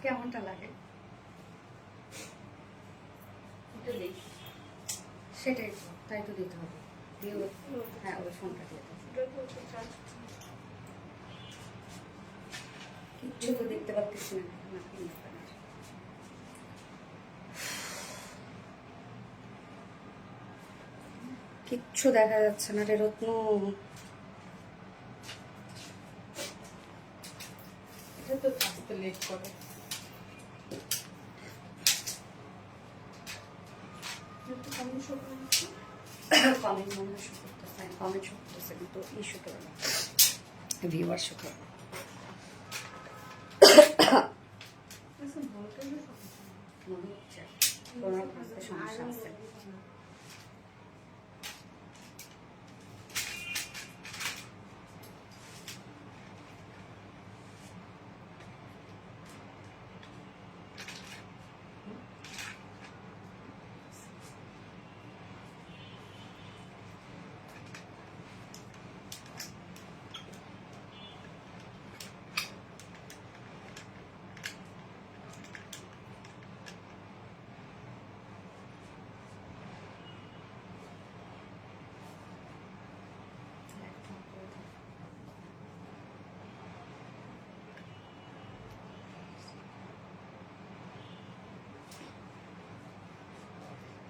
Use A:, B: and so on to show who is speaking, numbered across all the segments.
A: কেমনটা লাগে সেটাই তো, তাই তো দিতে হবে। হ্যাঁ, ওই ফোনটা দিয়ে কিচ্ছু তো দেখতে পাচ্ছি না। কিচ্ছু দেখা যাচ্ছে না রে রত্ন।
B: এটা তো আসতে লেট করে।
A: কমেন্ট মনে হয় শো করতেছে, কমেন্ট শো করতেছে কিন্তু ইস্যু করে না, ভিউয়ার শো করে না। মনে হচ্ছে কোনো সমস্যা আছে।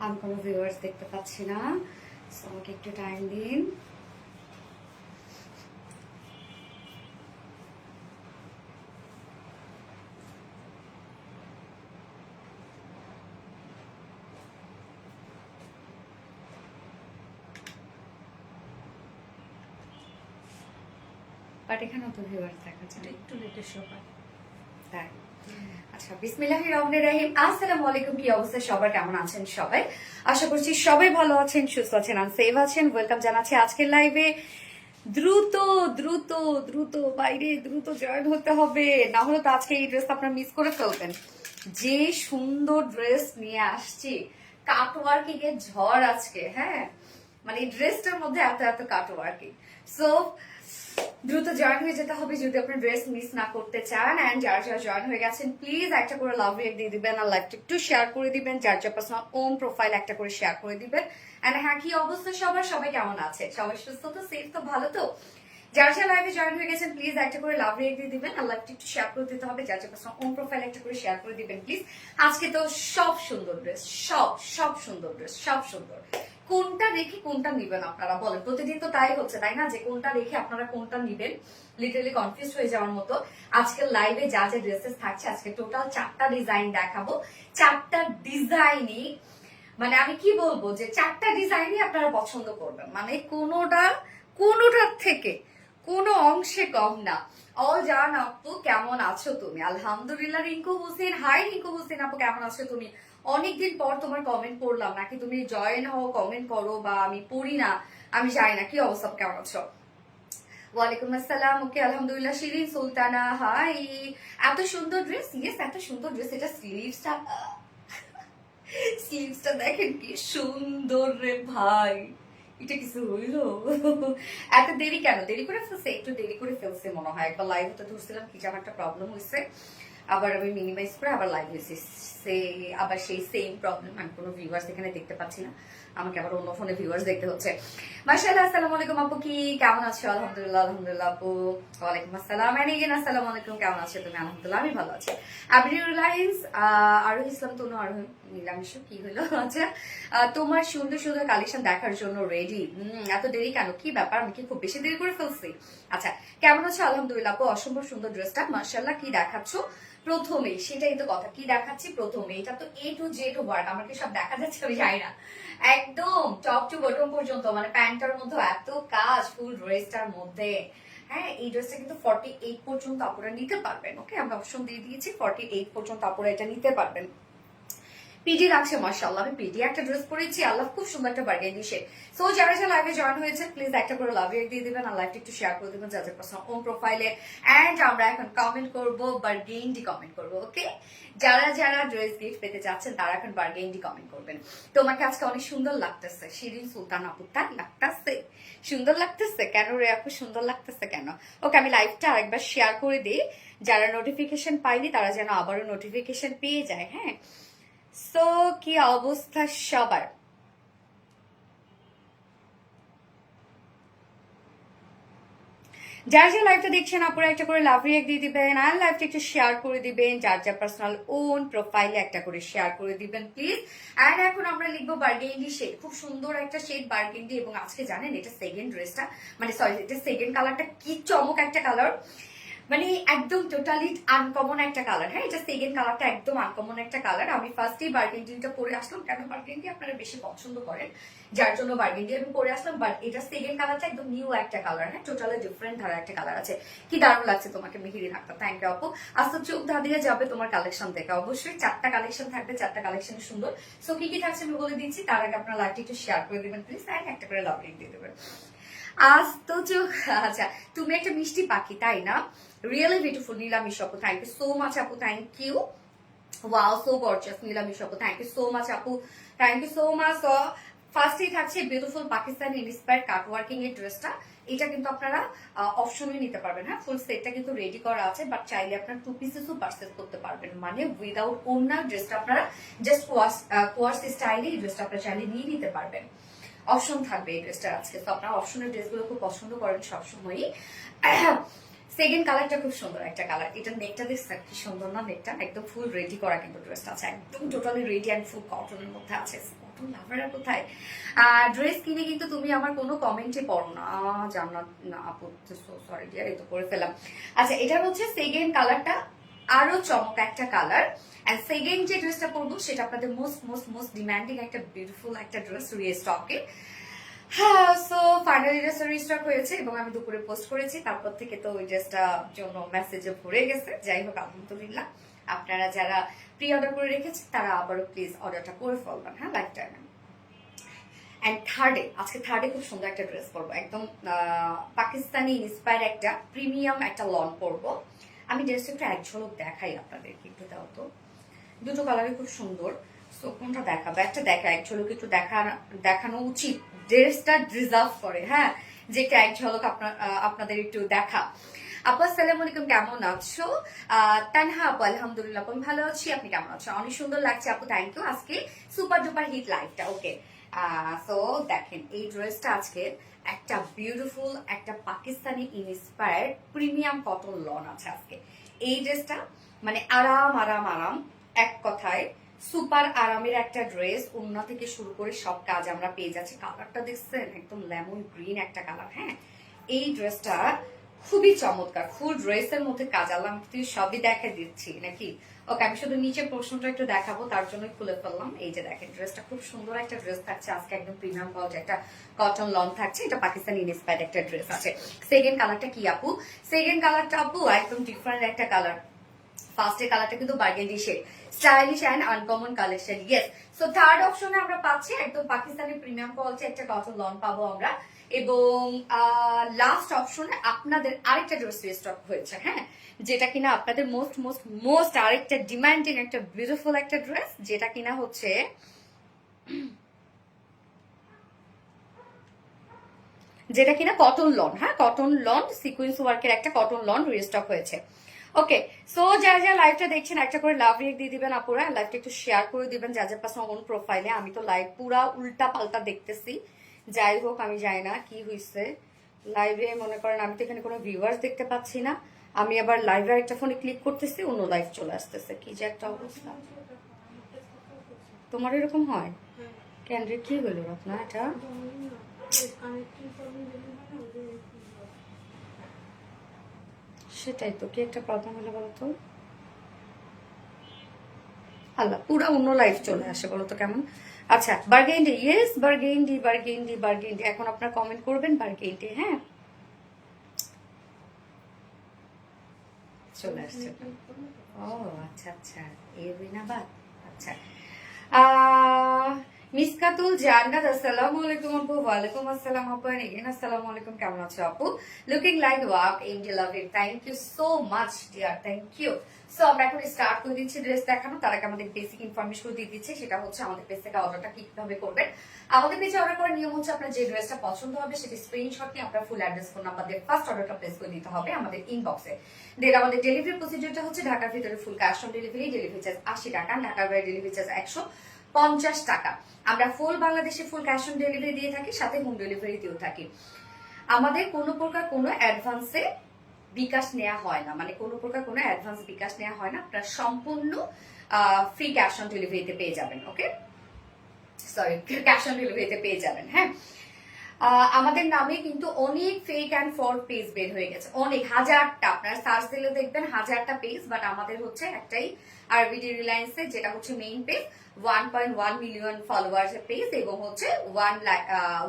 A: আমি কোনো ভিউয়ার্স দেখতে পাচ্ছি না, আমাকে একটু টাইম দিন। বাট এখানেও তো ভিউয়ার্স দেখা যায়,
B: একটু লেটের সময়।
A: তাই আচ্ছা, বিসমিল্লাহির রহমানির রহিম। আসসালামু আলাইকুম, কি অবস্থা সবার, কেমন আছেন সবাই? আশা করছি সবাই ভালো আছেন, সুস্থ আছেন আর সেভ আছেন। ওয়েলকাম জানাচ্ছি আজকের লাইভে। দ্রুত দ্রুত দ্রুত বাইরে দ্রুত জয়েন হতে হবে, না হলে তো আজকে এই ড্রেস আপনারা মিস করে ফেলবেন। যে সুন্দর ড্রেস নিয়ে আসছি, কাটওয়ার্কিং এর ঝড় আজকে। হ্যাঁ, মানে এই ড্রেসটার মধ্যে এত এত কাটওয়ার্কিং। সো দ্রুত জয়েন হয়ে যেতে হবে যদি আপনার ড্রেস মিস না করতে চান। এন্ড যারা যারা জয়েন হয়ে গেছেন প্লিজ একটা করে লাভ রিয়েক্ট দিয়ে দিবেন আর লাইভটা একটু শেয়ার করে দিবেন। যার যার পার্সোনাল ওন প্রোফাইল একটা করে শেয়ার করে দিবেন। এন্ড হ্যাঁ, কি অবস্থা সবার, সবাই কেমন আছে? সবাই সুস্থ তো, সেফ তো, ভালো তো? যারা যারা লাইভে জয়েন হয়ে গেছেন প্লিজ একটা করে লাভ রিয়েক্ট দিয়ে দিবেন আর লাইভটা একটু শেয়ার করে দিতে হবে। যার যার পার্সোনাল ওন প্রোফাইল একটা করে শেয়ার করে দিবেন প্লিজ। আজকে তো সব সুন্দর ড্রেস, সব সব সুন্দর ড্রেস, সব সুন্দর। কোনটা রেখে কোনটা নিবেন আপনারা বলেন? প্রতিদিন তো তাই হচ্ছে, তাই না? যে কোনটা রেখে আপনারা কোনটা নিবেন, লিটারালি কনফিউজ হয়ে যাওয়ার মতো। আজকের লাইভে যা যা ড্রেসেস থাকছে, আজকে টোটাল 4টা ডিজাইন দেখাবো। 4টা ডিজাইনই মানে আমি কি বলবো, যে 4টা ডিজাইনই আপনারা পছন্দ করবেন, মানে কোনোটার থেকে কোনো অংশে কম না। অল জান আপু, কেমন আছো তুমি? আলহামদুলিল্লাহ। রিঙ্কু হোসেন, হাই রিঙ্কু হোসেন আপু, কেমন আছো তুমি? অনেকদিন পর তোমার কমেন্ট পড়লাম, নাকি তুমি জয়েন হও, কমেন্ট করো, বা আমি পড়ি না, আমি জানি না। কি অবস্থা, কেমন আছো? ওয়ালাইকুম আসসালাম। ওকে, আলহামদুলিল্লাহ। শিরিন সুলতানা, হাই। এত সুন্দর ড্রেস, ইয়েস এত সুন্দর ড্রেস। এটা স্লিভসটা দেখেন কি সুন্দর রে ভাই, এটা কিছু হইলো? এত দেরি কেন? দেরি করে ফেলছে, একটু দেরি করে ফেলছে মনে হয়। একবার লাইভ হতে ধরছিলাম, কি যেন একটা প্রবলেম হয়েছে, আবার আমি মিনিমাইজ করে আবার লাইভ হয়েছি, আবার সেই সেম প্রবলেম। আমি কোনো ভিউয়ার্স এখানে দেখতে পাচ্ছি না, আমাকে আবার অন্য ফোনে ভিউয়ার্স দেখতে হচ্ছে। মাশাআল্লাহ, আসসালামু আলাইকুম আপু, কি কেমন আছো? আলহামদুলিল্লাহ, আলহামদুলিল্লাহ আপু। ওয়ালাইকুম আসসালাম। আসসালামু আলাইকুম, কেমন আছো তুমি? আলহামদুলিল্লাহ, আমি ভালো আছি। আবরিউলাইন্স, আরোহী ইসলাম তনু, আরোহী নিরামিষ, কি হলো? আচ্ছা, তোমার সুন্দর সুন্দর কালেকশন দেখার জন্য রেডি। এত দেরি কেন, কি ব্যাপার? আমি কি খুব বেশি দেরি করে ফেলছি? আচ্ছা, কেমন আছো? আলহামদুলিল্লাহ আপু, অসম্ভব সুন্দর ড্রেসটা, মাশাআল্লাহ। কি দেখাচ্ছ প্রথমে? সেটাই তো কথা, কি দেখাচ্ছি প্রথমে? এটা তো A to Z ওয়ার্ড, আমার কি সব দেখা যাচ্ছে আমি জানি না। একদম টপ টু বটম পর্যন্ত, মানে প্যান্টটার মধ্যে এত কাজ ফুল ড্রেসটার মধ্যে। হ্যাঁ, এই ড্রেসটা কিন্তু 48 পর্যন্ত আপনারা নিতে পারবেন। ওকে, আমরা অপশন দিয়ে দিয়েছি 48 পর্যন্ত আপনারা এটা নিতে পারবেন। পিডি লাগছে মাশাআল্লাহ। আমি পিডি একটা ড্রেস পরেছি, আল্লাহ খুব সুন্দর একটা বার্গেন্ডি শেড। সো যারা যারা লাইভে জয়েন হয়েছে প্লিজ একটা করে লাভ রেট দিয়ে দিবেন আর লাইভটা একটু শেয়ার করে দিবেন যাদের পার্সোনাল ওন প্রোফাইলে। এন্ড আমরা এখন কমেন্ট করব, বার্গেন্ডি কমেন্ট করব। ওকে, যারা যারা ড্রেস গিফট পেতে যাচ্ছেন তারা এখন বার্গেন্ডি কমেন্ট করবেন। তোমাকে আজকে অনেক সুন্দর লাগতেছে শিরিন সুলতান আপু, তাই লাগতেছে? সুন্দর লাগতেছে কেন রে আপু, সুন্দর লাগতেছে কেন? ওকে, আমি লাইভটা আরেকবার শেয়ার করে দিই, যারা নোটিফিকেশন পাইনি তারা যেন আবারও নোটিফিকেশন পেয়ে যায়। হ্যাঁ, সো কি অবস্থা সবার? যার যার লাইভটা দেখছেন আপনারা একটা করে লাভ রিয়েক্ট দিয়ে দিবেন আর লাইভটা একটু শেয়ার করে দিবেন, যার যার পার্সোনাল ওন প্রোফাইলে একটা করে শেয়ার করে দিবেন প্লিজ। এন্ড এখন আমরা লিখবো বার্গেন্ডি শেড, খুব সুন্দর একটা শেড বার্গেন্ডি। এবং আজকে জানেন এটা সেকেন্ড ড্রেসটা, মানে সরি এটা সেকেন্ড কালারটা কি চমক একটা কালার, মানে একদম টোটালি আনকমন একটা কালার। হ্যাঁ, এটা সেকেন্ড কালারটা একদম আনকমন একটা কালার। আমি ফার্স্টেই বার্গেন্ডিটা পরে আসলাম, কেন বার্গেন্ডি আপনারা বেশি পছন্দ করেন যার জন্য বার্গেন্ডি আমি পরে আসলাম। বাট এটা সেকেন্ড কালারটা একদম নিউ একটা কালার। হ্যাঁ, টোটালি ডিফারেন্ট ধারা একটা কালার আছে। কি দারুণ লাগছে তোমাকে মেহেরি আক্তার, থ্যাংক ইউ আপু। আস্তে চোখ ধাঁধিয়ে যাবে তোমার কালেকশন থেকে। অবশ্যই 4টা কালেকশন থাকবে, 4টা কালেকশন সুন্দর। সো কি কি থাকছে আমি বলে দিচ্ছি, তার আগে আপনার লাইভটি একটু শেয়ার করে দিবেন প্লিজ, আর একটা করে লাভ রেট দিয়ে দেবেন। আজ তো চোখ, আচ্ছা তুমি একটা মিষ্টি পাখি তাই না? রিয়েলি বিউটিফুল নীলামিশ আপু, থ্যাংক ইউ সো মাচ আপু, thank you. Wow so gorgeous Nilamish আপু, থ্যাংক ইউ সো মাচ আপু, থ্যাংক ইউ সো মাচ। ফার্স্টেই থাকছে beautiful Pakistani inspired cut working এর ড্রেসটা। এটা কিন্তু আপনারা অপশনে নিতে পারবেন। হ্যাঁ, ফুল সেটটা কিন্তু রেডি করা আছে, বাট চাইলে আপনার 2 পিসেসও পারচেজ করতে পারবেন, মানে উইদাউট ওনার ড্রেসটা আপনারা জাস্ট কোয়াশ স্টাইলে এই ড্রেসটা আপনারা চাইলে নিয়ে নিতে পারবেন। অপশন থাকবে এই ড্রেসটা আজকে। তো আপনারা অপশনের ড্রেসগুলো খুব পছন্দ করেন সবসময়ই। সেকেন্ড কালারটা খুব সুন্দর একটা কালার। এটা নেকটা দেখছেন কি সুন্দর না? নেকটা একদম ফুল রেডি করা কিন্তু ড্রেসটা আছে, একদম টোটালি রেডি অ্যান্ড ফুল কটনের মধ্যে আছে। কটন লাভাররা কোথায়? ড্রেস কিনে কিন্তু তুমি আমার কোনো কমেন্টে পড়ো না, জান্নাত না আপু, সরি ডিয়ার, এই তো করে ফেলাম। আচ্ছা, এটা হচ্ছে সেকেন্ড কালারটা, আরো চমক একটা কালার। এন্ড সেকেন্ড যে ড্রেসটা পরবো সেটা আপনাদের মোস্ট মোস্ট মোস্ট ডিমান্ডিং একটা বিউটিফুল একটা ড্রেস রিস্টকে। হ্যাঁ, সো ফাইনালি ড্রেসটা রিস্টক হয়েছে এবং আমি দুপুরে পোস্ট করেছি। তারপর থেকে তো ওই ড্রেসটার জন্য মেসেজে ভরে গেছে। যাই হোক, আলহামদুলিল্লাহ আপনারা যারা প্রি অর্ডার করে রেখেছেন তারা আবারও প্লিজ অর্ডারটা করে ফেলবেন। হ্যাঁ, লাইফ টাইমে। অ্যান্ড আজকে থার্ডে খুব সুন্দর একটা ড্রেস পরবো, একদম পাকিস্তানি ইন্সপায়ার একটা প্রিমিয়াম একটা লন পরবো। আমি ড্রেসটা একটু এক ঝলক দেখাই আপনাদেরকে, একটু দাও তো। দুটো কালারই খুব সুন্দর। সো কোনটা দেখাবো? একটা দেখা, এক ঝলক একটু দেখানো উচিত, ড্রেসটা ডিজার্ভ করে। হ্যাঁ, যে একটা এক ঝলক আপনাদের একটু দেখা। আপু আসসালামু আলাইকুম, কেমন আছো? তানহা আপু, আলহামদুলিল্লাহ আমি ভালো আছি, আপনি কেমন আছো? অনেক সুন্দর লাগছে আপু, থ্যাংক ইউ। আজকে সুপার ডুপার হিট লাইফটা। ওকে, সো দেখেন এই ড্রেসটা আজকে একটা বিউটিফুল একটা Pakistani inspired premium cotton loan আছে আজকে। এই ড্রেসটা মানে আরাম আরাম আরাম, এক কথায় সুপার আরামের একটা ড্রেস। ওড়না থেকে শুরু করে সব কাজ আমরা পেয়ে যাচ্ছি। কালারটা দেখছেন একদম লেমন গ্রিন একটা কালার। হ্যাঁ, এই ড্রেসটা খুবই চমৎকার। ফুল ড্রেসের মধ্যে কাজ, আল্লাহ সবই দেখা দিচ্ছি নাকি? ওকে, আমি শুধু নিচের পোর্শনটা একটু দেখাবো, তার জন্যই খুলে ফেললাম। এই যে দেখেন, ড্রেসটা খুব সুন্দর একটা ড্রেস থাকছে আজকে, একদম প্রিমিয়াম কোয়ালিটি একটা কটন লন থাকছে। এটা পাকিস্তানি ইন্সপায়ার্ড একটা ড্রেস আছে। সেকেন্ড কালারটা কি আপু? সেকেন্ড কালারটা আপু একদম ডিফারেন্ট একটা কালার। ফার্স্টের কালারটা কিন্তু burgundy shade, stylish and uncommon collection. Yes, so third অপশনে আমরা পাচ্ছি একদম পাকিস্তানি প্রিমিয়াম কোয়ালিটি একটা কটন লন পাবো আমরা। এবং লাস্ট অপশনে আপনাদের আরেকটা ড্রেস রিস্টক হয়েছে। হ্যাঁ, যেটা কিনা আপনাদের মোস্ট মোস্ট মোস্ট আরেকটা ডিমান্ডিং একটা বিউটিফুল একটা ড্রেস, যেটা কিনা হচ্ছে কটন লন। হ্যাঁ, কটন লন সিকুয়েন্স ওয়ার্কের একটা কটন লন রিস্টক হয়েছে। ওকে, সো যারা যারা লাইভটা দেখছেন একটা করে লাভ রিয়েক্ট দিয়ে দিবেন আপুরা, লাইভটা একটু শেয়ার করে দিবেন যার যার পাশে ওন প্রোফাইলে। আমি তো লাইভ পুরা উল্টা পাল্টা দেখতেছি। যাই হোক, আমি জানি না কি হয়েছে লাইভে, মনে করেন আমি তো এখানে কোনো ভিউয়ার্স দেখতে পাচ্ছি না। আমি আবার লাইভে একটা ফোনে ক্লিক করতেছি, অন্য লাইভ চলে আসতেছে, কি যে একটা অবস্থা। তোমার এরকম হয় কেন রে? কি হলো রত্না? এটা সেটাই তো, কি একটা প্রবলেম হলো বলতো? আল্লাহ, পুরা অন্য লাইফ চলে আসে বলতো কেমন? আচ্ছা, burgundy, yes burgundy burgundy burgundy. এখন আপনারা কমেন্ট করবেন বার্গেন্ডি। হ্যাঁ, চলে আসছে। ও আচ্ছা আচ্ছা, এই বিনাবাদ। আচ্ছা, মিসকাতুল জান্নাত আসসালামু আলাইকুম আপু। ওয়ালাইকুম আসসালাম আপু। এগেন আসসালামু আলাইকুম। কেমন আছো আপু? Looking like walk MD love it. Thank you so much dear, thank you. So আমরা এখন স্টার্ট করে দিচ্ছি ড্রেস দেখানো। তার আগে আমাদের বেসিক ইনফরমেশন দিয়ে দিচ্ছি, সেটা হচ্ছে আমাদের পেজ থেকে অর্ডারটা কিভাবে করবেন। আমাদের পেজে অর্ডার করার নিয়ম হচ্ছে আপনার যে ড্রেসটা পছন্দ হবে সেটি স্ক্রিনশট নিয়ে আপনার ফুল অ্যাড্রেস ফোন নাম্বার দিয়ে ফার্স্ট অর্ডারটা প্লেস করে দিতে হবে আমাদের ইনবক্সে। দেন আমাদের ডেলিভারি প্রসিডিউরটা হচ্ছে ঢাকার ভিতরে full cash on delivery, delivery charge 80 টাকা, ঢাকার বাইরে ডেলিভারি চার্জ 150 টাকা। আমরা ফুল বাংলাদেশে ফুল ক্যাশ অন ডেলিভারি দিয়ে থাকি, সাথে হোম ডেলিভারি দিয়েও থাকি। আমাদের কোনো প্রকার কোনো অ্যাডভান্সে বিকাশ নেওয়া হয় না, মানে কোনো প্রকার কোনো অ্যাডভান্স বিকাশ নেওয়া হয় না। আপনারা সম্পূর্ণ ফ্রি ক্যাশ অন ডেলিভারিতে পেয়ে যাবেন। ওকে, সরি, ক্যাশ অন ডেলিভারিতে পেয়ে যাবেন। হ্যাঁ, আমাদের নামে কিন্তু অনেক ফেক অ্যান্ড ফ্রড পেজ বের হয়ে গেছে, অনেক হাজারটা। আপনারা সার্চ দিলে দেখবেন হাজারটা পেজ, বাট আমাদের হচ্ছে একটাই আরবিডি রিলায়েন্সে, যেটা হচ্ছে মেইন পেজ, 1.1 মিলিয়ন ফলোয়ার্স এর পেজ এবং হচ্ছে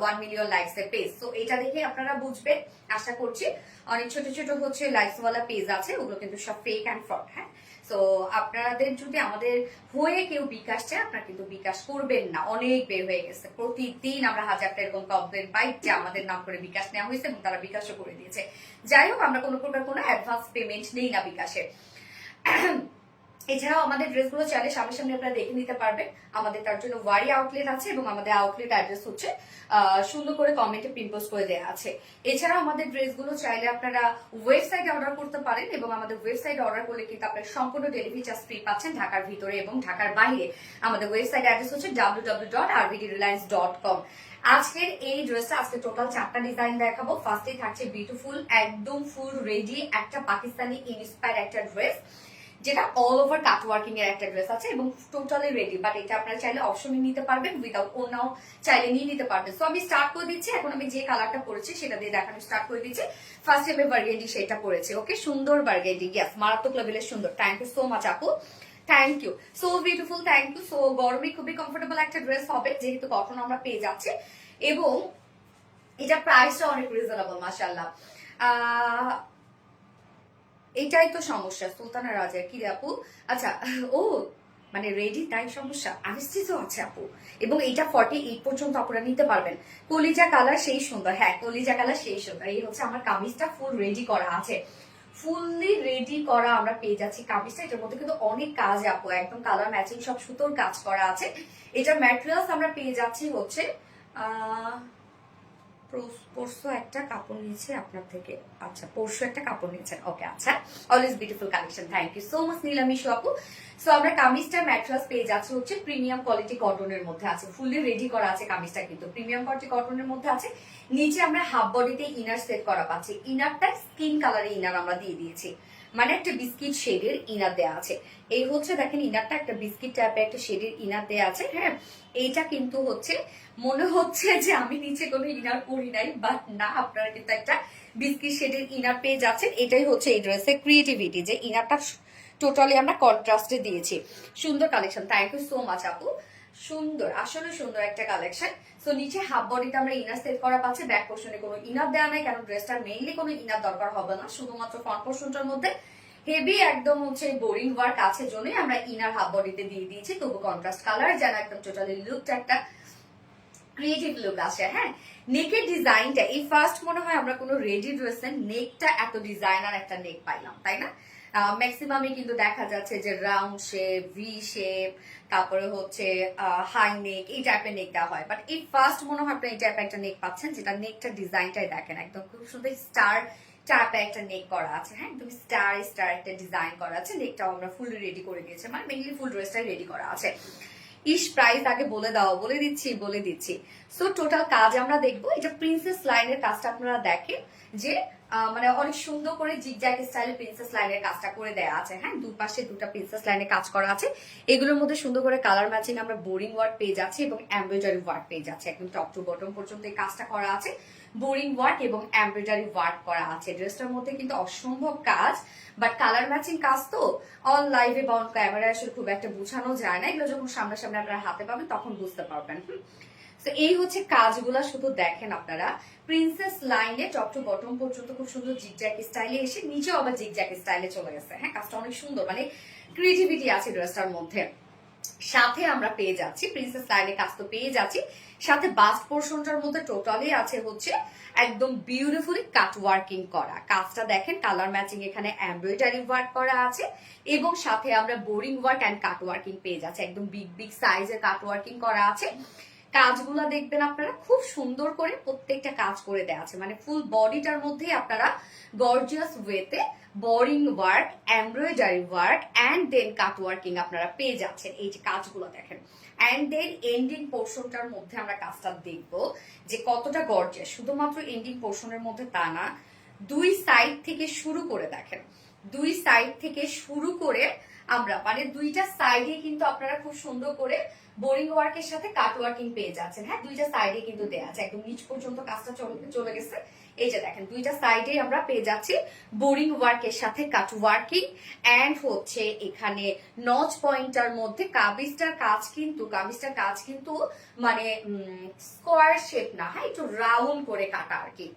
A: 1 মিলিয়ন লাইকস এর পেজ। তো এটা দেখে আপনারা বুঝবেন, আশা করছি। অনেক ছোট ছোট হচ্ছে লাইকস ওয়ালা পেজ আছে, ওগুলো কিন্তু সব ফেক অ্যান্ড ফ্রড। হ্যাঁ, তো আপনাদের যদি আমাদের হয়ে কেউ বিকাশ চায়, আপনারা কিন্তু বিকাশ করবেন না। অনেক বের হয়ে গেছে, প্রতিদিন আমরা হাজারটা এরকম কমপ্লেন পাই যে আমাদের নাম করে বিকাশ নেওয়া হয়েছে এবং তারা বিকাশও করে দিয়েছে। যাই হোক, আমরা কোনো প্রকার কোনো অ্যাডভান্স পেমেন্ট নেই না বিকাশে। এছাড়াও আমাদের ড্রেসগুলো চাইলে সামনাসামনি আপনারা দেখে নিতে পারবেন। আমাদের তার জন্য ওয়ারি আউটলেট আছে এবং আমাদের আউটলেট অ্যাড্রেস হচ্ছে সুন্দর করে কমেন্টে পিন পোস্ট করে দেওয়া আছে। এছাড়াও আমাদের ড্রেসগুলো চাইলে আপনারা ওয়েবসাইটে অর্ডার করতে পারেন এবং আমাদের ওয়েবসাইটে অর্ডার করলে কিন্তু আপনারা সম্পূর্ণ ডেলিভারি চার্জ ফ্রি পাচ্ছেন ঢাকার ভিতরে এবং ঢাকার বাইরে। আমাদের ওয়েবসাইট অ্যাড্রেস হচ্ছে www.rbdreliance.com। আজকের এই ড্রেসটা, আজকে টোটাল 4টা ডিজাইন দেখাবো। ফার্স্টে থাকছে বিউটিফুল একদম ফুল রেডি একটা পাকিস্তানি ইন্সপায়ার একটা ড্রেস, যেটা অল ওভার কাট ওয়ার্কিং এর একটা ড্রেস আছে এবং টোটালি রেডি। বাট এটা আপনারা চাইলে অপশনে নিতে পারবেন, উইদাউট ওনাও চাইলে নিয়ে নিতে পারবেন। সো আমি স্টার্ট করে দিচ্ছি। এখন আমি যে কালারটা পরেছি সেটা দিয়ে দেখানো স্টার্ট করে দিচ্ছি। ফার্স্ট আমি বার্গেন্ডি সেটা পরেছি। ওকে, সুন্দর বার্গেন্ডি, ইয়েস, মারাত্মক লেভেলের সুন্দর। থ্যাংক ইউ সো মাচ আপু, thank you, so beautiful, thank you. So গরমে খুবই কমফোর্টেবল একটা ড্রেস হবে, যেহেতু কটন আমরা পেয়ে যাচ্ছি এবং এটা প্রাইসটা অনেক রিজনেবল, মাশাআল্লাহ। এটাই তো সমস্যা সুলতানা রাজার, কি রে আপু? আচ্ছা, ও মানে রেডি তাই সমস্যা, আনস্টিচও আছে আপু। এবং এটা 48 পর্যন্ত আপনারা নিতে পারবেন। কলিজা কালার সেই সুন্দর, হ্যাঁ কলিজা কালার সেই সুন্দর। এই হচ্ছে আমার কামিজটা, ফুল রেডি করা আছে, ফুললি রেডি করা আমরা পেয়ে যাচ্ছি কামিজটা। এটার মধ্যে কিন্তু অনেক কাজ আপু, একদম কালার ম্যাচিং সব সুতোর কাজ করা আছে। এটার ম্যাটেরিয়ালস আমরা পেয়ে যাচ্ছি হচ্ছে পরশু একটা কাপড় নিয়েছে আপনার থেকে। আচ্ছা, পরশু একটা কাপড় নিয়েছেন, ওকে। আচ্ছা, always beautiful collection, thank you so much নীলামিশু আপু। সো আমরা কামিজটার ম্যাটেরিয়ালস পেয়ে যাচ্ছি হচ্ছে প্রিমিয়াম কোয়ালিটি কটনের মধ্যে আছে, ফুললি রেডি করা আছে কামিজটা, কিন্তু প্রিমিয়াম কোয়ালিটি কটনের মধ্যে আছে। নিচে আমরা হাফ বডিতে ইনার সেট করা পাচ্ছি। ইনারটা স্কিন কালারের ইনার আমরা দিয়ে দিয়েছি, মানে একটা বিস্কিট শেডের ইনার দেয়া আছে। এই হচ্ছে দেখেন ইনারটা একটা বিস্কিট টাইপের একটা শেডের ইনার দেয়া আছে। হ্যাঁ, এইটা কিন্তু হচ্ছে মনে হচ্ছে যে আমি নিচে কোনো ইনার পরি নাই, বাট না, আপনারা কিন্তু একটা বিস্কিট শেডের ইনার পেয়ে যাচ্ছেন। এটাই হচ্ছে এই ড্রেসের ক্রিয়েটিভিটি, যে ইনারটা টোটালি আমরা কন্ট্রাস্টে দিয়েছি। সুন্দর collection, thank you so much আপু, সুন্দর, আসলে সুন্দর একটা কালেকশন। সো নিচে হাফ বডিতে আমরা ইনার সেট করা পাচ্ছি, ব্যাক পোর্শনে কোনো ইনার দেওয়া নাই, কারণ ড্রেসটার মেইনলি কোনো ইনার দরকার হবে না, শুধুমাত্র ফ্রন্ট পোর্শনটার মধ্যে হেভি একদম হচ্ছে বোরিং ওয়ার্ক আছে, জন্যই আমরা ইনার হাফ বডিতে দিয়ে দিয়েছি। তবু কন্ট্রাস্ট কালার যেন একদম টোটালি লুকটা একটা ক্রিয়েটিভ লুক আসে। হ্যাঁ, নেকের ডিজাইনটা এই ফার্স্ট মনে হয় আমরা কোনো রেডি ড্রেসের নেকটা এত ডিজাইনার একটা নেক পাইলাম, তাই না? ম্যাক্সিমামই কিন্তু দেখা যাচ্ছে যে রাউন্ড শেপ, ভি শেপ, তারপরে হচ্ছে হাই নেক, এই টাইপের নেক দেওয়া হয়। বাট এই ফার্স্ট মনে হয় আপনি এই টাইপের একটা নেক পাচ্ছেন, যেটা নেকটা ডিজাইনটাই দেখেন একদম খুব সুন্দর স্টার টাইপের একটা নেক করা আছে। হ্যাঁ, একদম স্টার স্টার একটা ডিজাইন করা আছে। নেকটাও আমরা ফুল রেডি করে দিয়েছি, মানে মেইনলি ফুল ড্রেসটাই রেডি করা আছে। ইস, প্রাইস আগে বলে দাও, বলে দিচ্ছি। সো টোটাল কাজ আমরা দেখবো। এটা প্রিন্সেস লাইনের কাজটা আপনারা দেখেন, যে মানে অনেক সুন্দর করে জিগজ্যাগ স্টাইলে প্রিন্সেস লাইনের কাজটা করে দেয়া আছে। হ্যাঁ, দুপাশে দুটা প্রিন্সেস লাইনের কাজ করা আছে। এগুলোর মধ্যে সুন্দর করে কালার ম্যাচিং আমরা বোরিং ওয়ার্ক পেয়ে যাচ্ছি এবং এমব্রয়ডারি ওয়ার্ক পেয়ে যাচ্ছি। একদম টপ টু বটম পর্যন্ত এই কাজটা করা আছে, বোরিং ওয়ার্ক এবং এমব্রয়ডারি ওয়ার্ক করা আছে। ড্রেসটার মধ্যে কিন্তু অসম্ভব কাজ, বাট কালার ম্যাচিং কাজ তো অন লাইভে বা অন ক্যামেরায় আসলে খুব একটা বোঝানো যায় না। এগুলো যখন সামনাসামনি আপনারা হাতে পাবেন তখন বুঝতে পারবেন। তো এই হচ্ছে কাজগুলা, শুধু দেখেন আপনারা। প্রিন্সেস লাইনে টপ টু বটম পর্যন্ত খুব সুন্দর জিগজ্যাগ স্টাইলে এসে নিচেও আবার জিগজ্যাগ স্টাইলে চলে গেছে। হ্যাঁ, কাজটা অনেক সুন্দর, মানে ক্রিয়েটিভিটি আছে ড্রেসটার মধ্যে। সাথে আমরা পেয়ে যাচ্ছি প্রিন্সেস লাইনের কাজ তো পেয়ে যাচ্ছি, সাথে বাস্ট পোর্শনটার মধ্যে টোটালি আছে হচ্ছে একদম বিউটিফুলি কাট ওয়ার্কিং করা। কাজটা দেখেন, কালার ম্যাচিং এখানে এমব্রয়ডারি ওয়ার্ক করা আছে এবং সাথে আমরা boring work and cut working পেয়ে যাচ্ছি। একদম বিগ বিগ সাইজের কাট ওয়ার্কিং করা আছে। কাজগুলো দেখবেন আপনারা খুব সুন্দর করে প্রত্যেকটা কাজ করে দেওয়া আছে, মানে ফুল বডিটার মধ্যেই আপনারা গর্জিয়াস ওয়েতে boring work, embroidery work and then cut working আপনারা পেয়ে যাচ্ছেন। এই যে কাজগুলো দেখেন, অ্যান্ড দেন এন্ডিং পোর্শনটার মধ্যে আমরা কাজটা দেখবো যে কতটা গর্জিয়াস। শুধুমাত্র এন্ডিং পোর্শনের মধ্যে তা না, দুই সাইড থেকে শুরু করে দেখেন, দুই সাইড থেকে শুরু করে আমরা মানে দুইটা সাইডে কিন্তু আপনারা খুব সুন্দর করে বোরিং ওয়ার্কের সাথে কাট ওয়ার্কিং পেয়ে যাচ্ছেন। হ্যাঁ, দুইটা সাইডে কিন্তু দেয়া আছে, একদম নিচ পর্যন্ত কাজটা চলে গেছে। এই যে দেখেন, দুইটা সাইডে আমরা পেয়ে যাচ্ছি বোরিং ওয়ার্কের সাথে কাট ওয়ার্কিং এন্ড হচ্ছে এখানে নচ পয়েন্টার মধ্যে কামিজটার কাজ কিন্তু মানে স্কোয়ার শেপ না, হ্যাঁ একটু রাউন্ড করে কাটা আর কি,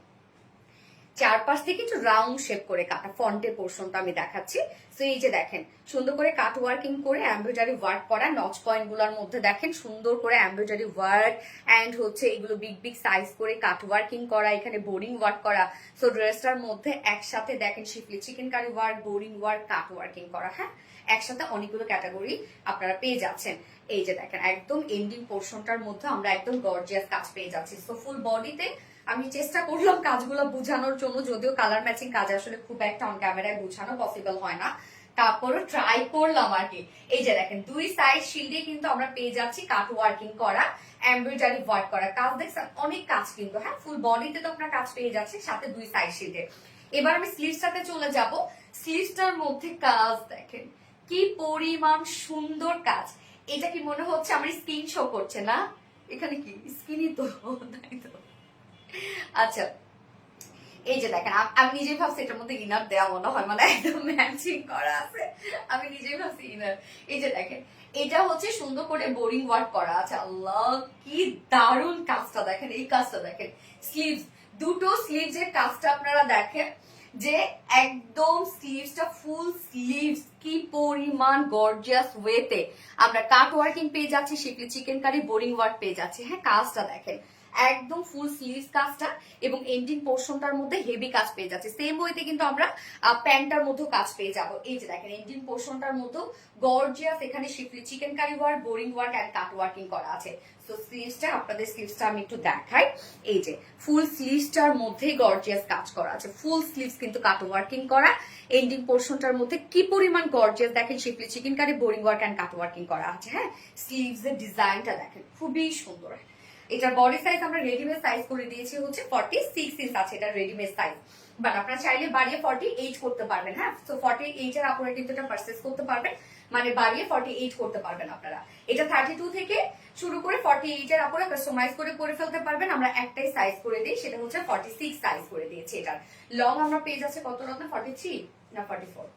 A: চারপাশ থেকে একটু রাউন্ড শেপ করে কাটা ফন্টের পোর্শনটা আমি দেখাচ্ছি। তো এই যে দেখেন, সুন্দর করে কাট ওয়ার্কিং করে এমব্রয়ডারি ওয়ার্ক করা, নচ পয়েন্ট গুলোর মধ্যে দেখেন সুন্দর করে এমব্রয়ডারি ওয়ার্ক এন্ড হচ্ছে এগুলো বিগ বিগ সাইজ করে কাট ওয়ার্কিং করা, এখানে বোরিং ওয়ার্ক করা। সো ড্রেসটার মধ্যে একসাথে দেখেন schiffli chikankari work, boring work, cut working করা, হ্যাঁ একসাথে অনেকগুলো ক্যাটাগরি আপনারা পেয়ে যাচ্ছেন। এই যে দেখেন, একদম এন্ডিং পোর্শনটার মধ্যে আমরা একদম গর্জিয়াস কাজ পেয়ে যাচ্ছি। সো ফুল বডিতে আমি চেষ্টা করলাম কাজগুলো বোঝানোর জন্য, যদিও কালার ম্যাচিং কাজ আসলে খুব একটা অন ক্যামেরায় বোঝানো পসিবল হয় না, তারপরও ট্রাই করলাম আর কি। এই যে দেখেন, দুই সাইড শিল্ডে কিন্তু আমরা পেয়ে যাচ্ছি কাট ওয়ার্কিং করা, এমব্রয়ডারি ওয়ার্ক করা। কাজ দেখছেন, অনেক কাজ কিন্তু, হ্যাঁ ফুল বডিতে তো আপনার কাজ পেয়ে যাচ্ছে, সাথে দুই সাইড শিল্ডে। এবার আমি স্লিভসটাতে চলে যাব। স্লিভসটার মধ্যে কাজ দেখেন কি পরিমাণ সুন্দর কাজ। এটা কি মনে হচ্ছে আমার স্কিন শো করছে না? এখানে কি স্কিনই তো, তাই তো। আচ্ছা, এই যে দেখেন, আমি নিজেই ভাবছি এটার মধ্যে ইনার দেওয়া মনে হয়, মানে একদম ম্যাচিং করা আছে, আমি নিজেই ভাবছি ইনার। এই যে দেখেন, এটা হচ্ছে সুন্দর করে বোরিং ওয়ার্ক করা আছে। আল্লাহ কি দারুণ কাজটা দেখেন, এই কাজটা দেখেন, স্লিভস দুটো স্লিভস এর কাজটা আপনারা দেখেন যে একদম স্লিভসটা ফুল স্লিভস কি পরিমাণ গর্জিয়াস ওয়েতে আমরা কাট ওয়ার্কিং পেয়ে যাচ্ছি, schiffli chikankari boring work পেয়ে যাচ্ছি। হ্যাঁ, কাজটা দেখেন একদম ফুল স্লিভস কাজটা এবং এন্ডিং পোর্শনটার মধ্যে হেভি কাজ পেয়ে যাচ্ছে। সেম ওয়েতে কিন্তু আমরা প্যান্টটার মধ্যেও কাজ পেয়ে যাব। এই যে দেখেন, এন্ডিং পোর্শনটার মধ্যে গর্জিয়াস এখানে schiffli chikankari work, boring work and cut working করা আছে। তো স্লিভসটা আপনাদের স্লিভসটা আমি একটু দেখাই। এই যে ফুল স্লিভসটার মধ্যেই গর্জিয়াস কাজ করা আছে, ফুল স্লিভস কিন্তু কাট ওয়ার্কিং করা, এন্ডিং পোর্শনটার মধ্যে কি পরিমাণ গর্জিয়াস দেখেন, schiffli chikankari boring work and cut working করা আছে। হ্যাঁ, স্লিভস এর ডিজাইনটা দেখেন খুবই সুন্দর। এটার বডি সাইজ আমরা রেডিমেড সাইজ করে দিয়েছি হচ্ছে 46 ইঞ্চ আছে, এটা রেডিমেড সাইজ, বাট আপনারা চাইলে বাড়িয়ে 48 করতে পারবেন। হ্যাঁ, তো 48 এর আপনারা কিন্তু এটা পারচেজ করতে পারবেন, মানে বাড়িয়ে 48 করতে পারবেন আপনারা। এটা 32 থেকে শুরু করে 48 এর আপনারা কাস্টমাইজ করে ফেলতে পারবেন। আমরা একটাই সাইজ করে দিই, সেটা হচ্ছে 46 সাইজ করে দিয়েছি। এটার লং আমরা পেয়ে যাচ্ছে কত রত্ন, 43 না 44,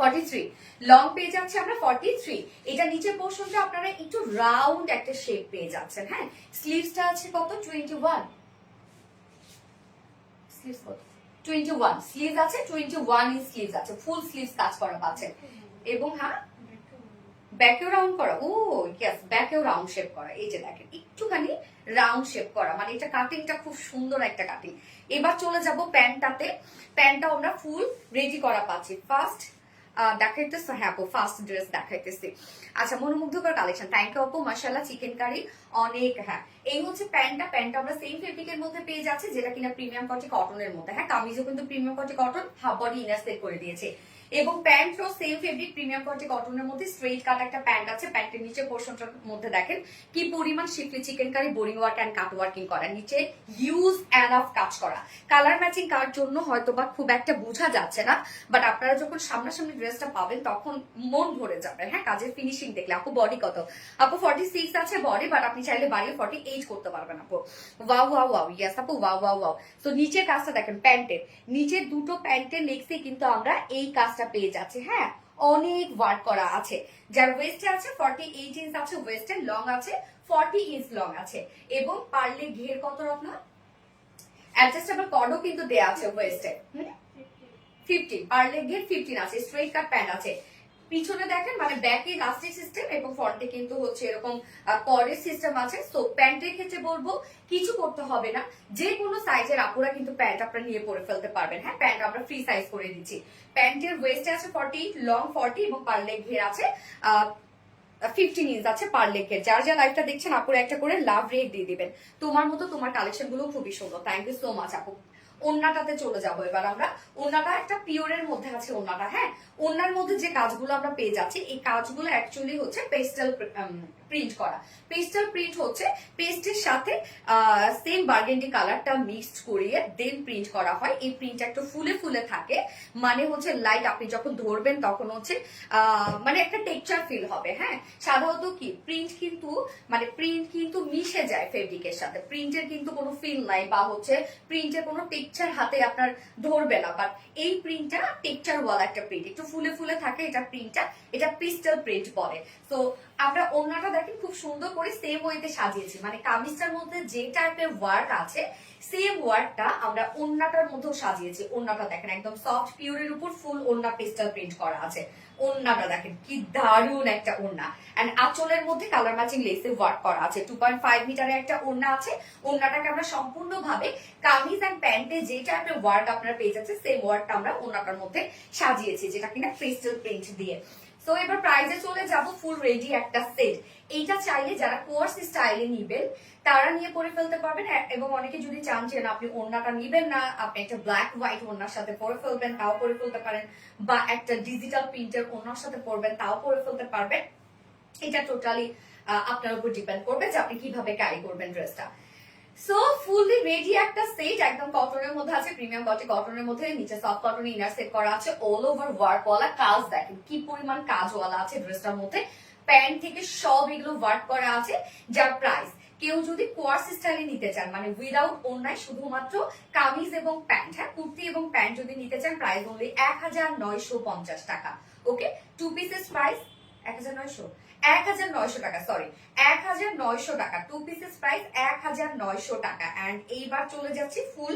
A: 43 লং পেয়ে যাচ্ছে আমরা 43। এটা নিচের পোর্শনটা আপনারা একটু রাউন্ড একটা শেপ পেয়ে যাচ্ছেন। হ্যাঁ, স্লিভসটা আছে কত, 21 স্লিভস কত, 21 স্লিভস আছে, 21 ইঞ্চ স্লিভস আছে, ফুল স্লিভস কাজ করা পাচ্ছেন। এবং হ্যাঁ, ব্যাকেও রাউন্ড করা, ও ইয়েস ব্যাকেও রাউন্ড শেপ করা। এই যে দেখেন, একটুখানি রাউন্ড শেপ করা, মানে এটা কাটিংটা খুব সুন্দর একটা কাটিং। এবার চলে যাব প্যান্টটাতে। প্যান্টটা আমরা ফুল রেডি করা পাচ্ছি। ফার্স্ট দেখাইতেছে, হ্যাঁ আপু ফার্স্ট ড্রেস দেখাইতেছি। আচ্ছা, মনোমুগ্ধকর কালেকশন, থ্যাংক ইউ আপু, মাশাআল্লাহ চিকেন কারি অনেক। হ্যাঁ, এই হচ্ছে প্যান্টটা আমরা সেম ফেব্রিকের মধ্যে পেয়ে যাচ্ছে, যেটা কিনা প্রিমিয়াম কটে কটনের মধ্যে। হ্যাঁ, কামিজও কিন্তু প্রিমিয়াম কটে cotton, half body inner set করে দিয়েছে। এবং প্যান্টও সেম ফেব্রিক প্রিমিয়াম কোয়ালিটি কটনের মধ্যে স্ট্রেট কাট একটা প্যান্ট আছে। প্যান্টের নিচে পোর্শনটার মধ্যে দেখেন কি পরিমাণ schiffli chikankari boring work and cut working করা, নিচে ইউজ এন্ড অফ কাজ করা। কালার ম্যাচিং কার জন্য হয়তো বা খুব একটা বোঝা যাচ্ছে না, বাট আপনারা যখন সামনাসামনি ড্রেসটা পাবেন তখন মন ভরে যাবে। হ্যাঁ, কাজের ফিনিশিং দেখলে। আপু বডি কত? আপু 46 আছে বডি, বাট আপনি চাইলে বাড়িয়ে 48 করতে পারবেন আপু। ওয়াও ওয়াও ওয়াও, ইয়েস আপু, ওয়াও ওয়াও ওয়াও। তো নিচের কাজটা দেখেন, প্যান্টের নিচের দুটো প্যান্টের নেক্সটে কিন্তু আমরা এই কাজটা পেয়ে যাচ্ছে। হ্যাঁ, অনেক ওয়ার্ক করা আছে। যার ওয়েস্টে আছে 48 ইঞ্চ আছে, ওয়েস্টে লং আছে 40 ইঞ্চ লং আছে। এবং পারলে ঘের কত রত্ন, অ্যাডজাস্টেবল কর্ডও কিন্তু দেয়া আছে ওয়েস্টে। 15 পারলে ঘের 15 আছে, স্ট্রেট কাট প্যান্ট আছে। পিছনে দেখেন মানে ব্যাকে ইলাস্টিক সিস্টেম এবং ফ্রন্টে কিন্তু হচ্ছে এরকম কর্ডের সিস্টেম আছে। সো প্যান্টের ক্ষেত্রে বলবো কিছু করতে হবে না, যে কোনো সাইজের আপুরা কিন্তু প্যান্ট আপনারা নিয়ে পরে ফেলতে পারবেন। হ্যাঁ, প্যান্ট আমরা ফ্রি সাইজ করে দিচ্ছি। প্যান্টের ওয়েস্ট আছে 40, লং 40 এবং পার লেগ ঘের আছে 15 ইঞ্চ আছে পার লেগের। যার যা লাইভটা দেখছেন আপুরা একটা করে লাভ রেট দিয়ে দিবেন। তোমার মতো তোমার কালেকশন গুলো খুবই সুন্দর। থ্যাংক ইউ সো মাচ আপু। ওন্নাটাতে চলে যাবো এবার আমরা। ওন্নাটা একটা পিওরের মধ্যে আছে ওন্নাটা। হ্যাঁ, ওন্নার মধ্যে যে কাজগুলো আমরা পেয়ে যাচ্ছি এই কাজগুলো অ্যাকচুয়ালি হচ্ছে পেস্টেল প্রিন্ট করা। পেস্টেল প্রিন্ট হচ্ছে পেস্টের সাথে সেম বার্গেন্ডি কালারটা মিক্সড করিয়ে দেন প্রিন্ট করা হয়। এই প্রিন্টটা একটু ফুলে ফুলে থাকে, মানে হচ্ছে লাইট আপনি যখন ধরবেন তখন হচ্ছে মানে একটা টেক্সচার ফিল হবে। হ্যাঁ, সাধারণত কি প্রিন্ট কিন্তু মিশে যায় ফেব্রিকের সাথে, প্রিন্টের কিন্তু কোনো ফিল নাই বা হচ্ছে প্রিন্টের কোনো টেক্সচার হাতে আপনার ধরবে না। বাট এই প্রিন্টটা টেক্সচার ওয়ালা একটা প্রিন্ট, একটু ফুলে ফুলে থাকে এটা প্রিন্টটা, এটা পিস্টেল প্রিন্ট বলে। তো আমরা ওন্নাটা দেখেন খুব সুন্দর করে সেম ওয়েতে সাজিয়েছি, মানে কামিজটার মধ্যে যে টাইপের ওয়ার্ক আছে সেম ওয়ার্কটা আমরা ওন্নাটার মধ্যেও সাজিয়েছি। ওন্নাটা দেখেন একদম সফট পিওরের উপর ফুল ওন্না পেস্টাল প্রিন্ট করা আছে। ওন্নাটা দেখেন কি দারুণ একটা ওন্না, এন্ড আঁচলের মধ্যে কালার ম্যাচিং লেসে ওয়ার্ক করা আছে। 2.5 মিটারের একটা ওন্না আছে। ওন্নাটাকে আমরা সম্পূর্ণভাবে কামিজ এন্ড প্যান্টে যে টাইপের ওয়ার্ক আপনারা পেয়ে যাচ্ছে সেম ওয়ার্কটা আমরা ওন্নাটার মধ্যে সাজিয়েছি, যেটা কিনা পেস্টেল প্রিন্ট দিয়ে। সো এবার প্রাইসে চলে যাব। ফুল রেডি একটা সেট। এইটা চাইলে যারা কোর্স স্টাইলে নিবেন তারা নিয়ে পরে ফেলতে পারবেন, এবং অনেকে যদি চান যে আপনি ওড়নাটা নিবেন না, আপনি একটা ব্ল্যাক হোয়াইট ওড়নার সাথে পরে ফেলবেন তাও পরে ফেলতে পারেন, বা একটা ডিজিটাল প্রিন্টের ওড়নার সাথে পরবেন তাও পরে ফেলতে পারবেন। এটা টোটালি আপনার উপর ডিপেন্ড করবে যে আপনি কিভাবে ক্যারি করবেন ড্রেসটা। সো ফুললি রেডি একটা সেট, একদম কটনের মধ্যে আছে, প্রিমিয়াম কোয়ালিটি কটনের মধ্যে, নিচে সফট কটন ইনার সেট করা আছে, অল ওভার ওয়ার্ক ওয়ালা কাজ। দেখেন কি পরিমাণ কাজওয়ালা আছে ড্রেসটার মধ্যে, প্যান্ট থেকে সব এগুলো ওয়ার্ক করা আছে। যার প্রাইস কেউ যদি কোয়ার্স স্টাইলে নিতে চান, মানে উইদাউট ওড়নায় শুধুমাত্র কামিজ এবং প্যান্ট, হ্যাঁ কুর্তি এবং প্যান্ট যদি নিতে চান, প্রাইস অনলি 1950 টাকা। ওকে, টু পিসেস প্রাইস 1900 টাকা, সরি 1900 টাকা। টু পিসেস প্রাইস 1900 টাকা। এন্ড এইবার চলে যাচ্ছি ফুল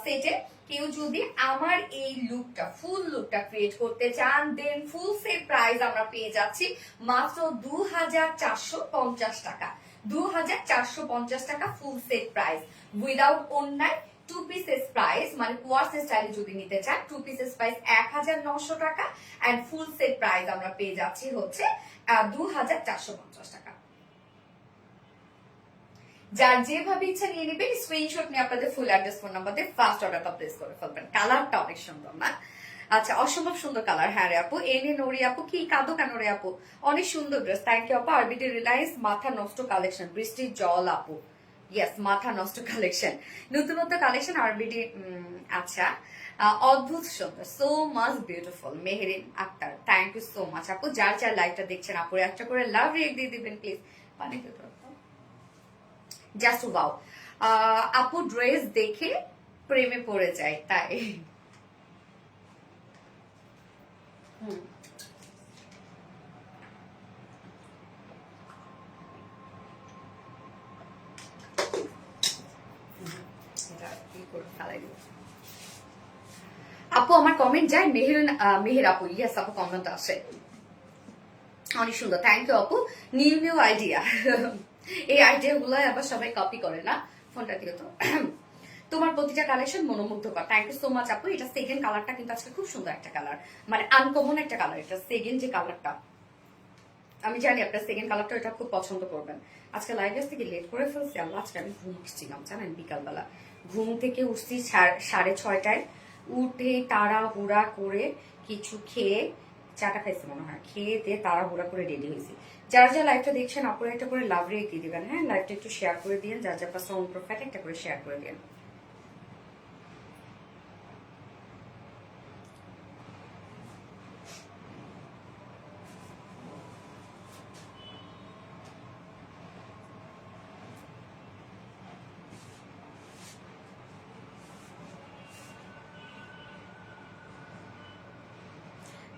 A: সেটে। কেউ যদি আমার এই লুকটা ফুল লুকটা ক্রিয়েট করতে চান, দেন ফুল সেট প্রাইস আমরা পেয়ে যাচ্ছি মাত্র 2450 টাকা। 2450 টাকা ফুল সেট প্রাইস উইদাউট ওড়নায়। টু পিসেস প্রাইস মানে কোয়ার্স স্টাইলে যদি নিতে চান, টু পিসেস প্রাইস 1900 টাকা। এন্ড ফুল সেট প্রাইস আমরা পেয়ে যাচ্ছি হচ্ছে 2450 টাকা। যার যেভাবে ইচ্ছা নিয়ে নেবেন, স্ক্রিনশট নিয়ে আপনাদের ফুল অ্যাড্রেস ফোন নাম্বার দিয়ে ফার্স্ট অর্ডারটা প্লেস করে ফেলবেন। কালারটা অনেক সুন্দর না? আচ্ছা, অসম্ভব সুন্দর কালার। হ্যাঁ রে আপু, এনে নড়ি আপু, কি কাঁদো কেন রে আপু? অনেক সুন্দর ড্রেস, থ্যাংক ইউ আপু। আরবিডি রিলায়েন্স মাথা নষ্ট কালেকশন, বৃষ্টির জল আপু, ইয়েস মাথা নষ্ট কালেকশন, নতুনত্ব কালেকশন আরবিডি। আচ্ছা, অদ্ভুত সুন্দর, so much beautiful. Meherin Akter, thank you so much আপু। যার যার লাইভটা দেখছেন আপু একটা করে লাভ রিয়েক্ট দিয়ে দিবেন প্লিজ। মানে জাস্ট ওয়াও, আপু ড্রেস দেখে প্রেমে পড়ে যায় তাই। আপু আমার কমেন্ট যায় মেহের আপু, ইয়েস আপু কমেন্ট আসে, অনেক সুন্দর, থ্যাংক ইউ আপু। নিউ নিউ আইডিয়া, এই আইডিয়া গুলো আবার সবাই কপি করে না। ফোনটা দিও তো। তোমার প্রতিটা কালেকশন মনোমুগ্ধকর, থ্যাংক ইউ সো মাচ আপু। এটা সেকেন্ড কালারটা কিন্তু আজকে খুব সুন্দর একটা কালার, মানে আনকমন একটা কালার। এটা সেকেন্ড যে কালারটা, আমি জানি আপনার সেকেন্ড কালারটা এটা খুব পছন্দ করবেন। আজকে লাইভ থেকে লেট করে ফেলছি আল্লাহ। আজকে আমি ঘুমছিলাম জানেন, বিকালবেলা ঘুম থেকে উঠছি 6:30টায়, উঠে তাড়াহুড়া করে কিছু খেয়ে, চাটা খাইছি মনে হয়, খেয়ে দিয়ে তাড়াহুড়া করে রেডি হয়েছি। যারা যা লাইভটা দেখছেন আপনারা একটা করে লাভ রেখে দিয়ে দিবেন। হ্যাঁ, লাইভটা একটু শেয়ার করে দিন, যার যার পাশে অন প্রোফাইল একটা করে শেয়ার করে দিন।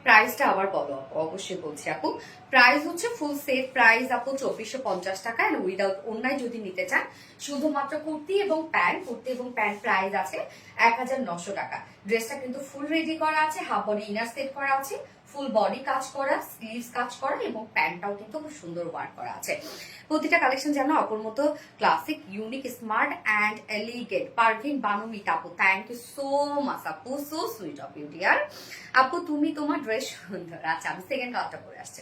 A: প্রাইসটা আবার বলো আপু, অবশ্যই বলছি আপু। প্রাইস হচ্ছে ফুল সেট প্রাইস আপু 2450 টাকা, এন্ড উইদাউট অন্যায় যদি নিতে চান শুধুমাত্র কুর্তি এবং প্যান্ট প্রাইস আছে 1900 টাকা। ড্রেসটা কিন্তু ফুল রেডি করা আছে, হাফ বডি ইনার সেট করা আছে, ফুল বডি কাজ করা, স্লিভস কাজ করা এবং প্যান্টটাও কিন্তু খুব সুন্দর ওয়ার্ক করা আছে। প্রতিটা কালেকশন যেন অপর মতো classic, unique, smart and elegant. Parvin Banu Mita আপু, থ্যাংক ইউ সো মাচ আপু, so sweet of you dear. আপু তুমি তোমার ড্রেস সুন্দর। আচ্ছা আমি সেকেন্ড কালারটা পরে আসছি।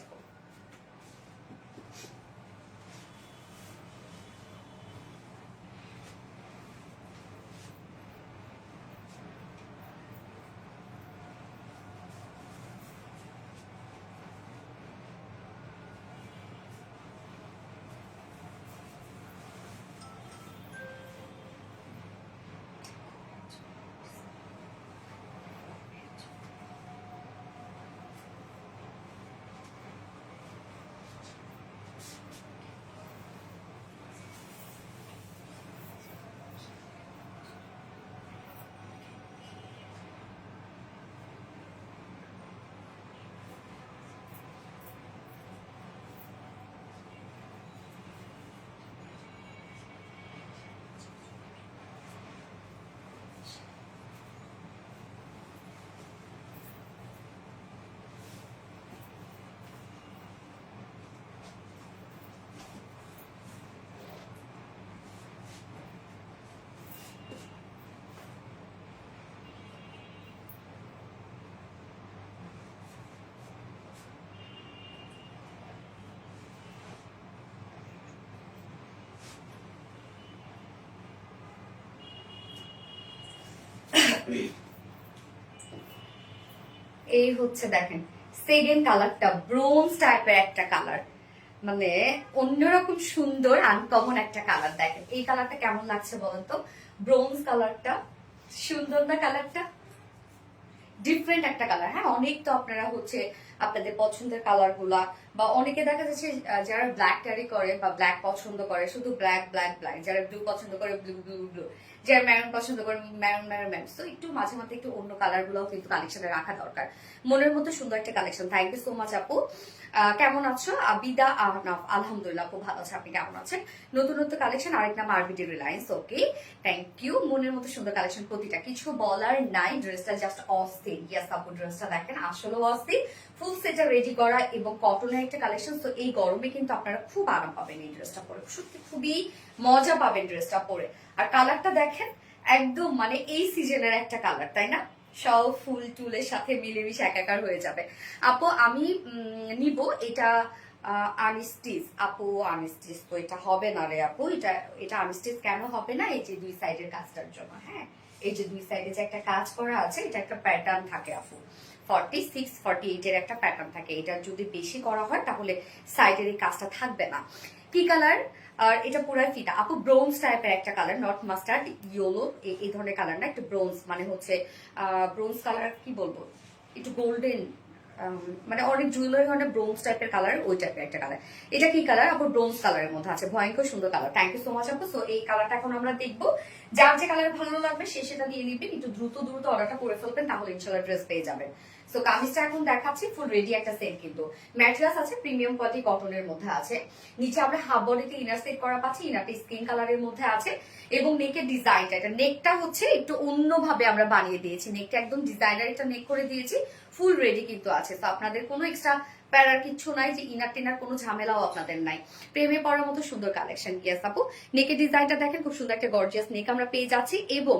A: এই হচ্ছে দেখেন সেকেন্ড কালারটা, ব্রোঞ্জ টাইপের একটা কালার, মানে অন্যরকম সুন্দর আনকমন একটা কালার। দেখেন এই কালারটা কেমন লাগছে বলেন তো? ব্রোঞ্জ কালারটা সুন্দর না? কালারটা ডিফারেন্ট একটা কালার। হ্যাঁ, অনেক তো আপনারা হচ্ছে আপনাদের পছন্দের কালার গুলা, বা অনেকে দেখা যাচ্ছে যারা ব্ল্যাক ক্যারি করে বা ব্ল্যাক পছন্দ করে শুধু ব্ল্যাক ব্ল্যাক ব্ল্যাক, যারা ব্লু পছন্দ করে ব্লু ব্লু ব্লু, যারা ম্যারুন পছন্দ করে ম্যারুন ম্যারুন ম্যারুন। তো একটু মাঝে মাঝে একটু অন্য কালার গুলাও কিন্তু কালেকশনে রাখা দরকার। মনের মতো সুন্দর একটা collection. Thank you so much আপু। কেমন আছো? আবিদা আহনাফ, আলহামদুলিল্লাহ খুব ভালো আছে। আপনি কেমন আছেন? নতুন নতুন কালেকশন, আরেক নাম RBD reliance. Okay, thank you. মনের মতো সুন্দর কালেকশন, প্রতিটা কিছু বলার নাই। ড্রেসটা জাস্ট অস্থির। ইয়েস আপু, ড্রেসটা দেখেন আসলে অস্থির। ফুল সেটা রেডি করা এবং কটনের একটা কালেকশন। তো এই গরমে কিন্তু আপনারা খুব আরাম পাবেন এই ড্রেসটা পরে, সত্যি খুবই মজা পাবেন ড্রেসটা পরে। আর কালারটা দেখেন একদম মানে এই সিজনের একটা কালার, তাই না? সব ফুল টুলের সাথে মিলেমিশে একাকার হয়ে যাবে। আপু আমি নিব এটা আনস্টিচ। আপু আনস্টিচ তো এটা হবে না রে আপু, এটা আনস্টিচ কেন হবে না? এই যে দুই সাইডের কাজটার জন্য। হ্যাঁ, এই যে দুই সাইডে যে একটা কাজ করা আছে, এটা একটা প্যাটার্ন থাকে আপু, 46 48 এর একটা প্যাটার্ন থাকে। এটা যদি বেশি করা হয় তাহলে সাইডের এই কাজটা থাকবে না। কি কালার? আর এটা পুরাই ফিটা আপু, ব্রোঞ্জ টাইপের একটা কালার, নট মাস্টার্ড ইয়েলো এই ধরনের কালার না, একটু ব্রোঞ্জ মানে হচ্ছে ব্রোঞ্জ কালার, কি বলবো, একটু গোল্ডেন, মানে অনেক জুয়েলারি মানে ব্রোঞ্জ টাইপের কালার, ওই টাইপের একটা কালার। এটা কি কালার আপু? ব্রোঞ্জ কালারের মধ্যে আছে, ভয়ঙ্কর সুন্দর colour. Thank you so much আপু। সো এই কালারটা এখন আমরা দেখবো, যার যে কালার ভালো লাগবে সে সেটা দিয়ে নিবেন। একটু দ্রুত দ্রুত অর্ডারটা করে ফেলবেন, তাহলে ইনশাল্লাহ ড্রেস পেয়ে যাবেন। সো কামিজটা এখন দেখাচ্ছি, ফুল রেডি একটা সেট, কিন্তু ম্যাটেরিয়ালস আছে প্রিমিয়াম কোয়ালিটি কটনের মধ্যে আছে। নিচে আমরা হাফ বডিতে ইনার সেট করা পাচ্ছি, ইনারটা স্কিন কালারের মধ্যে আছে। এবং নেকের ডিজাইনটা, এটা নেকটা হচ্ছে একটু অন্যভাবে আমরা বানিয়ে দিয়েছি, নেকটা একদম ডিজাইনার একটা নেক করে দিয়েছি। ফুল রেডি কিন্তু আছে, তো আপনাদের কোনো এক্সট্রা প্যারার কিচ্ছু নাই, যে ইনার টিনার কোনো ঝামেলাও আপনাদের নাই। প্রেমে পড়ার মতো সুন্দর কালেকশন। ইয়েস আপু, নেকের ডিজাইনটা দেখেন, খুব সুন্দর একটা গর্জিয়াস নেক আমরা পেয়ে যাচ্ছি। এবং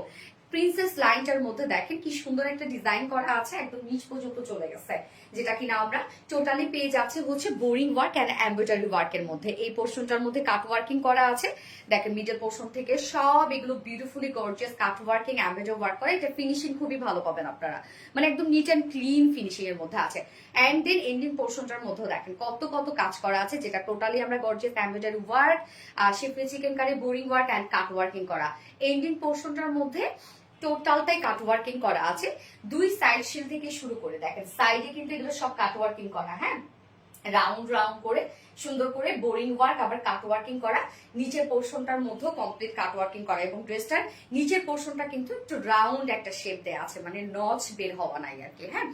A: প্রিন্সেস লাইনটার মধ্যে দেখেন কি সুন্দর একটা ডিজাইন করা আছে, একদম নিচ পর্যন্ত চলে গেছে, যেটা কিনা আমরা টোটালি পেয়ে যাচ্ছি হচ্ছে বোরিং ওয়ার্ক অ্যান্ড এমব্রয়ডারি ওয়ার্কের মধ্যে। এই পোর্শনটার মধ্যে কাট ওয়ার্কিং করা আছে, দেখেন মিডল পোর্শন থেকে সব এগুলো বিউটিফুলি গর্জিয়াস কাট ওয়ার্কিং এমব্রয়ডারি ওয়ার্ক করা। এটা ফিনিশিং খুবই ভালো পাবেন আপনারা, মানে একদম নিট অ্যান্ড ক্লিন ফিনিশিং এর মধ্যে আছে। অ্যান্ড দেন এন্ডিং পোর্শনটার মধ্যে দেখেন কত কত কাজ করা আছে, যেটা টোটালি আমরা gorgeous embroidery work, schiffli chikankari, boring work and cut working করা। এন্ডিং পোর্শনটার মধ্যে টোটালটাই কাট ওয়ার্কিং করা আছে, দুই সাইড শিল থেকে শুরু করে দেখেন সাইডে কিন্তু এগুলো সব কাট ওয়ার্কিং করা। হ্যাঁ, রাউন্ড রাউন্ড করে সুন্দর করে বোরিং ওয়ার্ক আবার কাট ওয়ার্কিং করা, নিচের পোর্শনটার মধ্যেও কমপ্লিট কাট ওয়ার্কিং করা, এবং ড্রেসটার নিচের পোর্শনটা কিন্তু একটু রাউন্ড একটা শেপ দেওয়া আছে, মানে নচ বের হওয়া নাই আর কি। হ্যাঁ,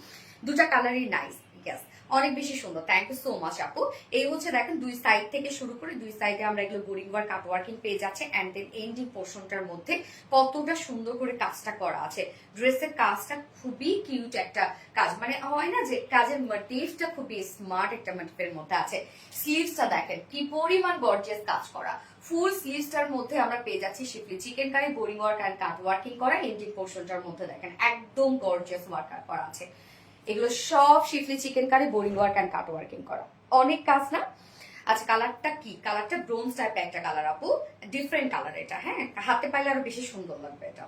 A: দুটা কালারই নাইস, ইয়াস, অনেক বেশি সুন্দর। থ্যাংক ইউ সো মাচ আপু। এই হচ্ছে দেখেন দুই সাইড থেকে শুরু করে দুই সাইডে আমরা এগুলো বোরিং ওয়ার্ক কাট ওয়ার্কিং পেয়ে যাচ্ছে, অ্যান্ড দেন এন্ডিং পোর্শনটার মধ্যে কতটা সুন্দর করে কাজটা করা আছে। ড্রেসের কাজটা খুবই কিউট একটা কাজ, মানে হয় না যে কাজের মোটিভটা খুবই স্মার্ট একটা মোটিভের মধ্যে আছে। স্লিভসটা দেখেন কি পরিমাণ গর্জিয়াস কাজ করা, ফুল স্লিভসটার মধ্যে আমরা পেয়ে যাচ্ছি schiffli chikankari boring work and cut working করা, এন্ডিং পোর্শনটার মধ্যে দেখেন একদম গর্জিয়াস ওয়ার্ক করা আছে। এগুলো সব schiffli chikankari boring work and cut working করা, অনেক কাজ না। আচ্ছা, কালারটা কি? কালারটা ব্রোঞ্জ টাইপের একটা কালার আপু, ডিফারেন্ট কালার এটা। হ্যাঁ, হাতে পাইলে আরো বেশি সুন্দর লাগবে এটা।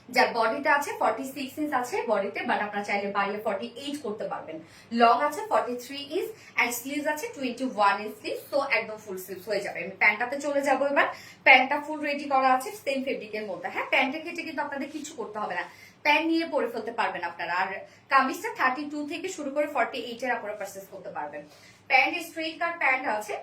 A: যার বডিটা আছে 46 ইঞ্চ আছে বডিতে, বাট আপনারা চাইলে বাড়িয়ে 48 করতে পারবেন। লং আছে 43 ইঞ্চ এন্ড স্লিভস আছে 21 ইঞ্চ স্লিভ, সো একদম ফুল স্লিভস হয়ে যাবে। আমি প্যান্টটাতে চলে যাবো এবার। প্যান্টটা ফুল রেডি করা আছে সেম ফেব্রিকের মধ্যে। হ্যাঁ, প্যান্টের ক্ষেত্রে কিন্তু আপনাদের কিছু করতে হবে না, প্যান্ট নিয়ে পরে ফেলতে পারবেন আপনারা। আর কামিজটা 32 থেকে শুরু করে 48 এর আপনারা পারচেজ করতে পারবেন। প্যান্ট স্ট্রেট কাট প্যান্ট আছে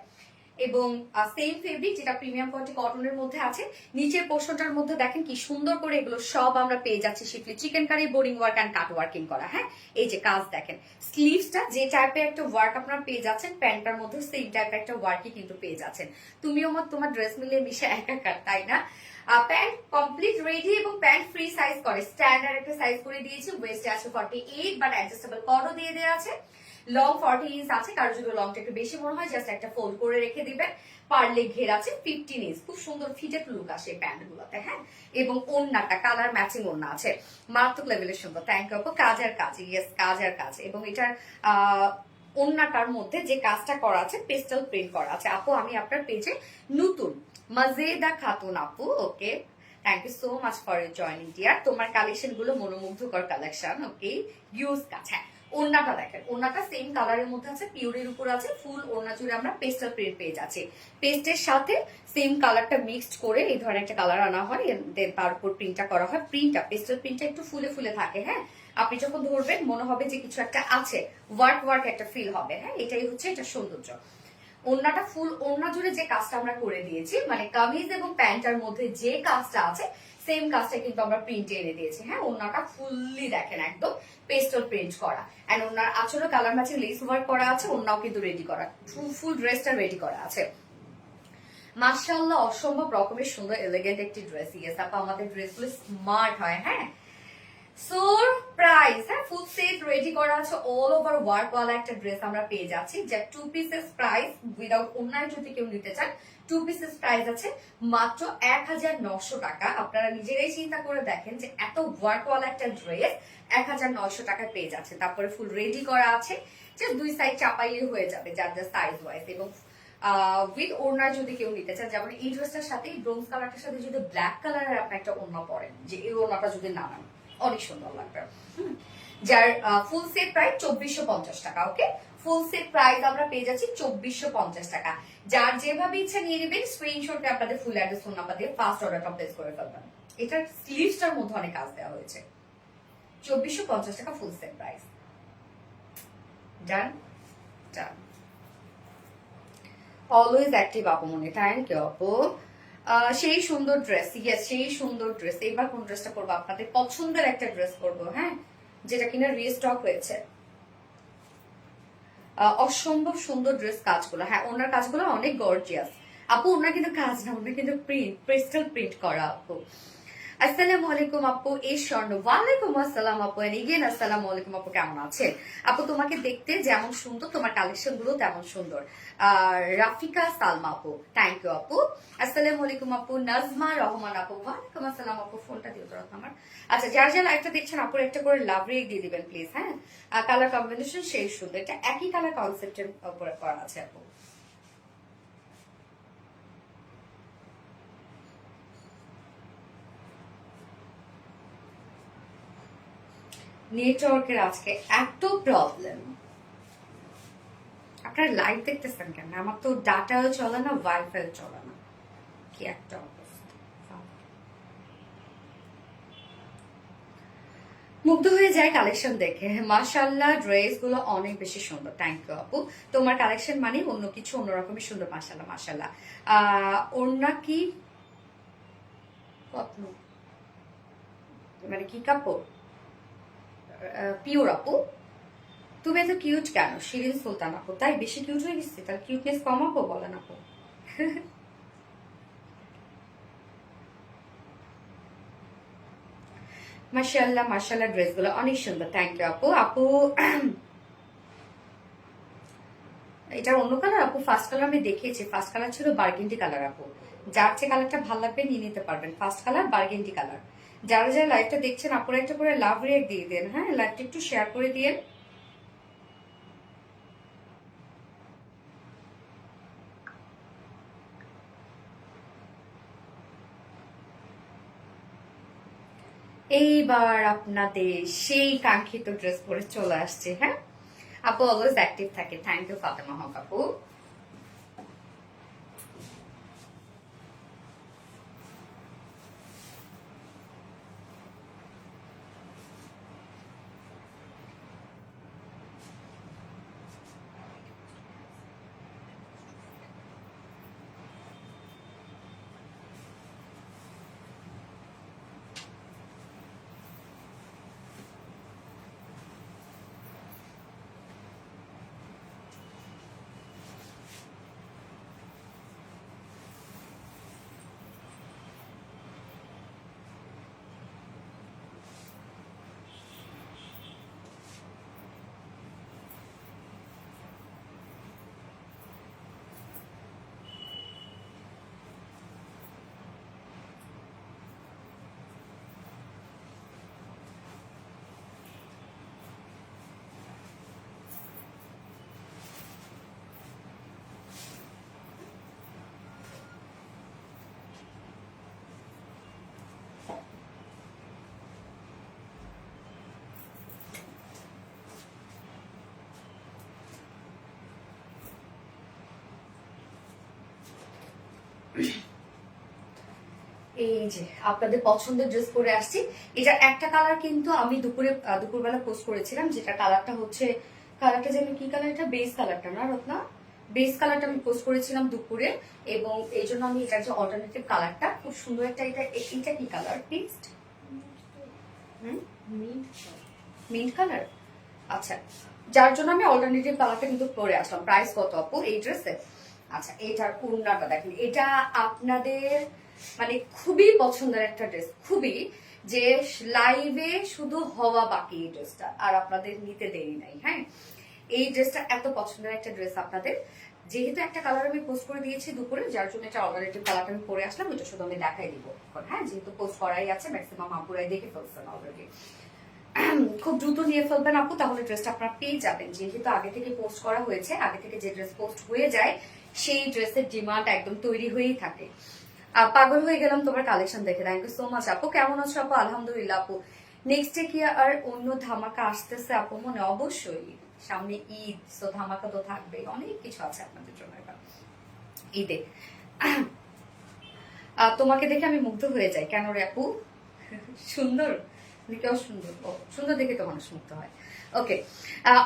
A: এবং সেম ফেব্রিক যেটা প্রিমিয়াম কোয়ালিটি কটনের মধ্যে আছে। নিচের পোর্শনটার মধ্যে দেখেন কি সুন্দর করে এগুলো সব আমরা পেয়ে যাচ্ছি schiffli chikankari boring work and cut working করা। হ্যাঁ, এই যে কাজ দেখেন, স্লিভসটা যে টাইপের একটা ওয়ার্ক আপনারা পেয়ে যাচ্ছেন, প্যান্টটার মধ্যে সেই টাইপের একটা ওয়ার্কই কিন্তু পেয়ে যাচ্ছেন। তুমিও তোমার ড্রেস মিলিয়ে মিশে একাকার, তাই না? প্যান্ট কমপ্লিট রেডি এবং প্যান্ট ফ্রি সাইজ করে স্ট্যান্ডার্ড একটা সাইজ করে দিয়েছি। ওয়েস্টে আছে 48 বাট অ্যাডজাস্টেবল কর্ডও দিয়ে দেওয়া আছে। লং 40 ইঞ্চ আছে, কারো যদি লংটা একটু বেশি মনে হয় জাস্ট একটা ফোল্ড করে রেখে দিবেন। পারলে ঘের আছে 15 ইঞ্চ, খুব সুন্দর ফিটেড লুক আসে প্যান্ট গুলোতে। হ্যাঁ, এবং ওড়নাটা কালার ম্যাচিং ওড়না আছে, মারাত্মক লেভেলের সুন্দর। থ্যাংক ইউ আপু। কাজের কাজ, ইয়েস কাজের কাজ, এবং এটার ওড়নাটার মধ্যে যে কাজটা করা আছে পেস্টেল প্রিন্ট করা আছে। আপু আমি আপনার পেজে নতুন, মাজেদা খাতুন আপু, okay, thank you so much for your joining dear. তোমার কালেকশন গুলো মনোমুগ্ধকর কালেকশন, ওকে, ইউজ কাজ। হ্যাঁ, ওড়নাটা দেখেন, ওড়নাটা সেম কালারের মধ্যে আছে, পিওরের উপর আছে, ফুল ওড়না জুড়ে আমরা পেস্টেল প্রিন্ট পেয়ে যাচ্ছি। পেস্টের সাথে সেম কালারটা মিক্সড করে এই ধরনের একটা কালার আনা হয়, দেন তার উপর প্রিন্টটা করা হয়। প্রিন্টটা পেস্টেল প্রিন্টটা একটু ফুলে ফুলে থাকে। হ্যাঁ, আপনি যখন ধরবেন মনে হবে যে কিছু একটা আছে, ওয়ার্ক ওয়ার্ক একটা ফিল হবে। হ্যাঁ, এটাই হচ্ছে এটা সৌন্দর্য। ওড়নাটা ফুল ওড়না জুড়ে যে কাজটা আমরা করে দিয়েছি, মানে কামিজ এবং প্যান্টার মধ্যে যে কাজটা আছে সেম কাজটা কিন্তু আমরা প্রিন্টে এনে দিয়েছি। হ্যাঁ, ওড়নাটা ফুললি দেখেন একদম পেস্টেল প্রিন্ট করা, এন্ড ওড়নার আঁচলে কালার ম্যাচিং লেস ওয়ার্ক করা আছে। ওড়নাও কিন্তু রেডি করা, ফুল ড্রেসটা রেডি করা আছে। মাশাআল্লাহ, অসম্ভব রকমের সুন্দর এলিগেন্ট একটি ড্রেস। ইয়েস আপা, আমাদের ড্রেসগুলো স্মার্ট হয়। হ্যাঁ, সারপ্রাইজ। হ্যাঁ, ফুল সেট রেডি করা আছে, অল ওভার ওয়ার্ক ওয়ালা একটা ড্রেস আমরা পেয়ে যাচ্ছি, যা 2 পিসেস প্রাইস উইদাউট ওড়নায় যদি কেউ নিতে চান 2 পিসেস প্রাইস আছে মাত্র 1900 টাকা। আপনারা নিজেরাই চিন্তা করে দেখেন যে এত ওয়ার্ক ওয়ালা একটা ড্রেস 1900 টাকায় পেয়ে যাচ্ছে। তারপরে ফুল রেডি করা আছে, জাস্ট দুই সাইড চাপাইলে হয়ে যাবে যার যার সাইজ ওয়াইজ। এবং উইথ ওড়না যদি কেউ নিতে চান, যেমন এই ড্রেসটার সাথে ব্রোঞ্জ কালারটার সাথে যদি ব্ল্যাক কালারের আপনি একটা ওড়না পরেন, যে এই ওড়নাটা যদি না নেন অনেক সুন্দর লাগবে। যার ফুল সেট প্রাইস 2450 টাকা। ওকে, ফুল সেট প্রাইস আমরা পেয়ে যাচ্ছি 2450 টাকা। যার যেভাবে ইচ্ছা নিয়ে নেবেন, স্ক্রিনশটে আপনাদের ফুল অ্যাড্রেস ফোন নাম্বার দিয়ে ফার্স্ট অর্ডারটা প্লেস করে ফেলবেন। এটার স্লিভসটার মধ্যে অনেক কাজ দেওয়া হয়েছে। 2450 টাকা ফুল সেট প্রাইস। ডান ডান। অলওয়েজ অ্যাক্টিভ আপু মনে, থ্যাংক ইউ আপু। সেই সুন্দর ড্রেস, ইয়েস সেই সুন্দর ড্রেস। এবার কোন ড্রেসটা পরবো? আপনাদের পছন্দের একটা ড্রেস পরবো। হ্যাঁ, যেটা কিনা রিস্টক হয়েছে। অসম্ভব সুন্দর ড্রেস কাজগুলো। হ্যাঁ, ওনার কাজগুলো অনেক গর্জিয়াস আপু। ওনার কিন্তু কাজ না, ওনার কিন্তু প্রিন্ট, ক্রিস্টাল প্রিন্ট করা আপু। আসসালামু আলাইকুম আপু। এই স্বর্ণ, ওয়ালাইকুম আসসালাম আপু। এগেন আসসালামু আলাইকুম আপু, কেমন আছেন আপু? তোমাকে দেখতে যেমন সুন্দর, তোমার কালেকশন গুলো তেমন সুন্দর। রাফিকা সালমা আপু, থ্যাংক ইউ আপু। আসসালামু আলাইকুম আপু। নাজমা রহমান আপু, ওয়ালাইকুম আসসালাম আপু। ফোনটা দিও তো আমার। আচ্ছা, যার যার লাইভটা দেখছেন আপুর একটা করে লাভ রেক দিয়ে দিবেন প্লিজ। হ্যাঁ, কালার কম্বিনেশন সেই সুন্দর, এটা একই কালার কনসেপ্টের উপরে করা আছে আপু। নেটওয়ার্কের আজকে এত প্রবলেম। আপনারা লাইভ দেখতেছেন কেন? আমার তো ডাটাও চলে না, ওয়াইফাই চলে না, কি একটা অবস্থা। মুগ্ধ হয়ে যায় কালেকশন দেখে। মাশাআল্লাহ, ড্রেস গুলো অনেক বেশি সুন্দর। থ্যাংক ইউ আপু। তোমার কালেকশন মানে অন্য কিছু অন্যরকমই সুন্দর। মাশাআল্লাহ মাশাআল্লাহ। ওড়না কি কত মানে কি কাপড়? পিওর আপু। তুমি এত কিউট কেন? শিরিন সুলতান আপু। তাই বেশি কিউট হয়ে গেছে? তার কিউটনেস কমাবো বলেন আপু। মাশাআল্লাহ মাশাআল্লাহ, ড্রেসগুলো অনেক সুন্দর। থ্যাংক ইউ আপু। আপু এটার অন্য কালার আপু? ফার্স্ট কালার আমি দেখিয়েছি। ফার্স্ট কালার ছিল বার্গেন্ডি কালার আপু। যার যে কালারটা ভালো লাগবে নিয়ে নিতে পারবেন। First colour burgundy colour. যারা যারা লাইভটা দেখছেন আপুরা একটা করে লাভ রিয়েক্ট দিয়ে দেন। হ্যাঁ, লাইভটা একটু শেয়ার করে দিয়েন। এইবার আপনাদের সেই কাঙ্ক্ষিত ড্রেস পরে চলে আসছে। হ্যাঁ আপু, অলওয়েজ অ্যাক্টিভ থাকে। থ্যাংক ইউ ফাতেমা হক আপু। এই যে আপনাদের পছন্দের ড্রেস পরে আসছি। এটা একটা কালার কিন্তু আমি দুপুরবেলা পোস্ট করেছিলাম, যেটা কালারটা হচ্ছে, কালারটা যেন কি কালার, এটা বেস কালারটা না রত্না? বেস কালারটা আমি পোস্ট করেছিলাম দুপুরে, এবং এই জন্য আমি এটার যে অল্টারনেটিভ কালারটা খুব সুন্দর একটা, এটা কি কালার পিস্ট? Mint colour. আচ্ছা, যার জন্য আমি অল্টারনেটিভ কালারটা কিন্তু পরে আসলাম। প্রাইস কত আপু এই ড্রেসের? আচ্ছা, এটার ওড়নাটা দেখেন। এটা আপনাদের মানে খুবই পছন্দের একটা ড্রেস, খুবই, যে লাইভে শুধু হওয়া বাকি এই ড্রেসটা, আর আপনাদের নিতে দেরি নাই। হ্যাঁ, এই ড্রেসটা এত পছন্দের একটা ড্রেস আপনাদের। যেহেতু একটা কালার আমি পোস্ট করে দিয়েছি দুপুরে, যার জন্য এটা অল্টারনেটিভ কালারটা আমি পরে আসলাম। ওটা শুধু আমি দেখাই দিব। হ্যাঁ, যেহেতু পোস্ট করাই আছে, ম্যাক্সিমাম আপুরাই দেখে ফেলছেন অলরেডি। খুব দ্রুত নিয়ে ফেলবেন আপু, তাহলে ড্রেসটা আপনারা পেয়ে যাবেন। যেহেতু আগে থেকে পোস্ট করা হয়েছে, আগে থেকে যে ড্রেস পোস্ট হয়ে যায় সেই ড্রেসের ডিমান্ড একদম তৈরি হয়েই থাকে। পাগল হয়ে গেলাম তোমার কালেকশন দেখে। থ্যাংক ইউ সো মাচ আপু। কেমন আছো আপু? আলহামদুলিল্লাহ আপু। নেক্সটে কি আর অন্য ধামাকা আসতেছে আপু? মনে অবশ্যই, সামনে ঈদ, তো ধামাকা তো থাকবে, অনেক কিছু আছে আপনাদের জন্য এবার ঈদে। তোমাকে দেখে আমি মুগ্ধ হয়ে যাই। কেন রে আপু? সুন্দর দেখে, সুন্দর, সুন্দর দেখে তো মানুষ মুক্ত হয়। ওকে,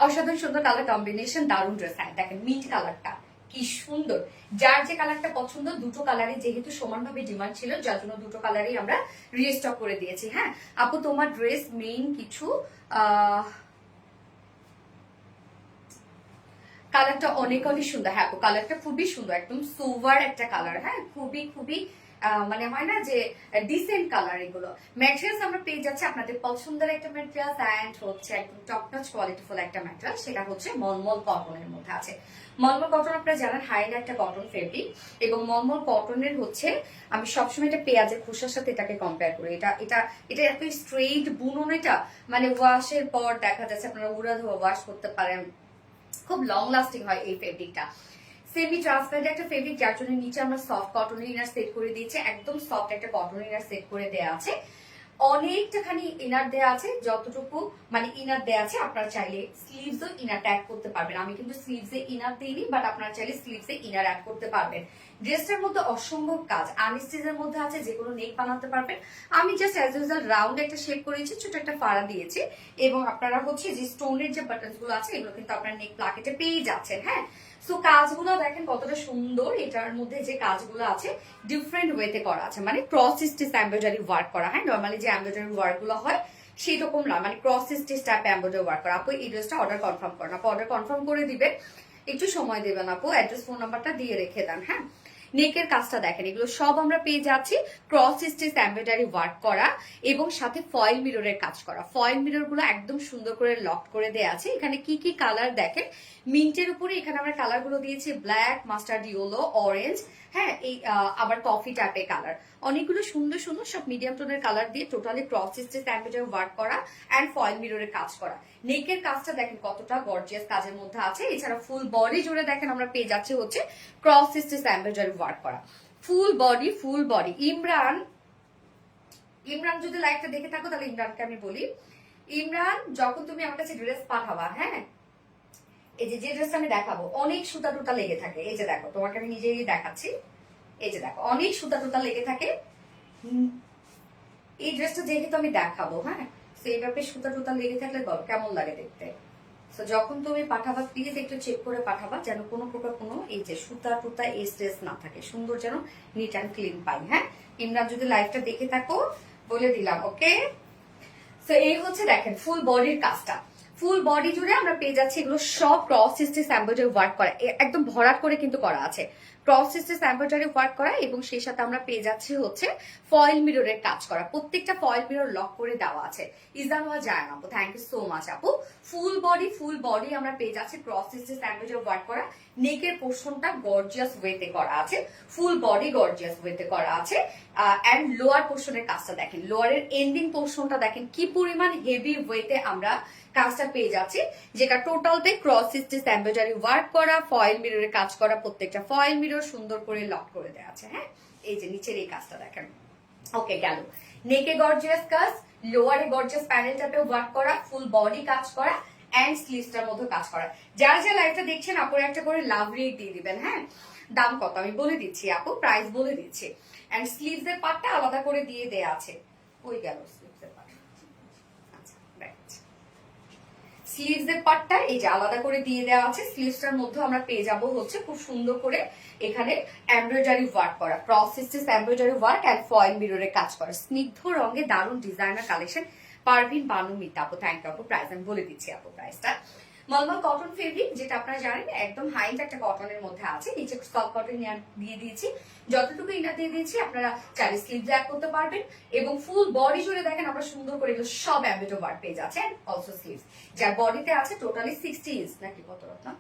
A: অসাধারণ সুন্দর কালার কম্বিনেশন, দারুণ ড্রেস। হ্যাঁ দেখেন, মিন্ট কালারটা কি সুন্দর। যার যে কালারটা পছন্দ, দুটো কালারই যেহেতু সমানভাবে ডিমান্ড ছিল, যার জন্য দুটো কালারই আমরা রিস্টক করে দিয়েছি। হ্যাঁ আপু, তোমার ড্রেস মেইন কিছু কালারটা অনেক অনেক সুন্দর। হ্যাঁ আপু, কালারটা খুবই সুন্দর, একদম সোভার একটা কালার। হ্যাঁ, খুবই খুবই মানে হয় না যে ডিসেন্ট কালার। এগুলো ম্যাটেরিয়ালস আমরা পেয়ে যাচ্ছি আপনাদের পছন্দের একটা ম্যাটেরিয়ালস, অ্যান্ড হচ্ছে একদম টপ নচ কোয়ালিটিফুল একটা ম্যাটেরিয়াল, সেটা হচ্ছে মলমল কটনের মধ্যে আছে। মলমল কটন আপনারা জানেন হাইলা একটা কটন ফেব্রিক, এবং মলমল কটনের হচ্ছে আমি সবসময় এটা পেঁয়াজের খোসার সাথে এটাকে কম্পেয়ার করি। এটা এটা এটা এত স্ট্রেইট বুনন, এটা মানে ওয়াশের পর দেখা যাচ্ছে আপনারা উড়া ধোয়া ওয়াশ করতে পারেন, খুব লং লাস্টিং হয় এই ফেব্রিকটা। সেমি ট্রান্সপারেন্ট একটা ফেব্রিক, যার জন্য নিচে আমরা সফট কটনের ইনার সেট করে দিয়েছি, একদম সফট একটা কটন ইনার সেট করে দেওয়া আছে। অনেকটাখানি ইনার দেয়া আছে, যতটুকু মানে ইনার দেয়া আছে আপনারা চাইলে স্লিভসও ইনার অ্যাড করতে পারবেন। আমি কিন্তু স্লিভসে ইনার দিইনি, বাট আপনারা চাইলে স্লিভসে ইনার অ্যাড করতে পারবেন। ড্রেসটার মধ্যে অসম্ভব কাজ, আনস্টিচের মধ্যে আছে, যে কোনো নেক বানাতে পারবেন। আমি জাস্ট অ্যাজ ইউজুয়াল রাউন্ড একটা শেপ করেছি, ছোট একটা ফাড়া দিয়েছি, এবং আপনারা হচ্ছে যে স্টোনের যে বাটনস গুলো আছে এগুলো কিন্তু আপনার নেক প্লাকেটে পেয়ে যাচ্ছেন। হ্যাঁ, সো কাজগুলো দেখেন কতটা সুন্দর। এটার মধ্যে যে কাজগুলো আছে ডিফারেন্ট ওয়েতে করা আছে, মানে ক্রস স্টিচ এমব্রয়ডারি ওয়ার্ক করা। হ্যাঁ, নর্মালি যে এমব্রয়ডারি ওয়ার্ক গুলো হয় সেই রকম না, মানে cross stitch type embroidery work করা। আপু এই ড্রেসটা অর্ডার কনফার্ম করেন, আপু অর্ডার কনফার্ম করে দিবেন, একটু সময় দেবেন আপু, অ্যাড্রেস ফোন নাম্বারটা দিয়ে রেখে দেন। হ্যাঁ, নেকের কাজটা দেখেন, এগুলো সব আমরা পেয়ে যাচ্ছি ক্রস স্টিচ এমব্রয়ডারি ওয়ার্ক করা এবং সাথে ফয়েল মিররের কাজ করা। ফয়েল মিরর গুলো একদম সুন্দর করে লক করে দেওয়া আছে। এখানে কি কি কালার দেখেন, মিন্টের উপরে এখানে আমরা কালার গুলো দিয়েছি ব্ল্যাক, মাস্টার্ড ইয়েলো, অরেঞ্জ, হ্যাঁ এই আবার কফি টাইপের কালার, অনেকগুলো সুন্দর সুন্দর সব মিডিয়াম টোনের কালার দিয়ে totally cross stitch embroidery work করা এন্ড ফয়েল মিররের কাজ করা। নেকের কাজটা দেখেন কতটা গর্জিয়াস কাজের মধ্যে আছে। এছাড়া ফুল বডি জুড়ে দেখেন আমরা পেয়ে যাচ্ছি হচ্ছে ক্রস স্টিচ এমব্রয়ডারি ওয়ার্ক করা ফুল বডি। ইমরান যদি লাইভটা দেখে থাকো তাহলে ইমরানকে আমি বলি, ইমরান যখন তুমি আমার কাছে ড্রেস পাঠাবা, হ্যাঁ এই যে ড্রেসটা আমি দেখাবো অনেক সুতা টুতা লেগে থাকে, এই যে দেখো তোমাকে আমি নিজেই দেখাচ্ছি, এই যে দেখো অনেক সুতা টুতা লেগে থাকে। এই ড্রেসটা যেহেতু আমি দেখাবো, হ্যাঁ তো এই ব্যাপারে সুতা টুতা লেগে থাকলে বলো কেমন লাগে দেখতে। তো যখন তুমি পাঠাবা প্লিজ একটু চেক করে পাঠাবা, যেন কোনো প্রকার কোনো এই যে সুতা টুতা এই স্ট্রেস না থাকে, সুন্দর যেন নিট অ্যান্ড ক্লিন পাই। হ্যাঁ, ইমরান যদি লাইভটা দেখে থাকো বলে দিলাম, ওকে। তো এই হচ্ছে দেখেন ফুল বডির কাজটা, ফুল বডি জুড়ে আমরা পেয়ে যাচ্ছি এগুলো সব ক্রস স্টিচ এমব্রয়ডারি ওয়ার্ক করা, একদম ভরাট করে কিন্তু করা আছে ক্রস স্টিচ এমব্রয়ডারি ওয়ার্ক করা, এবং সেই সাথে আমরা পেয়ে যাচ্ছি হচ্ছে ফয়েল মিররের কাজ করা। প্রত্যেকটা ফয়েল মিরর লক করে দেওয়া আছে। ইজানুয়া জায়ান আপু, থ্যাংক ইউ সো মাচ আপু। ফুল বডি আমরা পেয়ে যাচ্ছি ক্রস স্টিচ এমব্রয়ডারি ওয়ার্ক করা। নেকের পোর্শনটা গর্জিয়াস ওয়েতে করা আছে, ফুল বডি গর্জিয়াস ওয়েতে করা আছে। এন্ড লোয়ার পোর্শনের কাজটা দেখেন, লোয়ারের এন্ডিং পোর্শনটা দেখেন কি পরিমাণ হেভি ওয়েতে আমরা কাজটা পেয়ে যাচ্ছি, যেটা টোটালতে ক্রস স্টিচ এমব্রয়ডারি ওয়ার্ক করা, ফয়েল মিররের কাজ করা, প্রত্যেকটা ফয়েল মিরর সুন্দর করে লক করে দেওয়া আছে। হ্যাঁ, এই যে নিচের এই কাজটা দেখেন, ওকে গেল। নেকে গর্জিয়াস কাজ, লোয়ারে গর্জিয়াস প্যানেল টাইপে ওয়ার্ক করা, ফুল বডি কাজ করা এন্ড স্লিভসটার মধ্যে কাজ করা। যারা যারা লাইভটা দেখছেন আপুর একটা করে লাভ রেট দিয়ে দিবেন। হ্যাঁ, দাম কত আমি বলে দিচ্ছি আপু, প্রাইস বলে দিচ্ছি। এন্ড স্লিভস এর পার্টটা আলাদা করে দিয়ে দেয়া আছে, ওই গেল স্লিভস এর পার্ট। আচ্ছা রাইট, স্লিভস এর পার্টটা এই যে আলাদা করে দিয়ে দেওয়া আছে। স্লিভসটার মধ্যে আমরা পেয়ে যাব হচ্ছে খুব সুন্দর করে এখানে এমব্রয়ডারি ওয়ার্ক করা, cross stitch embroidery work and foil মিররের কাজ করা, স্নিগ্ধ রঙে দারুণ ডিজাইনার কালেকশন। পারভিন বানু মিতা আপু, থ্যাংক ইউ আপু। প্রাইস আমি বলে দিচ্ছি আপু, প্রাইসটা মলমল কটন ফেব্রিক, যেটা আপনারা জানেন একদম হাইট একটা কটনের মধ্যে আছে। নিচে স্কল কটন দিয়ে দিয়েছি, যতটুকু ইনার দিয়ে দিয়েছি আপনারা চাইলে স্লিভ অ্যাড করতে পারবেন। এবং ফুল বডি জুড়ে দেখেন আমরা সুন্দর করে এগুলো সব এমব্রয়ডারি ওয়ার্ক পেয়ে যাচ্ছেন, অলসো স্লিভস। যার বডিতে আছে টোটালি 60 ইঞ্চ নাকি কত রত্না,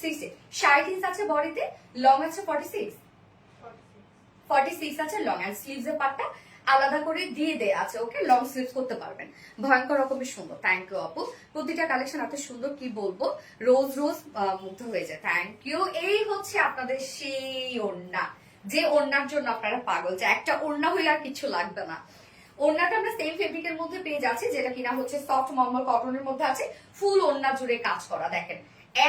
A: 60 ইঞ্চ আছে বডিতে, লং আছে 46 আছে লং, এন্ড স্লিভস এর পার্টটা আলাদা করে দিয়ে দেয়া আছে। ওকে, লং স্লিভস করতে পারবেন, ভয়ঙ্কর রকমের সুন্দর। থ্যাংক ইউ আপু, প্রতিটা কালেকশন এত সুন্দর কি বলবো, রোজ মুগ্ধ হয়ে যায়। Thank you. এই হচ্ছে আপনাদের সেই ওড়না, যে ওড়নার জন্য আপনারা পাগল, যে একটা ওড়না হইলে আর কিছু লাগবে না। ওড়নাটা আমরা সেম ফেব্রিকের মধ্যে পেয়ে যাচ্ছি, যেটা কিনা হচ্ছে সফট মলমল কটনের মধ্যে আছে, ফুল ওড়না জুড়ে কাজ করা। দেখেন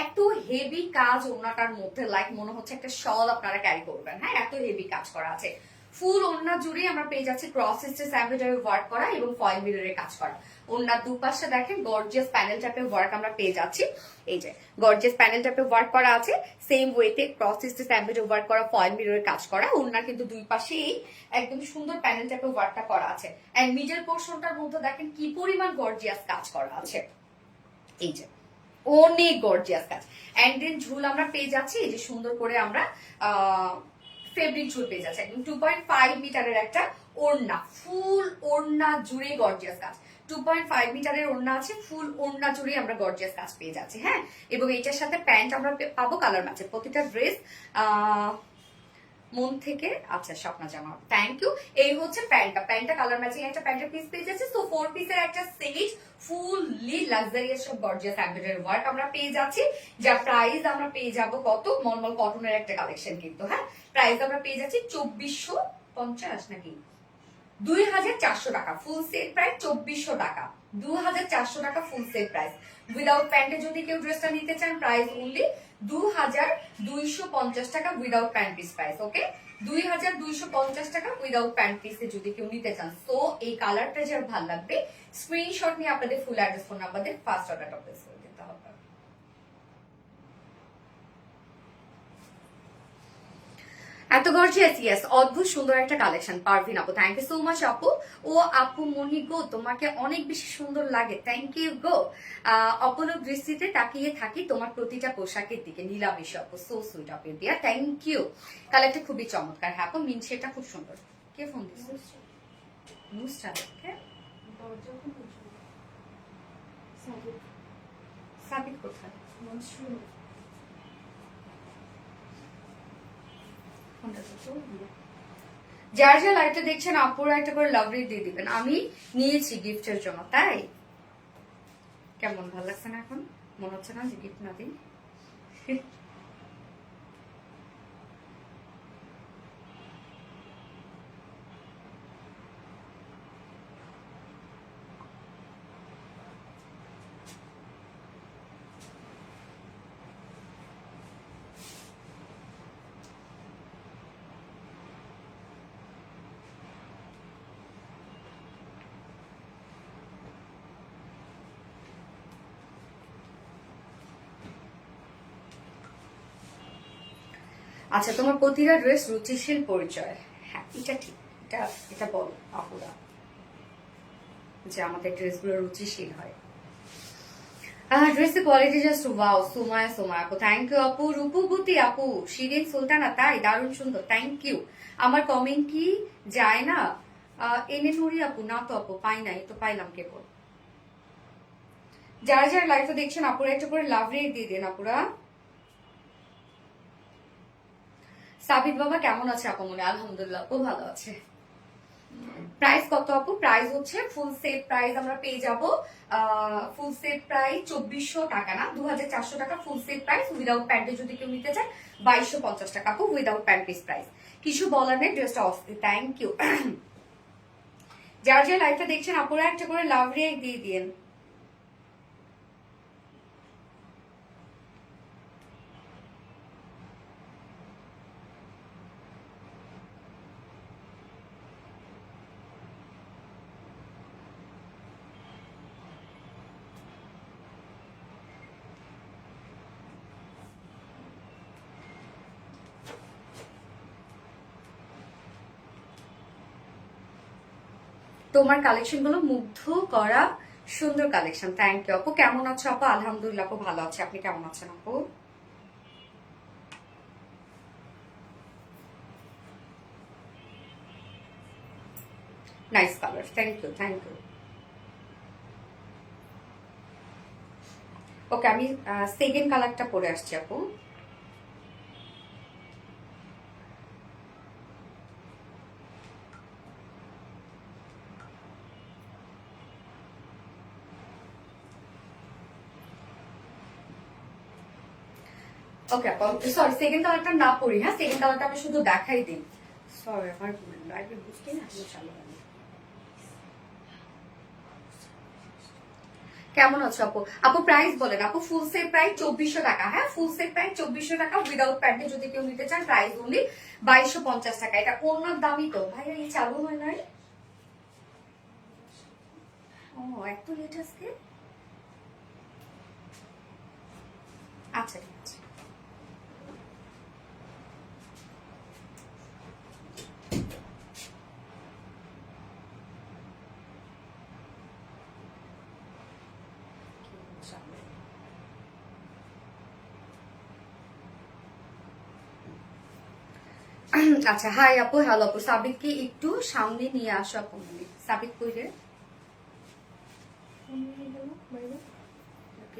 A: এত হেভি কাজ ওড়নাটার মধ্যে, লাইক মনে হচ্ছে একটা শল আপনারা ক্যারি করবেন। হ্যাঁ, এত হেভি কাজ করা আছে। ফুল ওড়না জুড়ে আমরা পেয়ে যাচ্ছি ক্রস স্টিচ এমব্রয়ডারি ওয়ার্ক করা এবং ফয়েল মিররের কাজ করা। ওড়নার দুপাশে দেখেন গর্জিয়াস প্যানেল টাইপের ওয়ার্ক আমরা পেয়ে যাচ্ছি, এই যে গর্জিয়াস প্যানেল টাইপের ওয়ার্ক করা আছে, সেম ওয়েতে ক্রস স্টিচ এমব্রয়ডারি ওয়ার্ক করা, ফয়েল মিররের কাজ করা। ওড়নার কিন্তু দুই পাশেই একদম সুন্দর প্যানেল টাইপের ওয়ার্কটা করা আছে। এন্ড মিডল পোর্শনটার মধ্যে দেখেন কি পরিমাণ গর্জিয়াস কাজ করা আছে, এই যে অনেক গর্জিয়াস কাজ। এন্ড দেন ঝুল আমরা পেয়ে যাচ্ছি এই যে সুন্দর করে আমরা ফেব্রিক ঝুল পেয়ে যাচ্ছে, একদম 2.5 মিটারের একটা ওড়না, ফুল ওড়না জুড়ে গর্জিয়াস কাজ। 2.5 মিটারের ওড়না আছে, ফুল ওড়না জুড়ে আমরা গর্জিয়াস কাজ পেয়ে যাচ্ছি। হ্যাঁ, এবং এটার সাথে প্যান্ট আমরা পাবো কালার ম্যাচে। প্রতিটা ড্রেস মন থেকে, আচ্ছা স্বপ্না জামা, থ্যাংক ইউ। এই হচ্ছে প্যান্টটা কালার ম্যাচিং একটা প্যান্টের পিস পেয়ে যাচ্ছে। সো 4 পিসের একটা সেট, ফুললি লাক্সারিয়াস সব গর্জিয়াস এমব্রয়ডারি ওয়ার্ক আমরা পেয়ে যাচ্ছি। যার প্রাইস আমরা পেয়ে যাব কত, মলমল কটনের একটা কালেকশন কিন্তু। হ্যাঁ, প্রাইস আমরা পেয়ে যাচ্ছি 2450 নাকি 2400 টাকা ফুল সেট প্রাইস 2400 টাকা 2400 টাকা ফুল সেট প্রাইস উইদাউট প্যান্টে যদি কেউ ড্রেসটা নিতে চান প্রাইস অনলি 2250 টাকা without pant piece price okay 2250 টাকা উইদাউট প্যান্ট পিসে যদি কেউ নিতে চান তো এই কালারটা যার ভালো লাগবে স্ক্রিনশট নিয়ে আপনাদের ফুল অ্যাড্রেস ফোন নাম্বার দিয়ে ফার্স্ট অর্ডারটা প্লেস করে দিতে হবে। এত গর্জিয়াস ইয়েস অদ্ভুত সুন্দর একটা কালেকশন পারভিন আপু থ্যাংক ইউ সো মাচ আপু ও আপু মনি গো তোমাকে অনেক বেশি সুন্দর লাগে থ্যাংক ইউ গো অপলক দৃষ্টিতে তাকিয়ে থাকি তোমার প্রতিটা পোশাকের দিকে নীলামিশ আপু সো সুইট আপু দিয়া থ্যাংক ইউ কালারটা খুবই চমৎকার হ্যাঁ আপু মিনসেটা খুব সুন্দর কে ফোন দিচ্ছে নুসরাত কে
B: দরজা খুলে সাবিক
A: সাবিক কোথায়
B: মনসুর
A: যার যা লাইভটা দেখছেন আপুরা একটা করে লাভ রেট দিয়ে দিবেন আমি নিয়েছি গিফটের জন্য তাই কেমন ভালো লাগছে না এখন মনে হচ্ছে না যে গিফট না দিই আচ্ছা তোমার প্রতিটা ড্রেস রুচিশীল পরিচয় হ্যাঁ এটা ঠিক এটা এটা বল আপুরা যে আমাদের ড্রেসগুলো রুচিশীল হয় ড্রেসের কোয়ালিটি জাস্ট ওয়াও সোমায়া আপু থ্যাংক ইউ আপু রূপবতী আপু শিরিন সুলতানা তাই দারুণ সুন্দর থ্যাংক ইউ আমার কমেন্ট কি যায় না এনে নুরি আপু না তো আপু পাই নাই তো পাইলাম কেবল যারা যারা লাইভটা দেখছেন আপুরা একটা করে লাভ রেট দিয়ে দেন আপুরা সাবিত বাবা কেমন আছে আপু মনে আলহামদুলিল্লাহ ও ভালো আছে প্রাইস কত আপু প্রাইস হচ্ছে ফুল সেট প্রাইস আমরা পেয়ে যাব ফুল সেট প্রাইস 2400 টাকা না 2400 টাকা ফুল সেট প্রাইস উইদাউট প্যান্টে যদি কেউ নিতে চান 2250 টাকা আপু উইদাউট প্যান্ট পিস প্রাইস কিছু বলার নেই ড্রেসটা অস্থির থ্যাংক ইউ যার যে লাইভটা দেখছেন আপুরা একটা করে লাভ রিয়েক্ট দিয়ে দিন তোমার কালেকশন গুলো মুগ্ধ করা সুন্দর কালেকশন থ্যাংক ইউ আপু কেমন আছো আপু আলহামদুলিল্লাহ আপু ভালো আছে আপনি কেমন আছেন আপু nice colour thank you okay আমি সেকেন্ড কালারটা পরে আসছি আপু ওকে সরি সেকেন্ড কালারটা না পড়ি হ্যাঁ সেকেন্ড কালারটা আমি শুধু দেখাই দিই সরি আমার লাইভে বুঝতে না আসলে চালু হয়নি কেমন আছো আপু আপু প্রাইস বলেন আপু ফুল সেট প্রাইস 2400 টাকা হ্যাঁ ফুল সেট প্রাইস 2400 টাকা উইদাউট প্যান্টে যদি কেউ নিতে চান প্রাইস অনলি 2250 টাকা এটা ওনার দামই তো ভাইয়া এই চালু হয় নাই ও এত লেট আজকে আচ্ছা ঠিক আছে আচ্ছা হাই আপু হ্যালো আপু সাবিতকে একটু সামনে নিয়ে আসো আপু সাবিত কই রে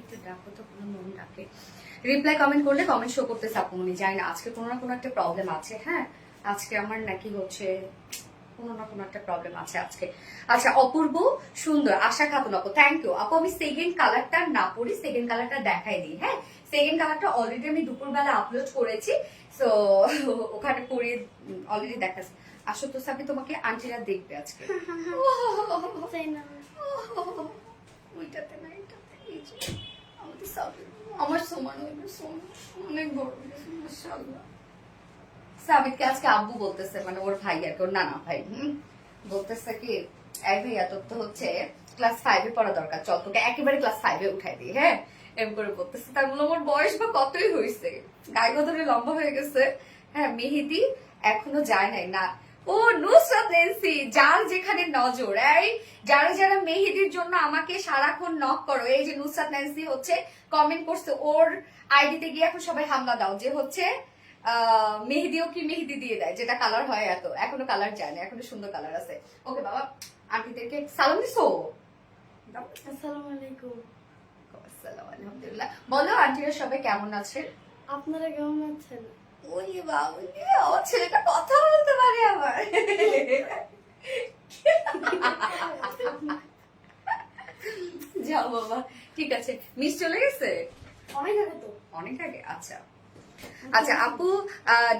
A: একটু ডাকো তো কোনো মন ডাকে রিপ্লাই কমেন্ট করলে কমেন্ট শো করতেছে আপু মনে যায় না আজকে কোনো না কোনো একটা প্রবলেম আছে হ্যাঁ আজকে আমার নাকি হচ্ছে কোনো না কোনো একটা প্রবলেম আছে আজকে আচ্ছা অপূর্ব সুন্দর আশা খাতুন আপু থ্যাংক ইউ আপু আমি সেকেন্ড কালারটা না পড়ি সেকেন্ড কালারটা দেখাই দিই হ্যাঁ সেকেন্ড কালারটা অলরেডি আমি দুপুরবেলা আপলোড করেছি তো ওখানে পরে অলরেডি দেখাচ্ছি আসো তো সাবি, তোমাকে আন্টিরা দেখবে আজকে।
B: তাই না?
A: ওইটাতে না, এটাতে, এই যে আমাদের সাবি, আমার সমান হইবে, সমান, অনেক বড় হয়েছে, মাশাআল্লাহ। সাবিতকে আজকে আব্বু বলতেছে, মানে ওর ভাই আর কি, ওর নানা ভাই, বলতেছে কি, এই ভাইয়া তোর তো হচ্ছে ক্লাস 5-এ পড়া দরকার, চল তোকে একেবারে ক্লাস 5-এ উঠাই দিই, হ্যাঁ, এরকম করে বলতেছে। তার বললাম ওর বয়স বা কতই হয়েছে, গায়ে গতরে লম্বা হয়ে গেছে, হ্যাঁ, মেহেদি এখনো যায় নাই না। ও নুসরাত নেন্সি, যার যেখানে নজর, এই যারা যারা মেহেদির জন্য আমাকে সারাক্ষণ নক করো, এই যে নুসরাত নেন্সি হচ্ছে কমেন্ট করছে, ওর আইডিতে গিয়ে এখন সবাই হামলা দাও যে হচ্ছে মেহেদিও কি মেহেদি দিয়ে দেয়, যেটা কালার হয়, এত এখনো কালার যায় না, এখনো সুন্দর কালার আছে। ওকে বাবা, আন্টিদেরকে সালাম দিছো?
B: আসসালামু আলাইকুম।
A: আসসালাম, আলহামদুলিল্লাহ। বলো আন্টিরা সবাই কেমন আছেন?
B: আপনারা কেমন আছেন?
A: ওই বাবা, আমার ছেলেটা কথা বলতে পারে আবার। যাও বাবা, ঠিক আছে। মিস চলে গেছে
B: অনেক আগে তো।
A: অনেক আগে? আচ্ছা আচ্ছা আপু,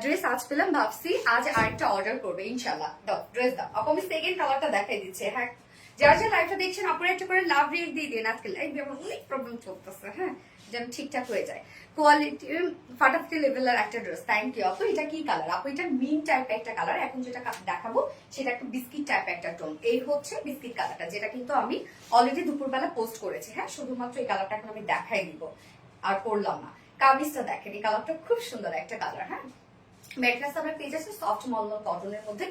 A: ড্রেস আজ পেলাম, ভাবছি আজ আরেকটা অর্ডার করবে ইনশাল্লাহ। দাও ড্রেস দাও আপু, আমি সেকেন্ড কালারটা দেখাই দিচ্ছি। হ্যাঁ, যারা যারা লাইভটা দেখছেন আপনারা একটা করে লাভ রিল দিয়ে দিন। আজকে লাইভে আমার অনেক প্রবলেম চলতেছে, হ্যাঁ, যেন ঠিকঠাক হয়ে যায়। কোয়ালিটি ফাটাফাটি লেভেলের একটা ড্রেস। থ্যাংক ইউ আপু। এটা কি কালার আপু? এটা মিন টাইপ একটা কালার। এখন যেটা দেখাবো সেটা একটা বিস্কিট টাইপ একটা টোন। এই হচ্ছে বিস্কিট কালারটা, যেটা কিন্তু আমি অলরেডি দুপুরবেলা পোস্ট করেছি। হ্যাঁ, শুধুমাত্র এই কালারটা এখন আমি দেখাই দিব, আর করলাম না। কামিজটা দেখেন, এই কালারটা খুব সুন্দর একটা কালার। হ্যাঁ, মেট্রাস আমরা পেয়ে যাচ্ছি সফট মলমল কটনের মধ্যে,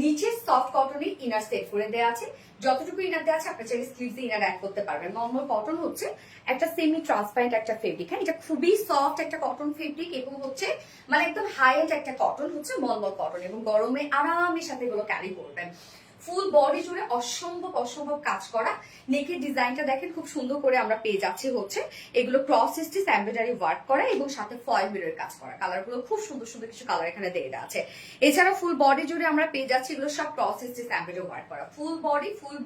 A: নিচে সফট কটনের ইনার সেট করে দেওয়া আছে। যতটুকু ইনার দেওয়া আছে আপনার চাইলে স্লিভস ইনার অ্যাড করতে পারবেন। মলমল কটন হচ্ছে একটা সেমি ট্রান্সপারেন্ট একটা ফেব্রিক। হ্যাঁ, এটা খুবই সফট একটা কটন ফেব্রিক এবং হচ্ছে মানে একদম হাই এন্ড একটা কটন হচ্ছে মলমল কটন, এবং গরমে আরামের সাথে এগুলো ক্যারি করবেন। ফুল বডি জুড়ে অসম্ভব অসম্ভব কাজ করা। নেকের ডিজাইনটা দেখেন খুব সুন্দর করে আমরা পেয়ে যাচ্ছি হচ্ছে এগুলো ক্রস স্টিচ এমব্রয়ডারি ওয়ার্ক করা এবং সাথে ফয়েল মিরর কাজ করা। কালারগুলো খুব সুন্দর সুন্দর কিছু কালার এখানে দেওয়া আছে। এছাড়া ফুল বডি জুড়ে আমরা পেয়ে যাচ্ছি এগুলো সব ক্রস স্টিচ এমব্রয়ডারি ওয়ার্ক করা। ফুল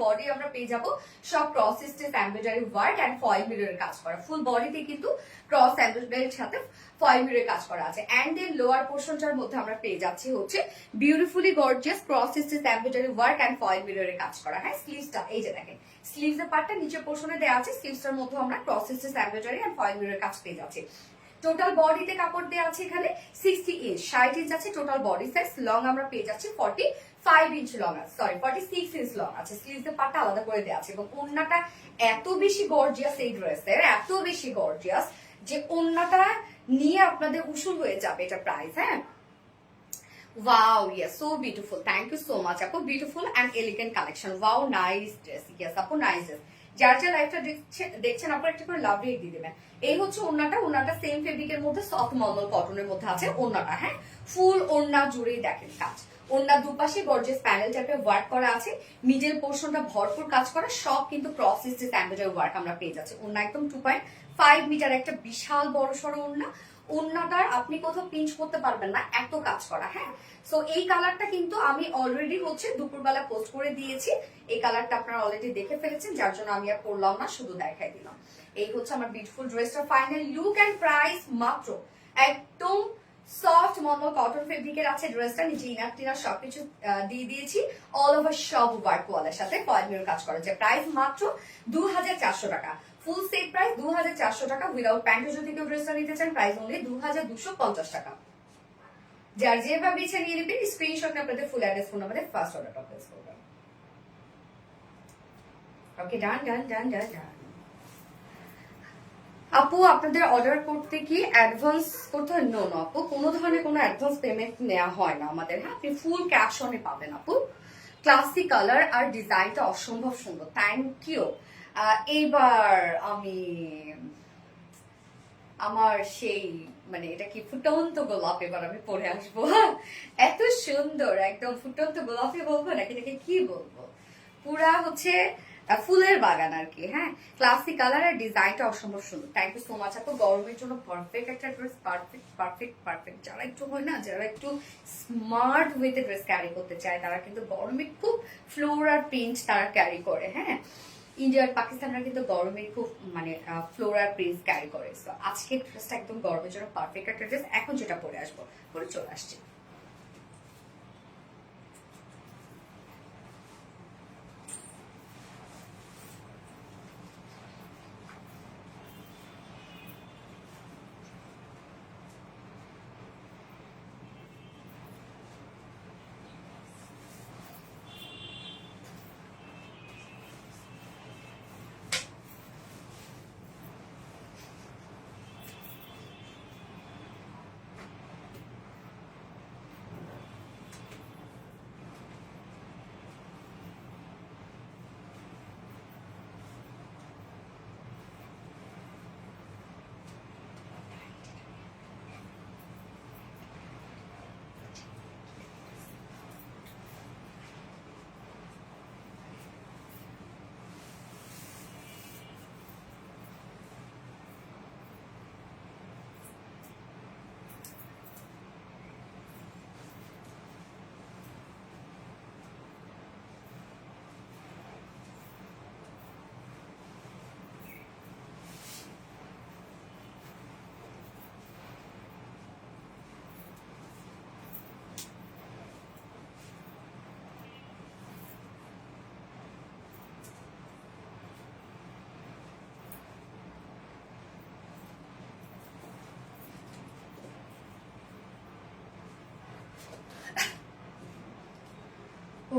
A: বডি আমরা পেয়ে যাব সব cross stitch embroidery work and foil মিররের কাজ করা। ফুল বডিতে কিন্তু ক্রস এমব্রয়ডারির সাথে ফয়েল মিররের কাজ করা আছে। এন্ড এর লোয়ার পোর্শনটার মধ্যে আমরা পেয়ে যাচ্ছি হচ্ছে beautifully gorgeous cross stitch embroidery work and foil মিররের কাজ করা। হ্যাঁ, স্লিভসটা এই যে দেখেন, স্লিভসের পার্টটা নিচের পোর্শনে দেওয়া আছে, স্লিভসটার মধ্যে আমরা cross stitch embroidery and foil মিররের কাজ পেয়ে যাচ্ছি। টোটাল বডিতে কাপড় দেওয়া আছে এখানে 60 ইঞ্চ, 60 ইঞ্চ আছে টোটাল বডি সাইজ। লং আমরা পেয়ে যাচ্ছি 45 ইঞ্চ লং আছে, সরি 46 ইঞ্চ লং আছে। স্লিভসের পার্টটা আলাদা করে দেওয়া আছে এবং ওড়নাটা এত বেশি গর্জিয়াস এই ড্রেসের, এত বেশি গর্জিয়াস যে ওড়নাটা নিয়ে আপনাদের উসুল হয়ে যাবে এটা প্রাইস। হ্যাঁ, wow, yes, so beautiful, thank you so much আপু, beautiful and elegant collection, wow, nice dress, yes আপু, nice dress। যার যা লাইফটা দেখছেন আপু একটা করে লাভ রেট দিয়ে দেবেন। এই হচ্ছে ওড়নাটা সেম ফেব্রিকের মধ্যে সফট মলমল কটনের মধ্যে আছে ওড়নাটা। হ্যাঁ, ফুল ওড়না জুড়েই দেখেন কাজ। ওড়নার দুপাশে গর্জিয়াস প্যানেল টাইপের ওয়ার্ক করা আছে, মিডল পোর্শনটা ভরপুর কাজ করা, সব কিন্তু ক্রস স্টিচ এমব্রয়ডারি ওয়ার্ক আমরা পেয়ে যাচ্ছি। ওড়না একদম 2.5 মিটার একটা বিশাল বড় সড়ো ওড়না। ওড়নাটার আপনি কোথাও পিঞ্চ করতে পারবেন না, এত কাজ করা। হ্যাঁ, সো এই কালারটা কিন্তু আমি অলরেডি হচ্ছে দুপুরবেলা পোস্ট করে দিয়েছি। এই কালারটা আপনারা অলরেডি দেখে ফেলেছেন, যার জন্য আমি আর করলাম না, শুধু দেখাই দিলাম। এই হচ্ছে আমার বিউটিফুল ড্রেসটা ফাইনাল লুক এন্ড প্রাইস মাত্র একদম সফট মলমল কটন ফেব্রিকের আছে ড্রেসটা। নিচে ইনার টিনার সবকিছু দিয়ে দিয়েছি, অল ওভার সব ওয়ার্ক ওয়ালের সাথে ফয়েল মিরর কাজ করা যায়। প্রাইস মাত্র 2400 টাকা, ফুল সেট প্রাইস 2400 টাকা। উইদাউট প্যান্টে যদি কেউ ড্রেসটা নিতে চান প্রাইস অনলি 2250 টাকা। যার যেভাবে ইচ্ছা নিয়ে নেবেন, স্ক্রিনশট আপনাদের ফুল অ্যাড্রেস ফোন নাম্বারে ফার্স্ট অর্ডারটা প্লেস করবেন। ওকে, ডান ডান ডান ডান ডান। আপু আপনাদের অর্ডার করতে কি অ্যাডভান্স করতে হয়? নো আপু, কোনো ধরনের কোনো অ্যাডভান্স পেমেন্ট নেওয়া হয় না আমাদের। হ্যাঁ, আপনি ফুল ক্যাশ অনে পাবেন আপু। ক্লাসিক কালার আর ডিজাইনটা অসম্ভব সুন্দর, থ্যাংক ইউ। এইবার আমি আমার সেই মানে এটা কি ফুটন্ত গোলাপ এবার আমি পরে আসবো। এত সুন্দর একদম ফুটন্ত গোলাপি বলবো নাকি এটাকে কি বলবো, পুরা হচ্ছে ফুলের বাগান আর কি। হ্যাঁ, ক্লাসিক কালার আর ডিজাইনটা অসম্ভব সুন্দর। থ্যাংক ইউ সো মাচ আপু। গরমের জন্য পারফেক্ট একটা ড্রেস, পারফেক্ট পারফেক্ট পারফেক্ট। যারা একটু হয় না, যারা একটু স্মার্ট ওয়েতে ড্রেস ক্যারি করতে চায় তারা কিন্তু গরমে খুব ফ্লোরাল প্রিন্ট তারা ক্যারি করে। হ্যাঁ, ইন্ডিয়া আর পাকিস্তানরা কিন্তু গরমে খুব মানে ফ্লোরাল প্রিন্ট ক্যারি করে। সো আজকে ড্রেসটা একদম গরমের জন্য পারফেক্ট একটা ড্রেস। এখন যেটা পরে আসবো, পরে চলে আসছে।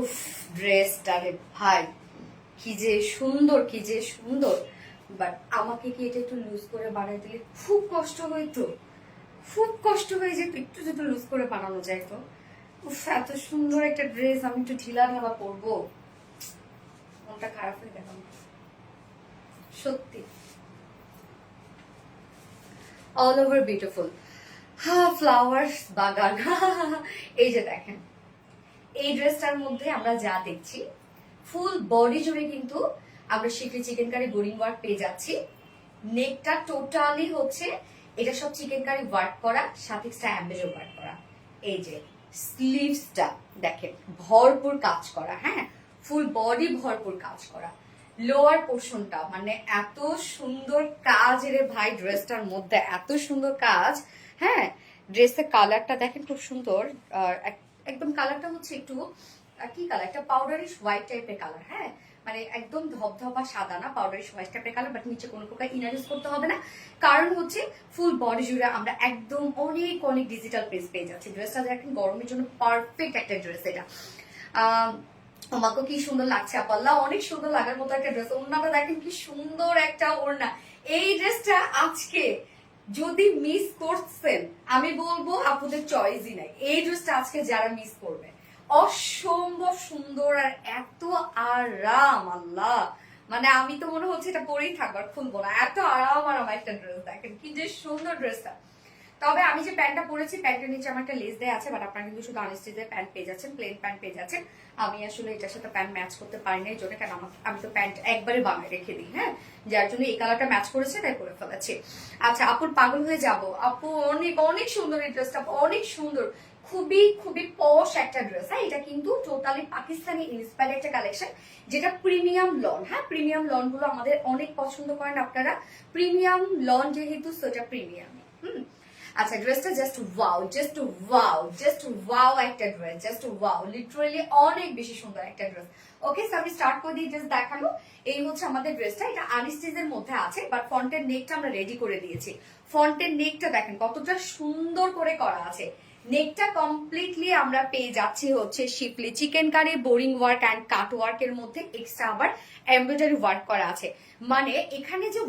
A: উফ, ড্রেসটা রে ভাই কি যে সুন্দর, কি যে সুন্দর। বাট আমাকে কি এটা একটু লুজ করে বানাই দিলে খুব কষ্ট হইতো, খুব কষ্ট হয়ে যেত একটু যদি লুজ করে বানানো যায় তো। উফ, এত সুন্দর একটা ড্রেস আমি একটু ঢিলা ঢালা পরবো, মনটা খারাপ হয়ে গেল সত্যি। অল ওভার বিউটিফুল, ফ্লাওয়ার্স বাগান। এই যে দেখেন, এই ড্রেসটার মধ্যে আমরা যা দেখছি ফুল বডি জুড়ে কিন্তু আমরা শিখলি চিকেন কারি বোরিং ওয়ার্ক পেয়ে যাচ্ছি। নেকটা টোটালি হচ্ছে এটা সব চিকেন কারি ওয়ার্ক করা, সাথে এক্সট্রা অ্যাম্বেজো ওয়ার্ক করা। এই যে স্লিভসটা দেখেন ভরপুর কাজ করা, হ্যাঁ ফুল বডি ভরপুর কাজ করা। লোয়ার পোর্শনটা মানে এত সুন্দর কাজ রে ভাই, ড্রেসটার মধ্যে এত সুন্দর কাজ। হ্যাঁ ড্রেসের কালারটা দেখেন খুব সুন্দর, একদম কালারটা হচ্ছে একটু কি কালার, একটা পাউডারিশ হোয়াইট টাইপের কালার। হ্যাঁ মানে একদম ধবধবা সাদা না, পাউডারিশ হোয়াইট টাইপের কালার। বাট নিচে কোনো প্রকার ইনার ইউজ করতে হবে না, কারণ হচ্ছে ফুল বডি জুড়ে আমরা একদম অনেক অনেক ডিজিটাল প্রিন্ট পেয়ে যাচ্ছি। ড্রেসটা দেখেন গরমের জন্য পারফেক্ট একটা ড্রেস এটা। আমাকে কি সুন্দর লাগছে আপাল্লা, অনেক সুন্দর লাগার মতো একটা ড্রেস। ওড়নাটা দেখেন কি সুন্দর একটা ওড়না। এই ড্রেসটা আজকে যদি মিস করছেন আমি বলবো আপুদের চয়েসই নাই। এই ড্রেসটা আজকে যারা মিস করবে, অসম্ভব সুন্দর আর এত আরাম, আল্লাহ মানে আমি তো মনে হচ্ছে এটা পরেই থাকবো আর খুলবো না, এত আরাম আরাম একটা ড্রেস। দেখেন কি যে সুন্দর ড্রেসটা। তবে আমি যে প্যান্টটা পরেছি, প্যান্টের নিচে আমার একটা লেস দেয়া আছে, বাট আপনারা কিন্তু শুধু আনস্টিচের প্যান্ট পেয়ে যাচ্ছেন, প্লেন প্যান্ট পেয়ে যাচ্ছেন। আমি আসলে এটার সাথে প্যান্ট ম্যাচ করতে পারি না এই জন্য, কারণ আমি তো প্যান্ট একবারে বানায় রেখে দিই, হ্যাঁ যার জন্য এই কালারটা ম্যাচ করেছে তাই করে ফেলেছি। আচ্ছা আপুর পাগল হয়ে যাব, আপু অনেক অনেক সুন্দর এই ড্রেসটা, অনেক সুন্দর, খুবই খুবই পশ একটা ড্রেস। হ্যাঁ এটা কিন্তু টোটালি পাকিস্তানি ইন্সপায়ার্ড একটা কালেকশন, যেটা প্রিমিয়াম লন। হ্যাঁ প্রিমিয়াম লন গুলো আমাদের অনেক পছন্দ করেন আপনারা, প্রিমিয়াম লন যেহেতু সেটা প্রিমিয়াম। আচ্ছা ড্রেসটা just wow, just wow, just wow একটা ড্রেস, জাস্ট ওয়াও, লিটারালি অনেক বেশি সুন্দর একটা ড্রেস। ওকে সো আমি স্টার্ট করে দিই ড্রেস দেখানো। এই হচ্ছে আমাদের ড্রেসটা, এটা আনস্টিচের মধ্যে আছে, বাট ফ্রন্টের নেকটা আমরা রেডি করে দিয়েছি। ফ্রন্টের নেকটা দেখেন কতটা সুন্দর করে করা আছে। নেকটা কমপ্লিটলি আমরা পেয়ে যাচ্ছি হচ্ছে schiffli chikankari boring work and cut ওয়ার্কের মধ্যে এক্সট্রা আবার এমব্রয়ডারি ওয়ার্ক করা আছে। মানে এখানে যে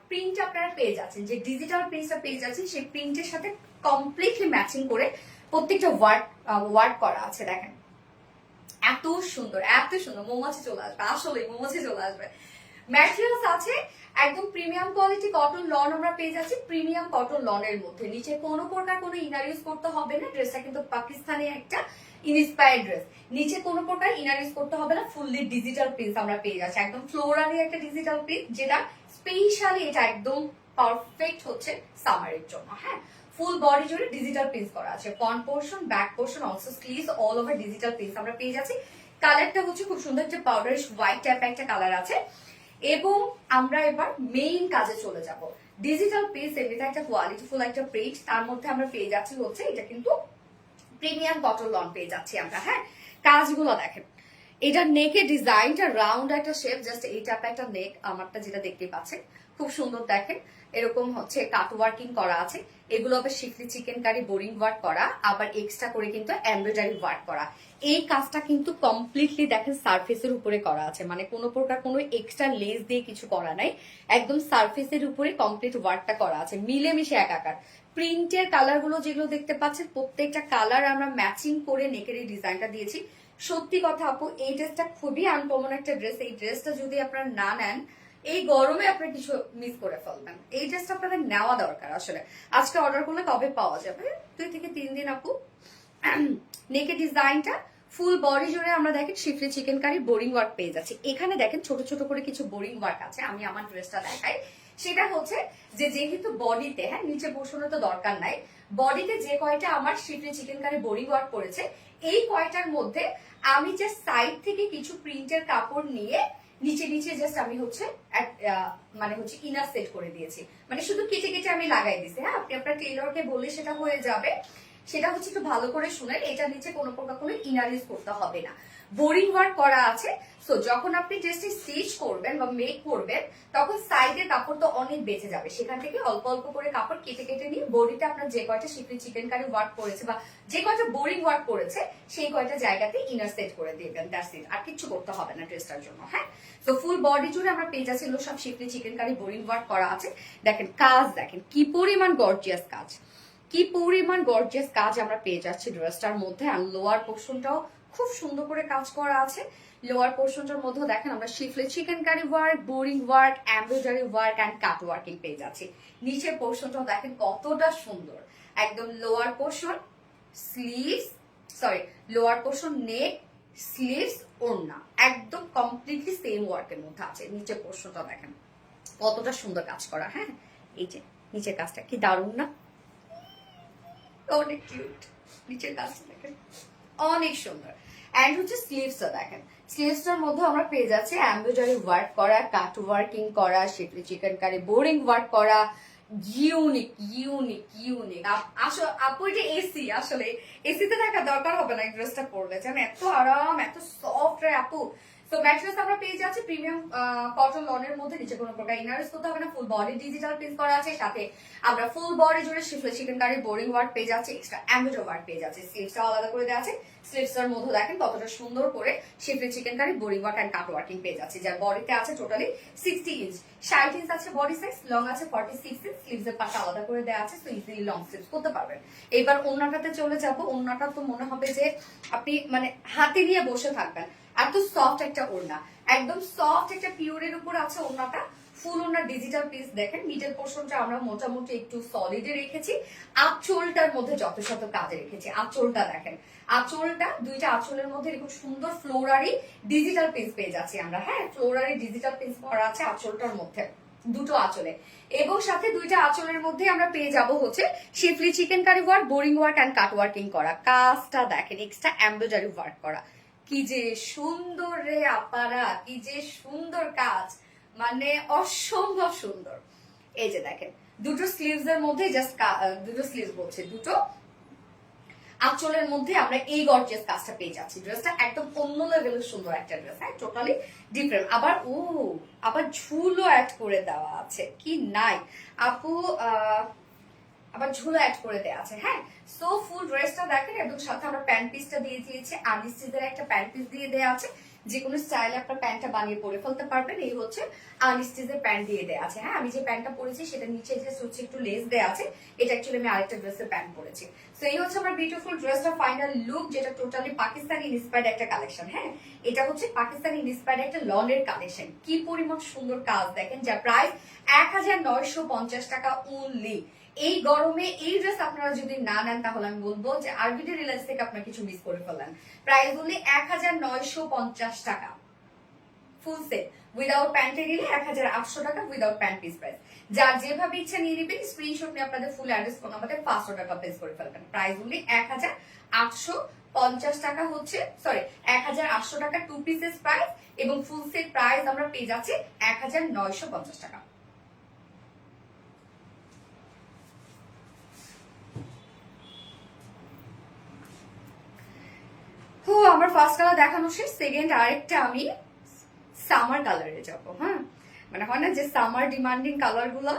A: প্রিন্ট আপনারা পেয়ে যাচ্ছেন, যে ডিজিটাল প্রিন্টটা পেয়ে যাচ্ছেন, সেই প্রিন্টের সাথে কমপ্লিটলি ম্যাচিং করে প্রত্যেকটা ওয়ার্ক করা আছে। দেখেন এত সুন্দর, এত সুন্দর, মৌমাছি চলে আসবে, আসলে মৌমাছি চলে আসবে। ম্যাটেরিয়ালস আছে একদম প্রিমিয়াম কোয়ালিটি কটন লন আমরা পেয়ে যাচ্ছি, প্রিমিয়াম কটন লনের মধ্যে। নিচে কোনো প্রকার কোনো ইনার ইউজ করতে হবে না, ড্রেসটা কিন্তু পাকিস্তানি একটা ইন্সপায়ার্ড ড্রেস। নিচে কোনো প্রকার ইনার ইউজ করতে হবে না, ফুললি ডিজিটাল প্রিন্ট আমরা পেয়ে যাচ্ছি, একদম ফ্লোরালি একটা ডিজিটাল প্রিন্ট, যেটা স্পেশালি এটা একদম পারফেক্ট হচ্ছে সামারের জন্য। হ্যাঁ ফুল বডি জুড়ে ডিজিটাল প্রিন্ট করা আছে, front portion, back portion, also sleeves, all over digital print আমরা পেয়ে যাচ্ছি। কালারটা হচ্ছে খুব সুন্দর একটা পাউডারিশ হোয়াইট টাইপ একটা কালার আছে। এবং আমরা এবার মেইন কাজে চলে যাব। ডিজিটাল প্রিন্ট এমনিতে একটা কোয়ালিটিফুল একটা প্রিন্ট, তার মধ্যে আমরা পেয়ে যাচ্ছি হচ্ছে এটা কিন্তু প্রিমিয়াম কটন লন পেয়ে যাচ্ছি আমরা। হ্যাঁ কাজগুলো দেখেন, এটা নেকের ডিজাইনটা রাউন্ড একটা শেপ, জাস্ট এই টাইপ একটা নেক আমারটা যেটা দেখতে পাচ্ছেন খুব সুন্দর। দেখেন এরকম হচ্ছে কাট ওয়ার্কিং করা আছে, এগুলো আবার শিফলি চিকেন কারি বোরিং ওয়ার্ক করা, আবার এক্সট্রা করে কিন্তু এমব্রয়ডারি ওয়ার্ক করা। এই কাজটা কিন্তু কমপ্লিটলি দেখেন সারফেসের উপরে করা আছে, মানে কোনো প্রকার কোনো এক্সট্রা লেস দিয়ে কিছু করা নাই, একদম সারফেসের উপরে কমপ্লিট ওয়ার্কটা করা আছে, মিলেমিশে একাকার। প্রিন্টের কালার গুলো যেগুলো দেখতে পাচ্ছেন প্রত্যেকটা কালার আমরা ম্যাচিং করে নেকের এই ডিজাইনটা দিয়েছি। সত্যি কথা আপু এই ড্রেসটা খুবই আনকমন একটা ড্রেস, এই ড্রেসটা যদি আপনারা না নেন এই গরমে আপনারা কিছু মিস করে ফেলবেন। এই ড্রেসটা আপনাদের নেওয়া দরকার আসলে। আজকে অর্ডার করলে কবে পাওয়া যাবে? 2 থেকে 3 দিন আপু। নেকের ডিজাইনটা ফুল বডি জুড়ে আমরা দেখেন schiffli chikankari boring work পেয়ে যাচ্ছি। এখানে দেখেন ছোট ছোট করে কিছু বোরিং ওয়ার্ক আছে, আমি আমার ড্রেসটা দেখাই। সেটা হচ্ছে যে যেহেতু বডিতে, হ্যাঁ নিচে বসানো তো দরকার নাই, বডিতে যে কয়টা আমার শিফলি চিকেন কারি বোরিং ওয়ার্ক পড়েছে এই কয়টার মধ্যে আমি যে সাইড থেকে কিছু প্রিন্টের কাপড় নিয়ে নিচে নিচে জাস্ট আমি হচ্ছে মানে হচ্ছে ইনার সেট করে দিয়েছি, মানে শুধু কেটে কেটে আমি লাগাই দিছি। হ্যাঁ আপনি আপনার টেইলরকে বললে সেটা হয়ে যাবে, সেটা হচ্ছে একটু ভালো করে শুনেন, এটা নিচে কোনো প্রকার কোনো ইনার ইউজ করতে হবে না। বোরিং ওয়ার্ক করা আছে। সো যখন আপনি জাস্ট স্টিচ করবেন বা মেক করবেন তখন সাইডের কাপড় তো অনেক বেঁচে যাবে, সেখান থেকে অল্প অল্প করে কাপড় কেটে কেটে নিয়ে বডিতে আপনার যে কয়টা শিফলি চিকেন কারি ওয়ার্ক করেছে বা যে কয়টা বোরিং ওয়ার্ক করেছে সেই কয়টা জায়গাতে ইনার সেট করে দিবেন, দ্যাটস ইট। আর কিছু করতে হবে না ড্রেসটার জন্য। হ্যাঁ, তো ফুল বডি জুড়ে আমরা পেয়ে যাচ্ছি সব schiffli chikankari boring work করা আছে। দেখেন কাজ, দেখেন কি পরিমাণ গর্জিয়াস কাজ, কি পরিমাণ গর্জিয়াস কাজ আমরা পেয়ে যাচ্ছি ড্রেসটার মধ্যে। আর লোয়ার পোর্শনটাও খুব সুন্দর করে কাজ করা আছে। লোয়ার পোর্শনটার মধ্যে দেখেন আমরা schiffli chikankari work, boring work, embroidery work and cut working পেয়ে যাচ্ছি। নিচের পোর্শনটাও দেখেন কতটা সুন্দর, একদম lower portion, sleeves, sorry lower portion, neck, sleeves, ওড়না একদম কমপ্লিটলি সেম ওয়ার্কের মধ্যে আছে। নিচের পোর্শনটা দেখেন কতটা সুন্দর কাজ করা। হ্যাঁ, এই যে নিচের কাজটা কি দারুণ না, অনেক কিউট। নিচের কাজটা দেখেন অনেক সুন্দর। এন্ড হচ্ছে স্লিভসটা দেখেন, স্লিভসটার মধ্যে আমরা পেয়ে যাচ্ছি এমব্রয়ডারি ওয়ার্ক করা, কাট ওয়ার্কিং করা, শিফলি চিকেন কারি বোরিং ওয়ার্ক করা, ইউনিক ইউনিক ইউনিক। আপু এটা এসি, আসলে এসিতে থাকা দরকার হবে না এই ড্রেসটা পরলে, জানেন এত আরাম, এত সফট রে আপু। তো ম্যাট্রেস আমরা পেয়ে যাচ্ছি প্রিমিয়াম কটন লনের মধ্যে, নিচে কোনো প্রকার ইনার্স করতে হবে না, ফুল বডি ডিজিটাল প্রিন্ট করা আছে, সাথে আমরা ফুল বডি জুড়ে শিফলি চিকেন কারি বোরিং ওয়ার্ক পেয়ে যাচ্ছি, এক্সট্রা এমব্রয়ডারি ওয়ার্ক পেয়ে যাচ্ছে। স্লিভসটা আলাদা করে দেওয়া আছে, স্লিভসটার মধ্যে দেখেন কতটা সুন্দর করে schiffli chikankari boring work and cut working পেয়ে যাচ্ছে, যার বডিতে আছে টোটালি 60 ইঞ্চ, 60 ইঞ্চ আছে বডি সাইজ, লং আছে 46 ইঞ্চ, স্লিভস এর পাশে আলাদা করে দেওয়া আছে, সো ইজিলি লং স্লিভস করতে পারবেন। এবার ওড়নাটাতে চলে যাব। ওড়নাটা তো মনে হবে যে আপনি মানে হাতে নিয়ে বসে থাকবেন, এত সফট একটা ওড়না, একদম সফট একটা পিওরের উপর আছে ওড়নাটা। ফুল ওড়নার ডিজিটাল পিস দেখেন, মিডল পোর্শনটা আমরা মোটামুটি একটু সলিডে রেখেছি, আঁচলটার মধ্যে যত শত কাজে রেখেছি। আঁচলটা দেখেন, আঁচলটা দুইটা আঁচলের মধ্যে এরকম সুন্দর ফ্লোরারি ডিজিটাল পিস পেয়ে যাচ্ছি আমরা। হ্যাঁ, ফ্লোরারি ডিজিটাল পিস করা আছে আঁচলটার মধ্যে, দুটো আঁচলে, এবং সাথে দুইটা আঁচলের মধ্যে আমরা পেয়ে যাব হচ্ছে schiffli chikankari work, boring work and cut working করা। কাজটা দেখেন, এক্সট্রা এমব্রয়ডারি ওয়ার্ক করা, কি যে সুন্দর রে আপারা, কি যে সুন্দর কাজ, মানে অসম্ভব সুন্দর। এই যে দেখেন দুটো স্লিভস এর মধ্যে জাস্ট দুটো স্লিভস বলছে, দুটো আঁচলের মধ্যে আমরা এই গর্জিয়াস কাজটা পেয়ে যাচ্ছি। ড্রেসটা একদম অন্য লেভেলের সুন্দর একটা ড্রেস, হ্যাঁ টোটালি ডিফারেন্ট। আবার ঝুলও অ্যাড করে দেওয়া আছে, কি নাই আপু, আবার ঝুলো অ্যাড করে দেওয়া আছে। হ্যাঁ, সো ফুল ড্রেসটা দেখেন, এবং সাথে আমরা প্যান্ট পিসটা দিয়ে দিয়েছি, আনস্টিচের একটা প্যান্ট পিস দিয়ে দেওয়া আছে, যে কোনো স্টাইলে আপনার প্যান্টটা বানিয়ে পরে ফেলতে পারবেন। এই হচ্ছে আনস্টিচের প্যান্ট দিয়ে দেওয়া আছে। হ্যাঁ, আমি যে প্যান্টটা পরেছি সেটা নিচে যে হচ্ছে একটু লেস দেওয়া আছে, এটা অ্যাকচুয়ালি আমি আরেকটা ড্রেসের প্যান্ট পরেছি। সো এই হচ্ছে আমার বিউটিফুল ড্রেসটা ফাইনাল লুক, যেটা টোটালি পাকিস্তানি ইন্সপায়ার্ড একটা কালেকশন। হ্যাঁ, এটা হচ্ছে পাকিস্তানি ইন্সপায়ার্ড একটা লনের কালেকশন। কি পরিমাণ সুন্দর কাজ দেখেন, যা প্রাইস 1950 টাকা অনলি। এই গরমে এই ড্রেস আপনারা যদি না নেন তাহলে আমি বলবো যে আরবিডি রিলায়েন্স থেকে আপনারা কিছু মিস করে ফেললেন। প্রাইস বলি 1950 টাকা ফুল সেট, উইদাউট প্যান্টে নিলে 1800 টাকা উইদাউট প্যান্ট পিস প্রাইস। যার যেভাবে ইচ্ছা নিয়ে নিবেন, স্ক্রিনশট নিয়ে আপনাদের ফুল অ্যাড্রেস ফোন নাম্বারে 500 টাকা প্লেস করে ফেলবেন। প্রাইস বলি 1850 টাকা হচ্ছে, সরি 1800 টাকা টু পিসেস প্রাইস, এবং ফুল সেট প্রাইস আমরা পেয়ে যাচ্ছি 1950 টাকা। আমার ফার্স্ট কালার দেখানো শেষ, সেকেন্ড আরেকটা আমি সামার কালারে যাব। হ্যাঁ, মানে হয় না যে সামার ডিমান্ডিং কালার গুলো,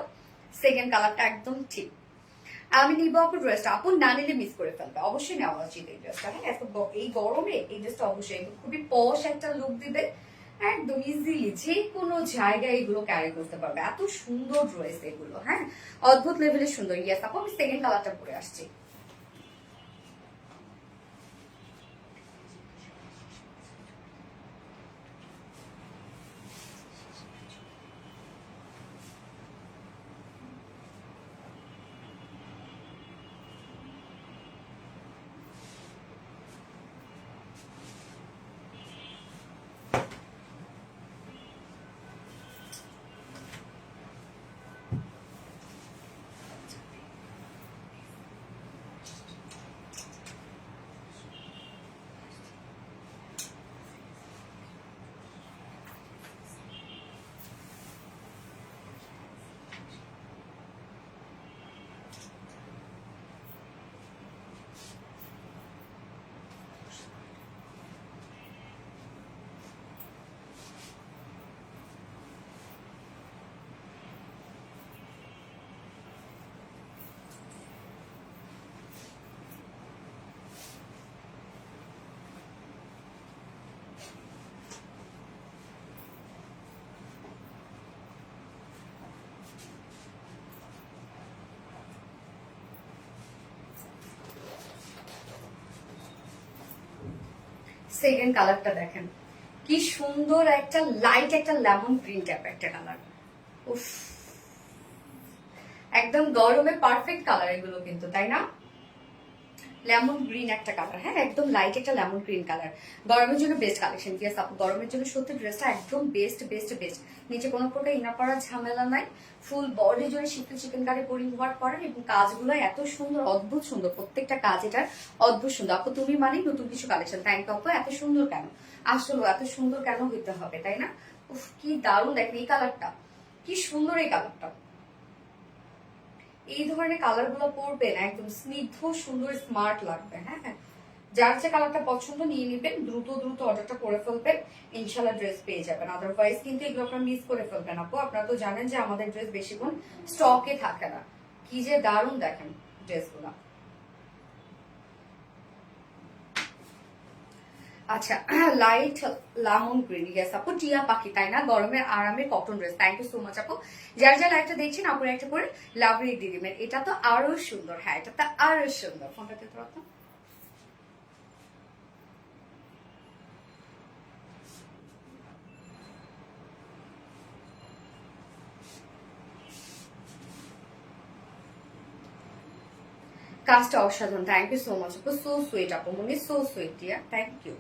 A: সেকেন্ড কালারটা একদম ঠিক। আমি নিব আপু ড্রেসটা, আপু না নিলে মিস করে ফেলবে, অবশ্যই নেওয়া উচিত এই ড্রেসটা। হ্যাঁ, এই গরমে এই ড্রেসটা অবশ্যই খুবই পশ একটা লুক দিবে, একদম ইজিলি যে কোনো জায়গায় এগুলো ক্যারি করতে পারবে, এত সুন্দর ড্রেস এগুলো। হ্যাঁ, অদ্ভুত লেভেলের সুন্দর। ইয়েস আপু, আমি সেকেন্ড কালারটা পরে আসছি। সেকেন্ড কালারটা দেখেন, কি সুন্দর একটা লাইট একটা লেমন গ্রিন টাইপ একটা কালার। উফ, একদম গরমে পারফেক্ট কালার এগুলো কিন্তু, তাই না? লেমন গ্রিন একটা কালার, হ্যাঁ একদম লাইট একটা লেমন গ্রিন কালার। গরমের জন্য বেস্ট কালেকশন। ইয়েস আপু, গরমের জন্য সত্যি ড্রেসটা একদম বেস্ট বেস্ট বেস্ট। নিচে কোনো প্রকার ইনার পরার ঝামেলা নাই, ফুল বডি জুড়ে schiffli chikankari boring work করেন এবং কাজগুলো এত সুন্দর, অদ্ভুত সুন্দর, প্রত্যেকটা কাজ এটার অদ্ভুত সুন্দর। আপু তুমি মানে নতুন কিছু কালেকশন, থ্যাংক ইউ আপু। এত সুন্দর কেন, আসলে এত সুন্দর কেন হইতে হবে, তাই না? উফ, কি দারুণ দেখেন এই কালারটা, কি সুন্দর এই কালারটা। এই ধরনের কালার গুলো পরবেন একদম স্নিগ্ধ সুন্দর স্মার্ট লাগবে। হ্যাঁ হ্যাঁ, যার যে কালারটা পছন্দ নিয়ে নিবেন, দ্রুত দ্রুত অর্ডারটা করে ফেলবেন, ইনশাল্লাহ ড্রেস পেয়ে যাবেন। আদারওয়াইজ কিন্তু এগুলো আপনারা মিস করে ফেলবেন আপু। আপনারা তো জানেন যে আমাদের ড্রেস বেশিক্ষণ স্টকে থাকে না। কি যে দারুণ দেখেন ড্রেসগুলো। আচ্ছা, লাইট লেমন গ্রিন, ইয়েস আপু টিয়া পাখি, তাই না? গরমের আরামের cotton dress, thank you so much আপু। যার যা লাইটটা দেখছেন আপুর একটা করে লাভ রেট দিয়ে দিবেন। এটা তো আরো সুন্দর, হ্যাঁ এটা তো আরো সুন্দর। ফোনটাতে তো রকম কাজটা অসাধারণ, থ্যাংক ইউ সো মাচ আপু। সো সুইট আপু, মনে সো সুইট টিয়া, থ্যাংক ইউ।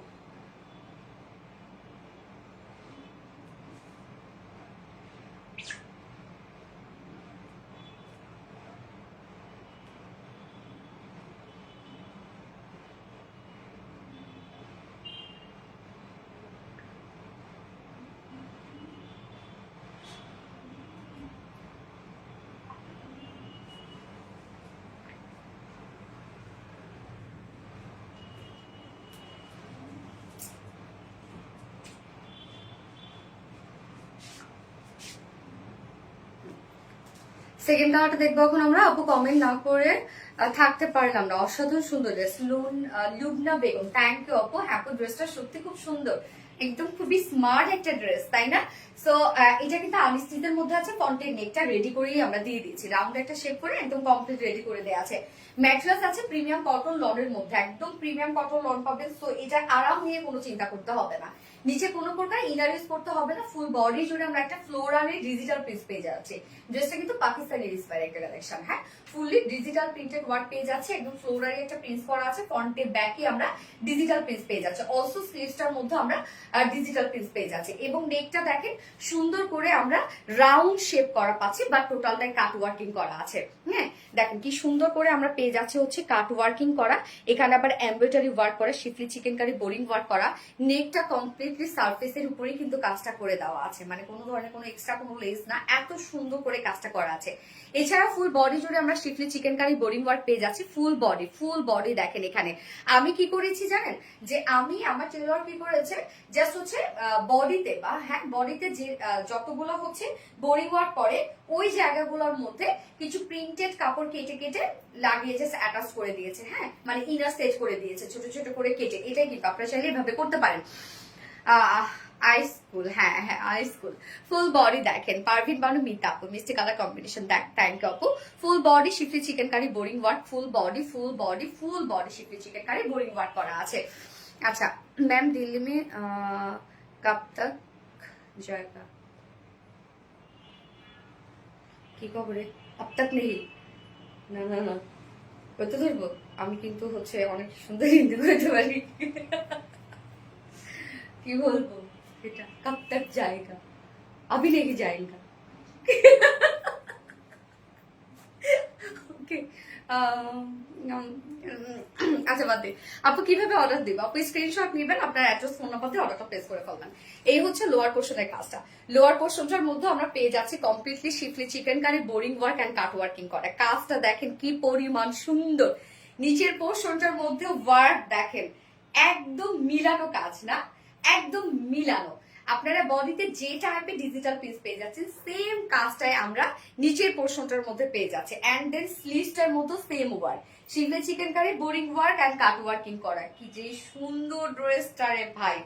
A: সেকেন্ড কালারটা দেখবো এখন আমরা। আপু কমেন্ট না করে থাকতে পারলাম না, অসাধারণ সুন্দর dress. Lubna Begum, thank you আপু। হ্যাঁ আপু ড্রেসটা সত্যি খুব সুন্দর, একদম খুবই স্মার্ট একটা ড্রেস, তাই না? সো এটা কিন্তু আনস্টিচের মধ্যে আছে, ফ্রন্টের নেকটা রেডি করেই আমরা দিয়ে দিয়েছি, রাউন্ড একটা শেপ করে একদম কমপ্লিট রেডি করে দেওয়া আছে। ম্যাট্রেস আছে প্রিমিয়াম কটন লনের মধ্যে, একদম প্রিমিয়াম কটন লন পাবেন। সো এটা আরাম নিয়ে কোনো চিন্তা করতে হবে না। নিচে কোনো প্রকার ইনার ইউজ করতে হবে না, ফুল বডি জুড়ে আমরা একটা ফ্লোরালের ডিজিটাল প্রিন্ট পেয়ে যাচ্ছি। ড্রেসটা কিন্তু পাকিস্তানি ইন্সপায়ার একটা কালেকশন, হ্যাঁ ফুললি ডিজিটাল প্রিন্টেড ওয়ার্ক পেয়ে যাচ্ছে, একদম ফ্লোরালি একটা প্রিন্ট করা আছে, ফ্রন্টে ব্যাকে আমরা ডিজিটাল প্রিন্ট পেয়ে যাচ্ছে। অলসো স্লিভসটার মধ্যে আমরা ডিজিটাল প্রিন্ট পেয়ে যাচ্ছে এবং নেকটা দেখেন সুন্দর করে আমরা রাউন্ড শেপ করা পাচ্ছি, বা টোটালটাই কাট ওয়ার্কিং করা আছে। হ্যাঁ দেখেন কি সুন্দর করে আমরা পেয়ে যাচ্ছি হচ্ছে কাট ওয়ার্কিং করা, এখানে আবার এমব্রয়ডারি ওয়ার্ক করা, শিফলি চিকেন কারি বোরিং ওয়ার্ক করা। নেকটা কমপ্লিটলি সারফেসের উপরেই কিন্তু কাজটা করে দেওয়া আছে, মানে কোনো ধরনের কোনো এক্সট্রা কোনো লেস না, এত সুন্দর করে কাজটা করা আছে। এছাড়া ফুল বডি জুড়ে আমরা schiffli chikankari boring work পেয়ে যাচ্ছি। ফুল বডি দেখেন এখানে আমি কি করেছি জানেন, যে আমি আমার টেলর কি করেছে, জাস্ট হচ্ছে বডিতে বা হ্যাঁ বডিতে যে যতগুলো হচ্ছে বোরিং ওয়ার্ক করে ওই জায়গাগুলোর মধ্যে কিছু প্রিন্টেড কাপড় কেটে কেটে লাগিয়ে জাস্ট অ্যাটাচ করে দিয়েছে। হ্যাঁ মানে ইনার সেট করে দিয়েছে ছোট ছোট করে কেটে, এটাই কিন্তু আপনারা চাইলে এভাবে করতে পারেন। আই স্কুল, হ্যাঁ হ্যাঁ আই স্কুল। ফুল বডি দেখেন, পারভিন বানু মিতা আপু, মিষ্টি কালার কম্বিনেশন, থ্যাংক ইউ আপু। Full body schiffli chikankari boring work, full body schiffli chikankari boring work করা আছে। अच्छा मैम दिल्ली में कब तक जाएगा কি খবরে? अब तक नहीं, না না না কইতে ধরবো আমি কিন্তু হচ্ছে অনেক সুন্দর হিন্দি বলতে পারি। কি বলবো এটা, कब तक जाएगा, अभी नहीं जाएगा। ওকে আচ্ছা বাদ দিই। আপু কিভাবে অর্ডার দিব? আপু স্ক্রিনশট নেবেন, আপনার অ্যাড্রেস ফোন নাম্বার দিয়ে অর্ডারটা প্লেস করে ফেলবেন। এই হচ্ছে লোয়ার পোর্শনের কাজটা। লোয়ার পোর্শনটার মধ্যে আমরা পেয়ে যাচ্ছি completely schiffli chikankari boring work and cut working করা। কাজটা দেখেন কি পরিমাণ সুন্দর, নিচের পোর্শনটার মধ্যে ওয়ার্ক দেখেন একদম মিলানো কাজ, না একদম মিলানো। আপনারা বডিতে যে টাইপের ডিজিটাল পিস পেয়ে যাচ্ছেন সেম কাজটাই আমরা নিচের পোর্শনটার মধ্যে পেয়ে যাচ্ছি। এন্ড দেন স্লিভসটার মধ্যে same work, schiffli chikankari boring work and cut working করা। কি যে সুন্দর ড্রেসটা রে ভাই।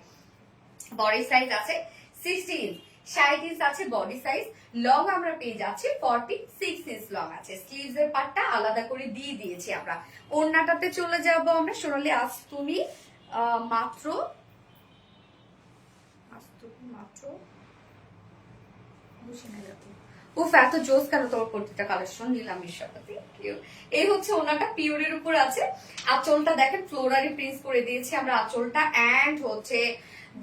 A: বডি সাইজ আছে 60 ইঞ্চ, 60 ইঞ্চ আছে বডি সাইজ। লং আমরা পেয়ে যাচ্ছি 46 ইঞ্চ লং আছে। স্লিভস এর পার্টটা আলাদা করে দিয়ে দিয়েছি আমরা। ওড়নাটাতে চলে যাব আমরা। সোনালি আজ তুমি মাত্র উফ এত জোস কেন তোর প্রতিটা কালেকশন নিলাম বিশ্বকাতে। এই হচ্ছে ওনাটা পিওরের উপর আছে। আঁচলটা দেখেন ফ্লোরারি প্রিন্স করে দিয়েছি আমরা আঁচলটা, এন্ড হচ্ছে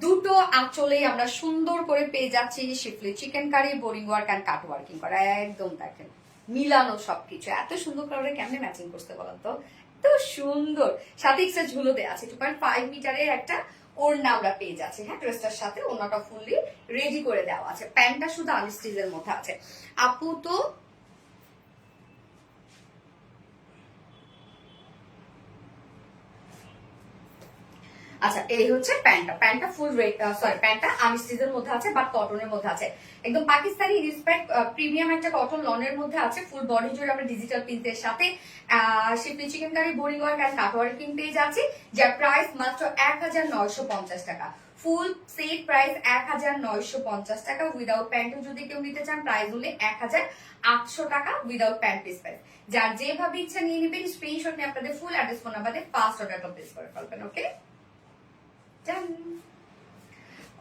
A: দুটো আঁচলেই আমরা সুন্দর করে পেয়ে যাচ্ছি schiffli chikankari, boring work and cut working করা, একদম দেখেন মিলানো সবকিছু। এত সুন্দর করে কেমনে ম্যাচিং করতে বলেন তো, এত সুন্দর। সাথে একটা ঝুলো দেওয়া আছে, 2.5 মিটারের একটা ওড়না আমরা পেয়ে যাচ্ছি। হ্যাঁ, ড্রেসটার সাথে ওড়নাটা ফুললি রেডি করে দেওয়া আছে। প্যান্টটা শুধু আনস্টিচের মধ্যে আছে। আপু তো আচ্ছা, এই হচ্ছে প্যান্টটা ফুল প্যান্টটা আনস্টিচের মধ্যে আছে বাট কটনের মধ্যে আছে, একদম পাকিস্তানি রিসপেক্ট প্রিমিয়াম একটা কটন লনের মধ্যে আছে। ফুল বডি জুড়ে আমরা ডিজিটাল প্রিন্টের সাথে schiffli chikankari, boring work and cut working পেয়ে যাচ্ছি, যার প্রাইস মাত্র 1950 টাকা। ফুল সেট প্রাইস 1950 টাকা। উইদাউট প্যান্টও যদি কেউ নিতে চান প্রাইস হলে 1800 টাকা উইদাউট প্যান্ট পিস প্রাইস। যার যেভাবে ইচ্ছা নিয়ে নেবেন, স্ক্রিনশট নিয়ে আপনাদের ফুল অ্যাড্রেস ফোন নাম্বার দিয়ে ফার্স্ট অর্ডারটা প্লেস করে ফেলবেন। Okay,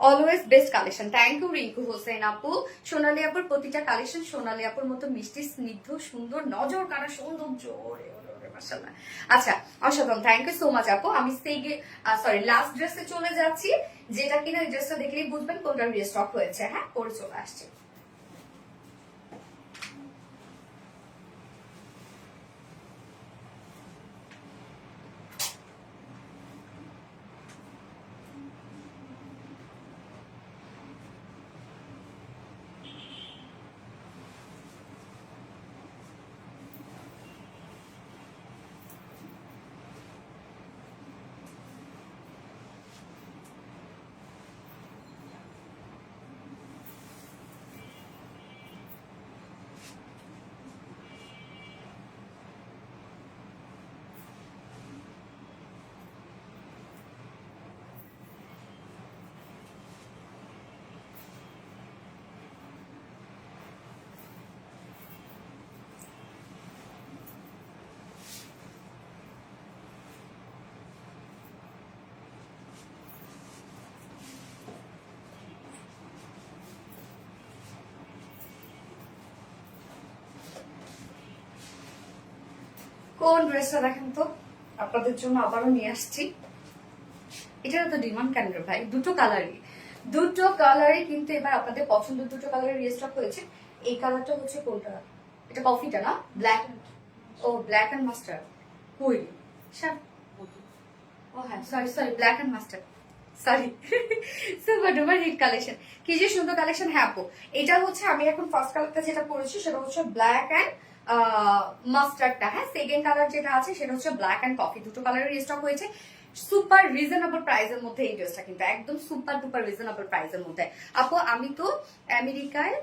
A: always best collection. Thank you Rinku Hossain আপু। সোনালী আপুর প্রতিটা কালেকশন সোনালী আপুর মতো মিষ্টি, স্নিগ্ধ, সুন্দর, নজর কাড়া সৌন্দর্য। মাশাআল্লাহ। আচ্ছা, অসাধারণ, থ্যাংক ইউ সো মাচ আপু। আমি লাস্ট ড্রেসে চলে যাচ্ছি, যেটা কিনা এই ড্রেসটা দেখলেই বুঝবেন কোনটা রিস্টক হয়েছে। হ্যাঁ, করে চলে আসছে। কোন ড্রেসটা দেখেন তো, আপনাদের জন্য আবারও নিয়ে আসছি। এটা তো ডিমান্ড কেন রে ভাই, দুটো কালারই কিন্তু এবার আপনাদের পছন্দ, দুটো কালারের রিস্টক হয়েছে। এই কালারটা হচ্ছে কোনটা, এটা কফিটা না, ব্ল্যাক, ও ব্ল্যাক এন্ড মাস্টার্ড। হুই ও হ্যাঁ, sorry black and mustard, sorry. Super duper hit collection, কি যে সুন্দর কালেকশন। হ্যাঁ আপু, এটা হচ্ছে আমি এখন ফার্স্ট কালারটা যেটা পরেছি সেটা হচ্ছে ব্ল্যাক এন্ড মাস্টার্ডটা। হ্যাঁ, সেকেন্ড কালার যেটা আছে সেটা হচ্ছে ব্ল্যাক এন্ড কফি। দুটো কালারের স্টক হয়েছে সুপার রিজনেবল প্রাইসের মধ্যে। এই ড্রেসটা কিন্তু একদম সুপার ডুপার রিজনেবল প্রাইসের মধ্যে। আপু আমি তো আমেরিকায়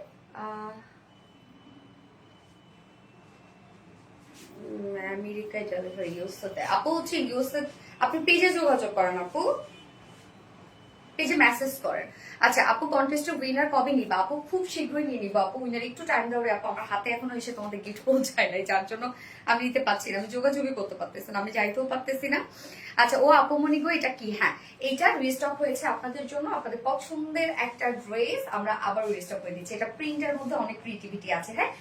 A: ইউএসএতে, আপু হচ্ছে ইউএসএ, আপনি পেজে যোগাযোগ করেন আপু, পেজে মেসেজ করেন। আচ্ছা আপু, কন্টেস্টের উইনার কবে নিবা? আপু খুব শীঘ্রই নিয়ে নিবো আপু, উইনার একটু টাইম দেওয়া আপু, আমার হাতে এখনো এসে তোমাদের গিফট পৌঁছায় নাই, যার জন্য আমি নিতে পারছি না, আমি যোগাযোগই করতে পারতেছি না, আমি যাইতেও পারতেছি না। আচ্ছা ও আপু মনি গো, এটা কি? হ্যাঁ, এইটা রিস্টক হয়েছে আপনাদের জন্য, আপনাদের পছন্দের একটা ড্রেস আমরা আবার রিস্টক করে দিচ্ছি। এটা প্রিন্টের মধ্যে অনেক ক্রিয়েটিভিটি আছে। হ্যাঁ,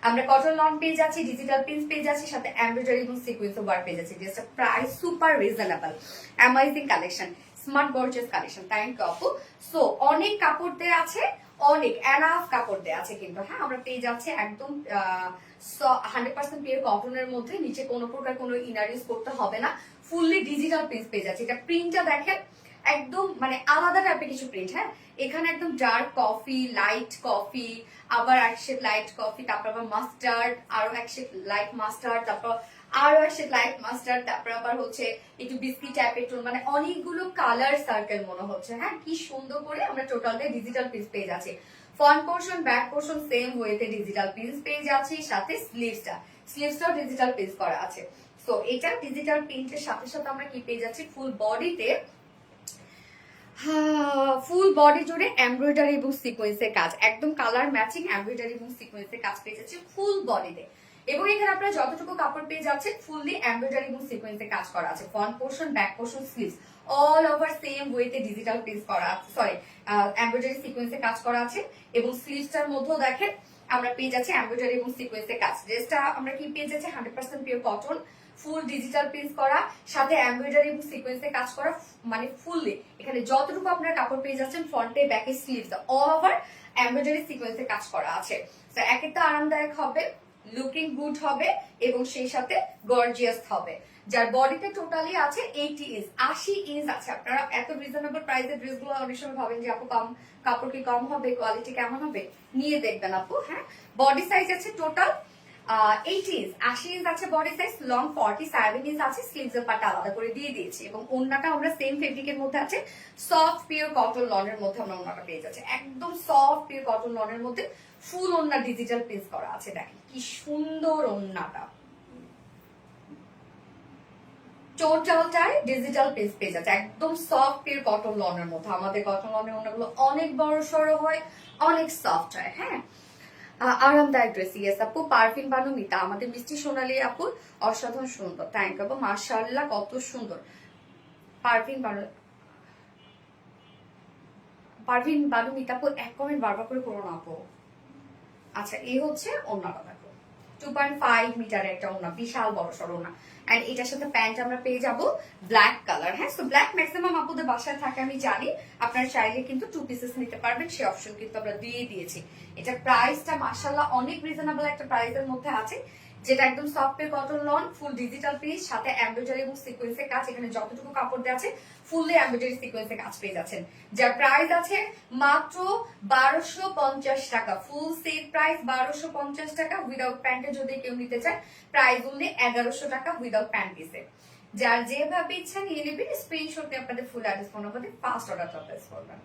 A: আমরা কটন লন পেয়ে যাচ্ছি, ডিজিটাল প্রিন্ট পেয়ে যাচ্ছি, সাথে এমব্রয়ডারি এবং সিকোয়েন্স ওয়ার্ক পেয়ে যাচ্ছি। ড্রেসটা price super reasonable, amazing collection, smart gorgeous collection. Thank you আপু। সো অনেক কাপড় দেয়া আছে, অনেক এনাফ কাপড় দেয়া আছে কিন্তু। হ্যাঁ, আমরা পেয়ে যাচ্ছি একদম 100% পিওর কটনের মধ্যে, নিচে কোনো প্রকার কোনো ইনার ইউজ করতে হবে না, ফুললি ডিজিটাল প্রিন্ট পেয়ে যাচ্ছে। এটা প্রিন্টটা দেখেন একদম মানে আলাদা টাইপের কিছু প্রিন্ট। হ্যাঁ, এখানে একদম ডার্ক কফি, লাইট কফি, আবার এক শেড লাইট কফি, তারপর আবার মাস্টার্ড, আরো এক শেড লাইট মাস্টার্ড, তারপর আরো এক শেড লাইট মাস্টার্ড, তারপর আবার হচ্ছে একটু বিস্কিট টাইপের টোন, মানে অনেকগুলো কালার সার্কেল মনে হচ্ছে। হ্যাঁ, কি সুন্দর করে আমরা টোটালটা ডিজিটাল প্রিন্ট পেয়ে যাচ্ছি। Front portion back portion same ওয়েতে ডিজিটাল প্রিন্ট পেয়ে যাচ্ছি, সাথে স্লিভসটাও ডিজিটাল প্রিন্ট করা আছে। সো এটা ডিজিটাল প্রিন্টের সাথে সাথে আমরা কি পেয়ে যাচ্ছি, ফুল বডি জুড়ে এমব্রয়ডারি এবং সিকোয়েন্সের কাজ, একদম কালার ম্যাচিং এমব্রয়ডারি এবং সিকোয়েন্সের কাজ পেয়ে যাচ্ছে ফুল বডিতে। এবং এখানে আপনারা যতটুকু কাপড় পেয়ে যাচ্ছেন ফুললি এমব্রয়ডারি এবং সিকোয়েন্সের কাজ করা আছে। Front portion back portion sleeves all over same ওয়েতে ডিজিটাল প্রিন্ট করা আছে, সরি এমব্রয়ডারি সিকোয়েন্সে কাজ করা আছে এবং স্লিভসটার মধ্যেও দেখেন আমরা পেয়ে যাচ্ছি এমব্রয়ডারি এবং সিকোয়েন্সে কাজ। ড্রেসটা আমরা কি পেয়ে যাচ্ছি 100% pure cotton, full digital print করা, সাথে এমব্রয়ডারি এবং সিকোয়েন্সে কাজ করা, মানে ফুললি এখানে যতটুকু আপনার কাপড় পেয়ে যাচ্ছেন ফ্রন্টে ব্যাকে স্লিভস অল ওভার এমব্রয়ডারি সিকোয়েন্সে কাজ করা আছে। তো এক একটা আরামদায়ক হবে, লুকিং গুড হবে এবং সেই সাথে গর্জিয়াস হবে। যার বডিতে টোটালি আছে 80 ইঞ্চ আছে। আপনারা এত রিজনেবল প্রাইসের ড্রেসগুলো অনেক সময় ভাবেন যে আপু কম কাপড় কি কম হবে, কোয়ালিটি কেমন হবে, নিয়ে দেখবেন আপু। হ্যাঁ, বডি সাইজ আছে টোটাল 80 ইঞ্চ, 80 ইঞ্চ আছে বডি সাইজ, লং 47 ইঞ্চ আছে, স্লিভস এর পার্ট আলাদা করে দিয়ে দিয়েছি এবং ওড়নাটা আমরা সেম ফেব্রিকের মধ্যে আছে, সফট পিওর কটন লনের মধ্যে আমরা ওড়নাটা পেয়ে যাচ্ছি, একদম সফট পিওর কটন লনের মধ্যে ফুল ওড়না ডিজিটাল প্রিন্ট করা আছে। দেখেন কি সুন্দর ওড়নাটা, টোটালটাই ডিজিটাল প্রিন্ট পেয়ে যাচ্ছে, একদম সফট পিওর কটন লনের মধ্যে। আমাদের কটন লনের ওড়নাগুলো অনেক বড় সড়ো হয়, অনেক সফট হয়। হ্যাঁ, আরামদায়ক ড্রেস। ইয়েস আপু, পারফিন বানু মিতা, আমাদের মিষ্টি সোনালী আপু অসাধারণ সুন্দর, থ্যাংক ইউ আপু, মাশাআল্লাহ কত সুন্দর। পারফিন বানু মিতা আপু এক কমেন্ট বারবার করে করো না আপু। আচ্ছা, এই হচ্ছে ওড়নাটা, দেখো 2.5 মিটারের একটা ওড়না, বিশাল বড় সড় ওড়না। এন্ড এটার সাথে প্যান্ট আমরা পেয়ে যাব ব্ল্যাক কালার। হ্যাঁ, সো ব্ল্যাক ম্যাক্সিমাম আপুদের বাসায় থাকে আমি জানি, আপনারা চাইলে কিন্তু 2 পিসেস নিতে পারবেন, সেই অপশন কিন্তু আমরা দিয়ে দিয়েছি। এটা প্রাইসটা মাশাআল্লাহ অনেক রিজনেবল একটা প্রাইসের মধ্যে আছে, যেটা একদম soft pay cotton loan, full digital piece, সাথে এমব্রয়ডারি এবং সিকোয়েন্সের কাজ। এখানে যতটুকু কাপড় দেওয়া আছে ফুললি এমব্রয়ডারি সিকোয়েন্সের কাজ পেয়ে যাচ্ছেন, যার প্রাইস আছে মাত্র 1250 টাকা। ফুল সেট প্রাইস 1250 টাকা, উইদাউট প্যান্টে যদি কেউ নিতে চায় প্রাইস অনলি 1100 টাকা উইদাউট প্যান্ট পিসে। যার যেভাবে ইচ্ছা নিয়ে নেবেন, স্ক্রিনশট দিয়ে আপনাদের ফুল অ্যাড্রেস ফোন নাম্বার দিয়ে ফার্স্ট অর্ডারটা প্লেস করবেন।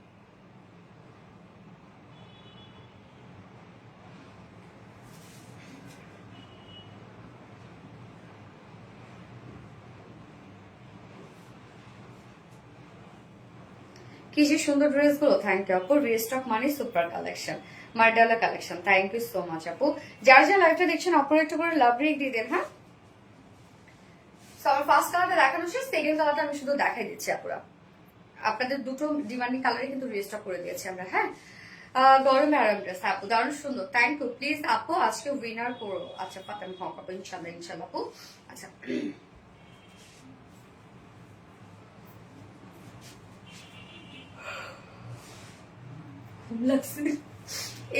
A: কি যে সুন্দর ড্রেস গুলো, থ্যাংক ইউ আপু। রিস্টক মানে সুপার কালেকশন, মার্ডালা collection, thank you so much আপু। যার যা লাইভটা দেখছেন অপর একটু করে লাভ রেক দিয়ে দেন। হ্যাঁ, আমার ফার্স্ট কালারটা দেখানো শেষ, সেকেন্ড কালারটা আমি শুধু দেখাই দিচ্ছি আপুরা। আপনাদের দুটো ডিমান্ডিং কালারে কিন্তু রিস্টক করে দিয়েছি আমরা। হ্যাঁ, গরমে আরাম ড্রেস আপু, দারুণ সুন্দর, থ্যাংক ইউ। প্লিজ আপু আজকে উইনার করো। আচ্ছা পাতান হক আপু, ইনশাল্লাহ ইনশাল্লাহ আপু। আচ্ছা,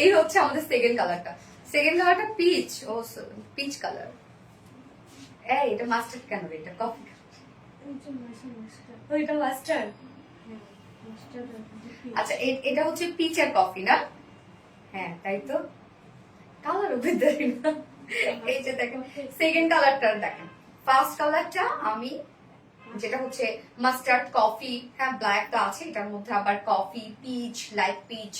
A: এই হচ্ছে আমাদের সেকেন্ড কালারটা। সেকেন্ড কালারটা পিচ, ও পিচ কালার। এই এটা মাস্টার্ড কেন রে, এটা কফি, ওইটা মাস্টার্ড। আচ্ছা, এটা হচ্ছে পিচ আর কফি না? হ্যাঁ তাই তো, কালার উপরে না। এই যে দেখেন সেকেন্ড কালারটা, দেখেন ফার্স্ট কালারটা আমি যেটা হচ্ছে মাস্টার্ড কফি, হ্যাঁ ব্ল্যাকটা আছে, এটার মধ্যে আবার কফি, পিচ, লাইট পিচ,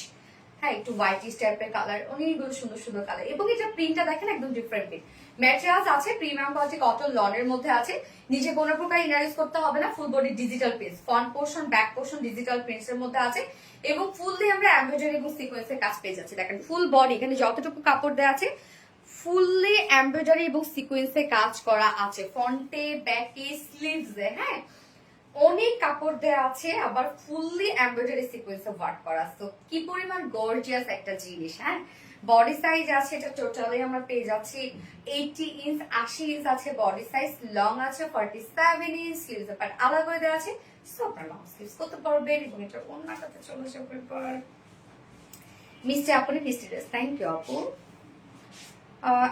A: হ্যাঁ একটু হোয়াইটিশ টাইপের কালার, অনেকগুলো সুন্দর সুন্দর কালার। এবং এটা প্রিন্টটা দেখেন একদম ডিফারেন্ট প্রিন্ট, ম্যাটেরিয়ালস আছে প্রিমিয়াম কোয়ালিটি কটন লনের মধ্যে আছে, নিচে কোনো প্রকার ইনারাইজ করতে হবে না, full body digital prints, front portion back portion digital prints এর মধ্যে আছে এবং ফুললি আমরা এমব্রয়ডারি এবং সিকোয়েন্সের কাজ পেয়ে যাচ্ছি। দেখেন ফুল বডি, এখানে যতটুকু কাপড় দেওয়া আছে ফুললি এমব্রয়ডারি এবং সিকোয়েন্সে কাজ করা আছে, ফ্রন্টে ব্যাকে স্লিভসে। হ্যাঁ, অনেক কাপড় দেওয়া আছে, আবার ফুললি এমব্রয়ডারি সিকোয়েন্সে ওয়ার্ক করা। তো কি পরিমাণ গর্জিয়াস একটা জিনিস। হ্যাঁ, বডি সাইজ আছে, এটা টোটালি আমরা পেয়ে যাচ্ছি 80 ইঞ্চ, 80 ইঞ্চ আছে বডি সাইজ, লং আছে 47 ইঞ্চ, স্লিভস পার্ট আলাদা করে দেওয়া আছে, সো আপনারা লং স্লিভস করতে পারবেন। এবং এটা অন্যটাতে চলে যাবে পর মিষ্টি আপনি মিষ্টি ড্রেস, থ্যাংক ইউ আপু।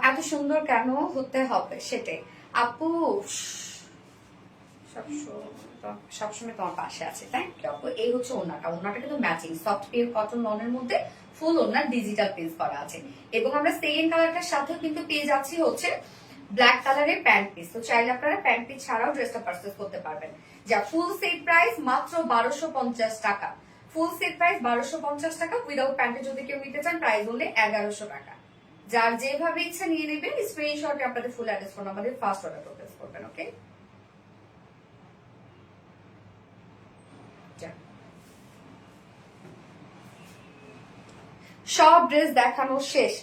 A: এত সুন্দর কেন হতে হবে সেটাই আপু, সবসময় তোমার পাশে আছে, থ্যাংক ইউ আপু। এই হচ্ছে ওড়নাটা, ওড়নাটা কিন্তু ম্যাচিং সফট পিওর কটন লনের মধ্যে ফুল ওড়নার ডিজিটাল প্রিন্ট করা আছে এবং আমরা সেকেন্ড কালারটার সাথেও কিন্তু পেয়ে যাচ্ছি হচ্ছে ব্ল্যাক কালারের প্যান্ট পিস। তো চাইলে আপনারা প্যান্ট পিস ছাড়াও ড্রেসটা পারচেজ করতে পারবেন। যা ফুল সেট প্রাইস মাত্র 1250 টাকা, ফুল সেট প্রাইস 1250 টাকা, উইদাউট প্যান্টে যদি কেউ নিতে চান প্রাইস হলে 1100 টাকা। যার যেভাবে ইচ্ছা নিয়ে নেবেন, স্ক্রিনশটে আপনাদের ফুল অ্যাড্রেস ফোন আমাদের ফার্স্ট অর্ডার প্লেস করবেন। ওকে, সব ড্রেস দেখানো শেষ,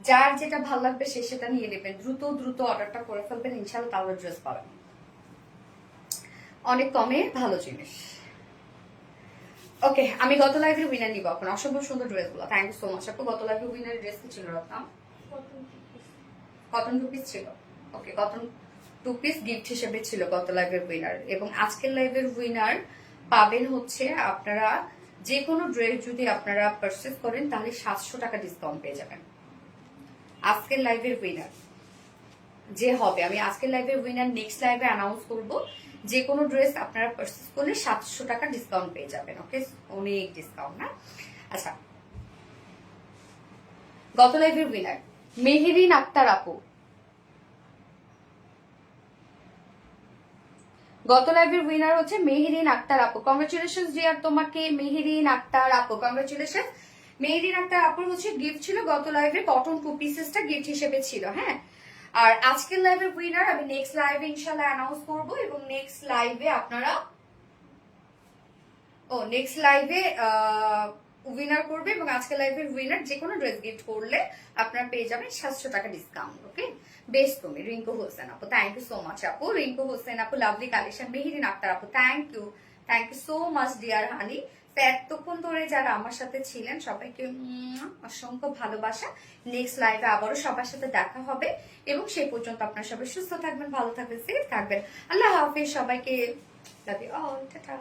A: যার যেটা ভালো লাগবে সে সেটা নিয়ে নেবেন, দ্রুত দ্রুত অর্ডারটা করে ফেলবেন, ইনশাআল্লাহ তাহলে ড্রেস পাবেন অনেক কমে, ভালো জিনিস। ওকে, আমি গত লাইভের উইনার নিব এখন। অসম্ভব সুন্দর ড্রেসগুলো, থ্যাংক ইউ সো মাচ আপু। গত লাইভের উইনারের ড্রেস কি ছিল রত্না? কটন টু পিস ছিল। ওকে, কটন টু পিস গিফট হিসেবে ছিল গত লাইভের উইনার। এবং আজকের লাইভের উইনার পাবেন হচ্ছে আপনারা যে কোনো ড্রেস যদি আপনারা পারচেস করেন তাহলে 700 টাকা ডিসকাউন্ট পেয়ে যাবেন। আজকের লাইভের উইনার যে হবে, আমি আজকের লাইভের উইনার নেক্সট লাইভে অ্যানাউন্স করব। যে কোনো ড্রেস আপনারা পারচেস করলে 700 টাকা ডিসকাউন্ট পেয়ে যাবেন। ওকে, অনেক ডিসকাউন্ট না? আচ্ছা, গত লাইভের উইনার মেহেরিন আক্তার আপু। গত লাইভের উইনার হচ্ছে মেহেরিন আক্তার আপু। কংগ্রেচুলেশন ডিয়ার তোমাকে মেহেরিন আক্তার আপু, কংগ্রেচুলেশন। মেহেরিন আক্তার আপুর হচ্ছে গিফট ছিল গত লাইভে কটন টু পিসেসটা গিফট হিসেবে ছিল। হ্যাঁ, আর আজকের লাইভের উইনার আমি নেক্সট লাইভে ইনশাআল্লাহ অ্যানাউন্স করব। এবং নেক্সট লাইভে আপনারা নেক্সট লাইভে উইনার করবে। এবং আজকের লাইভের উইনার যে কোনো ড্রেস গিফট করলে আপনারা পেয়ে যাবেন 700 টাকা ডিসকাউন্ট। ওকে, বেশ তুমি রিঙ্কু হোসেন আপু, থ্যাংক ইউ সো মাচ আপু। রিঙ্কু হোসেন আপু, লাভলি কালেকশন। মেহেরিন আক্তার আপু, thank you so much dear honey. এতক্ষণ ধরে যারা আমার সাথে ছিলেন সবাইকে অসংখ্য ভালোবাসা। নেক্সট লাইভে আবারও সবার সাথে দেখা হবে। এবং সেই পর্যন্ত আপনারা সবাই সুস্থ থাকবেন, ভালো থাকবেন, সেফ থাকবেন। আল্লাহ হাফিজ সবাইকে, লাভ ইউ অল, টাটা।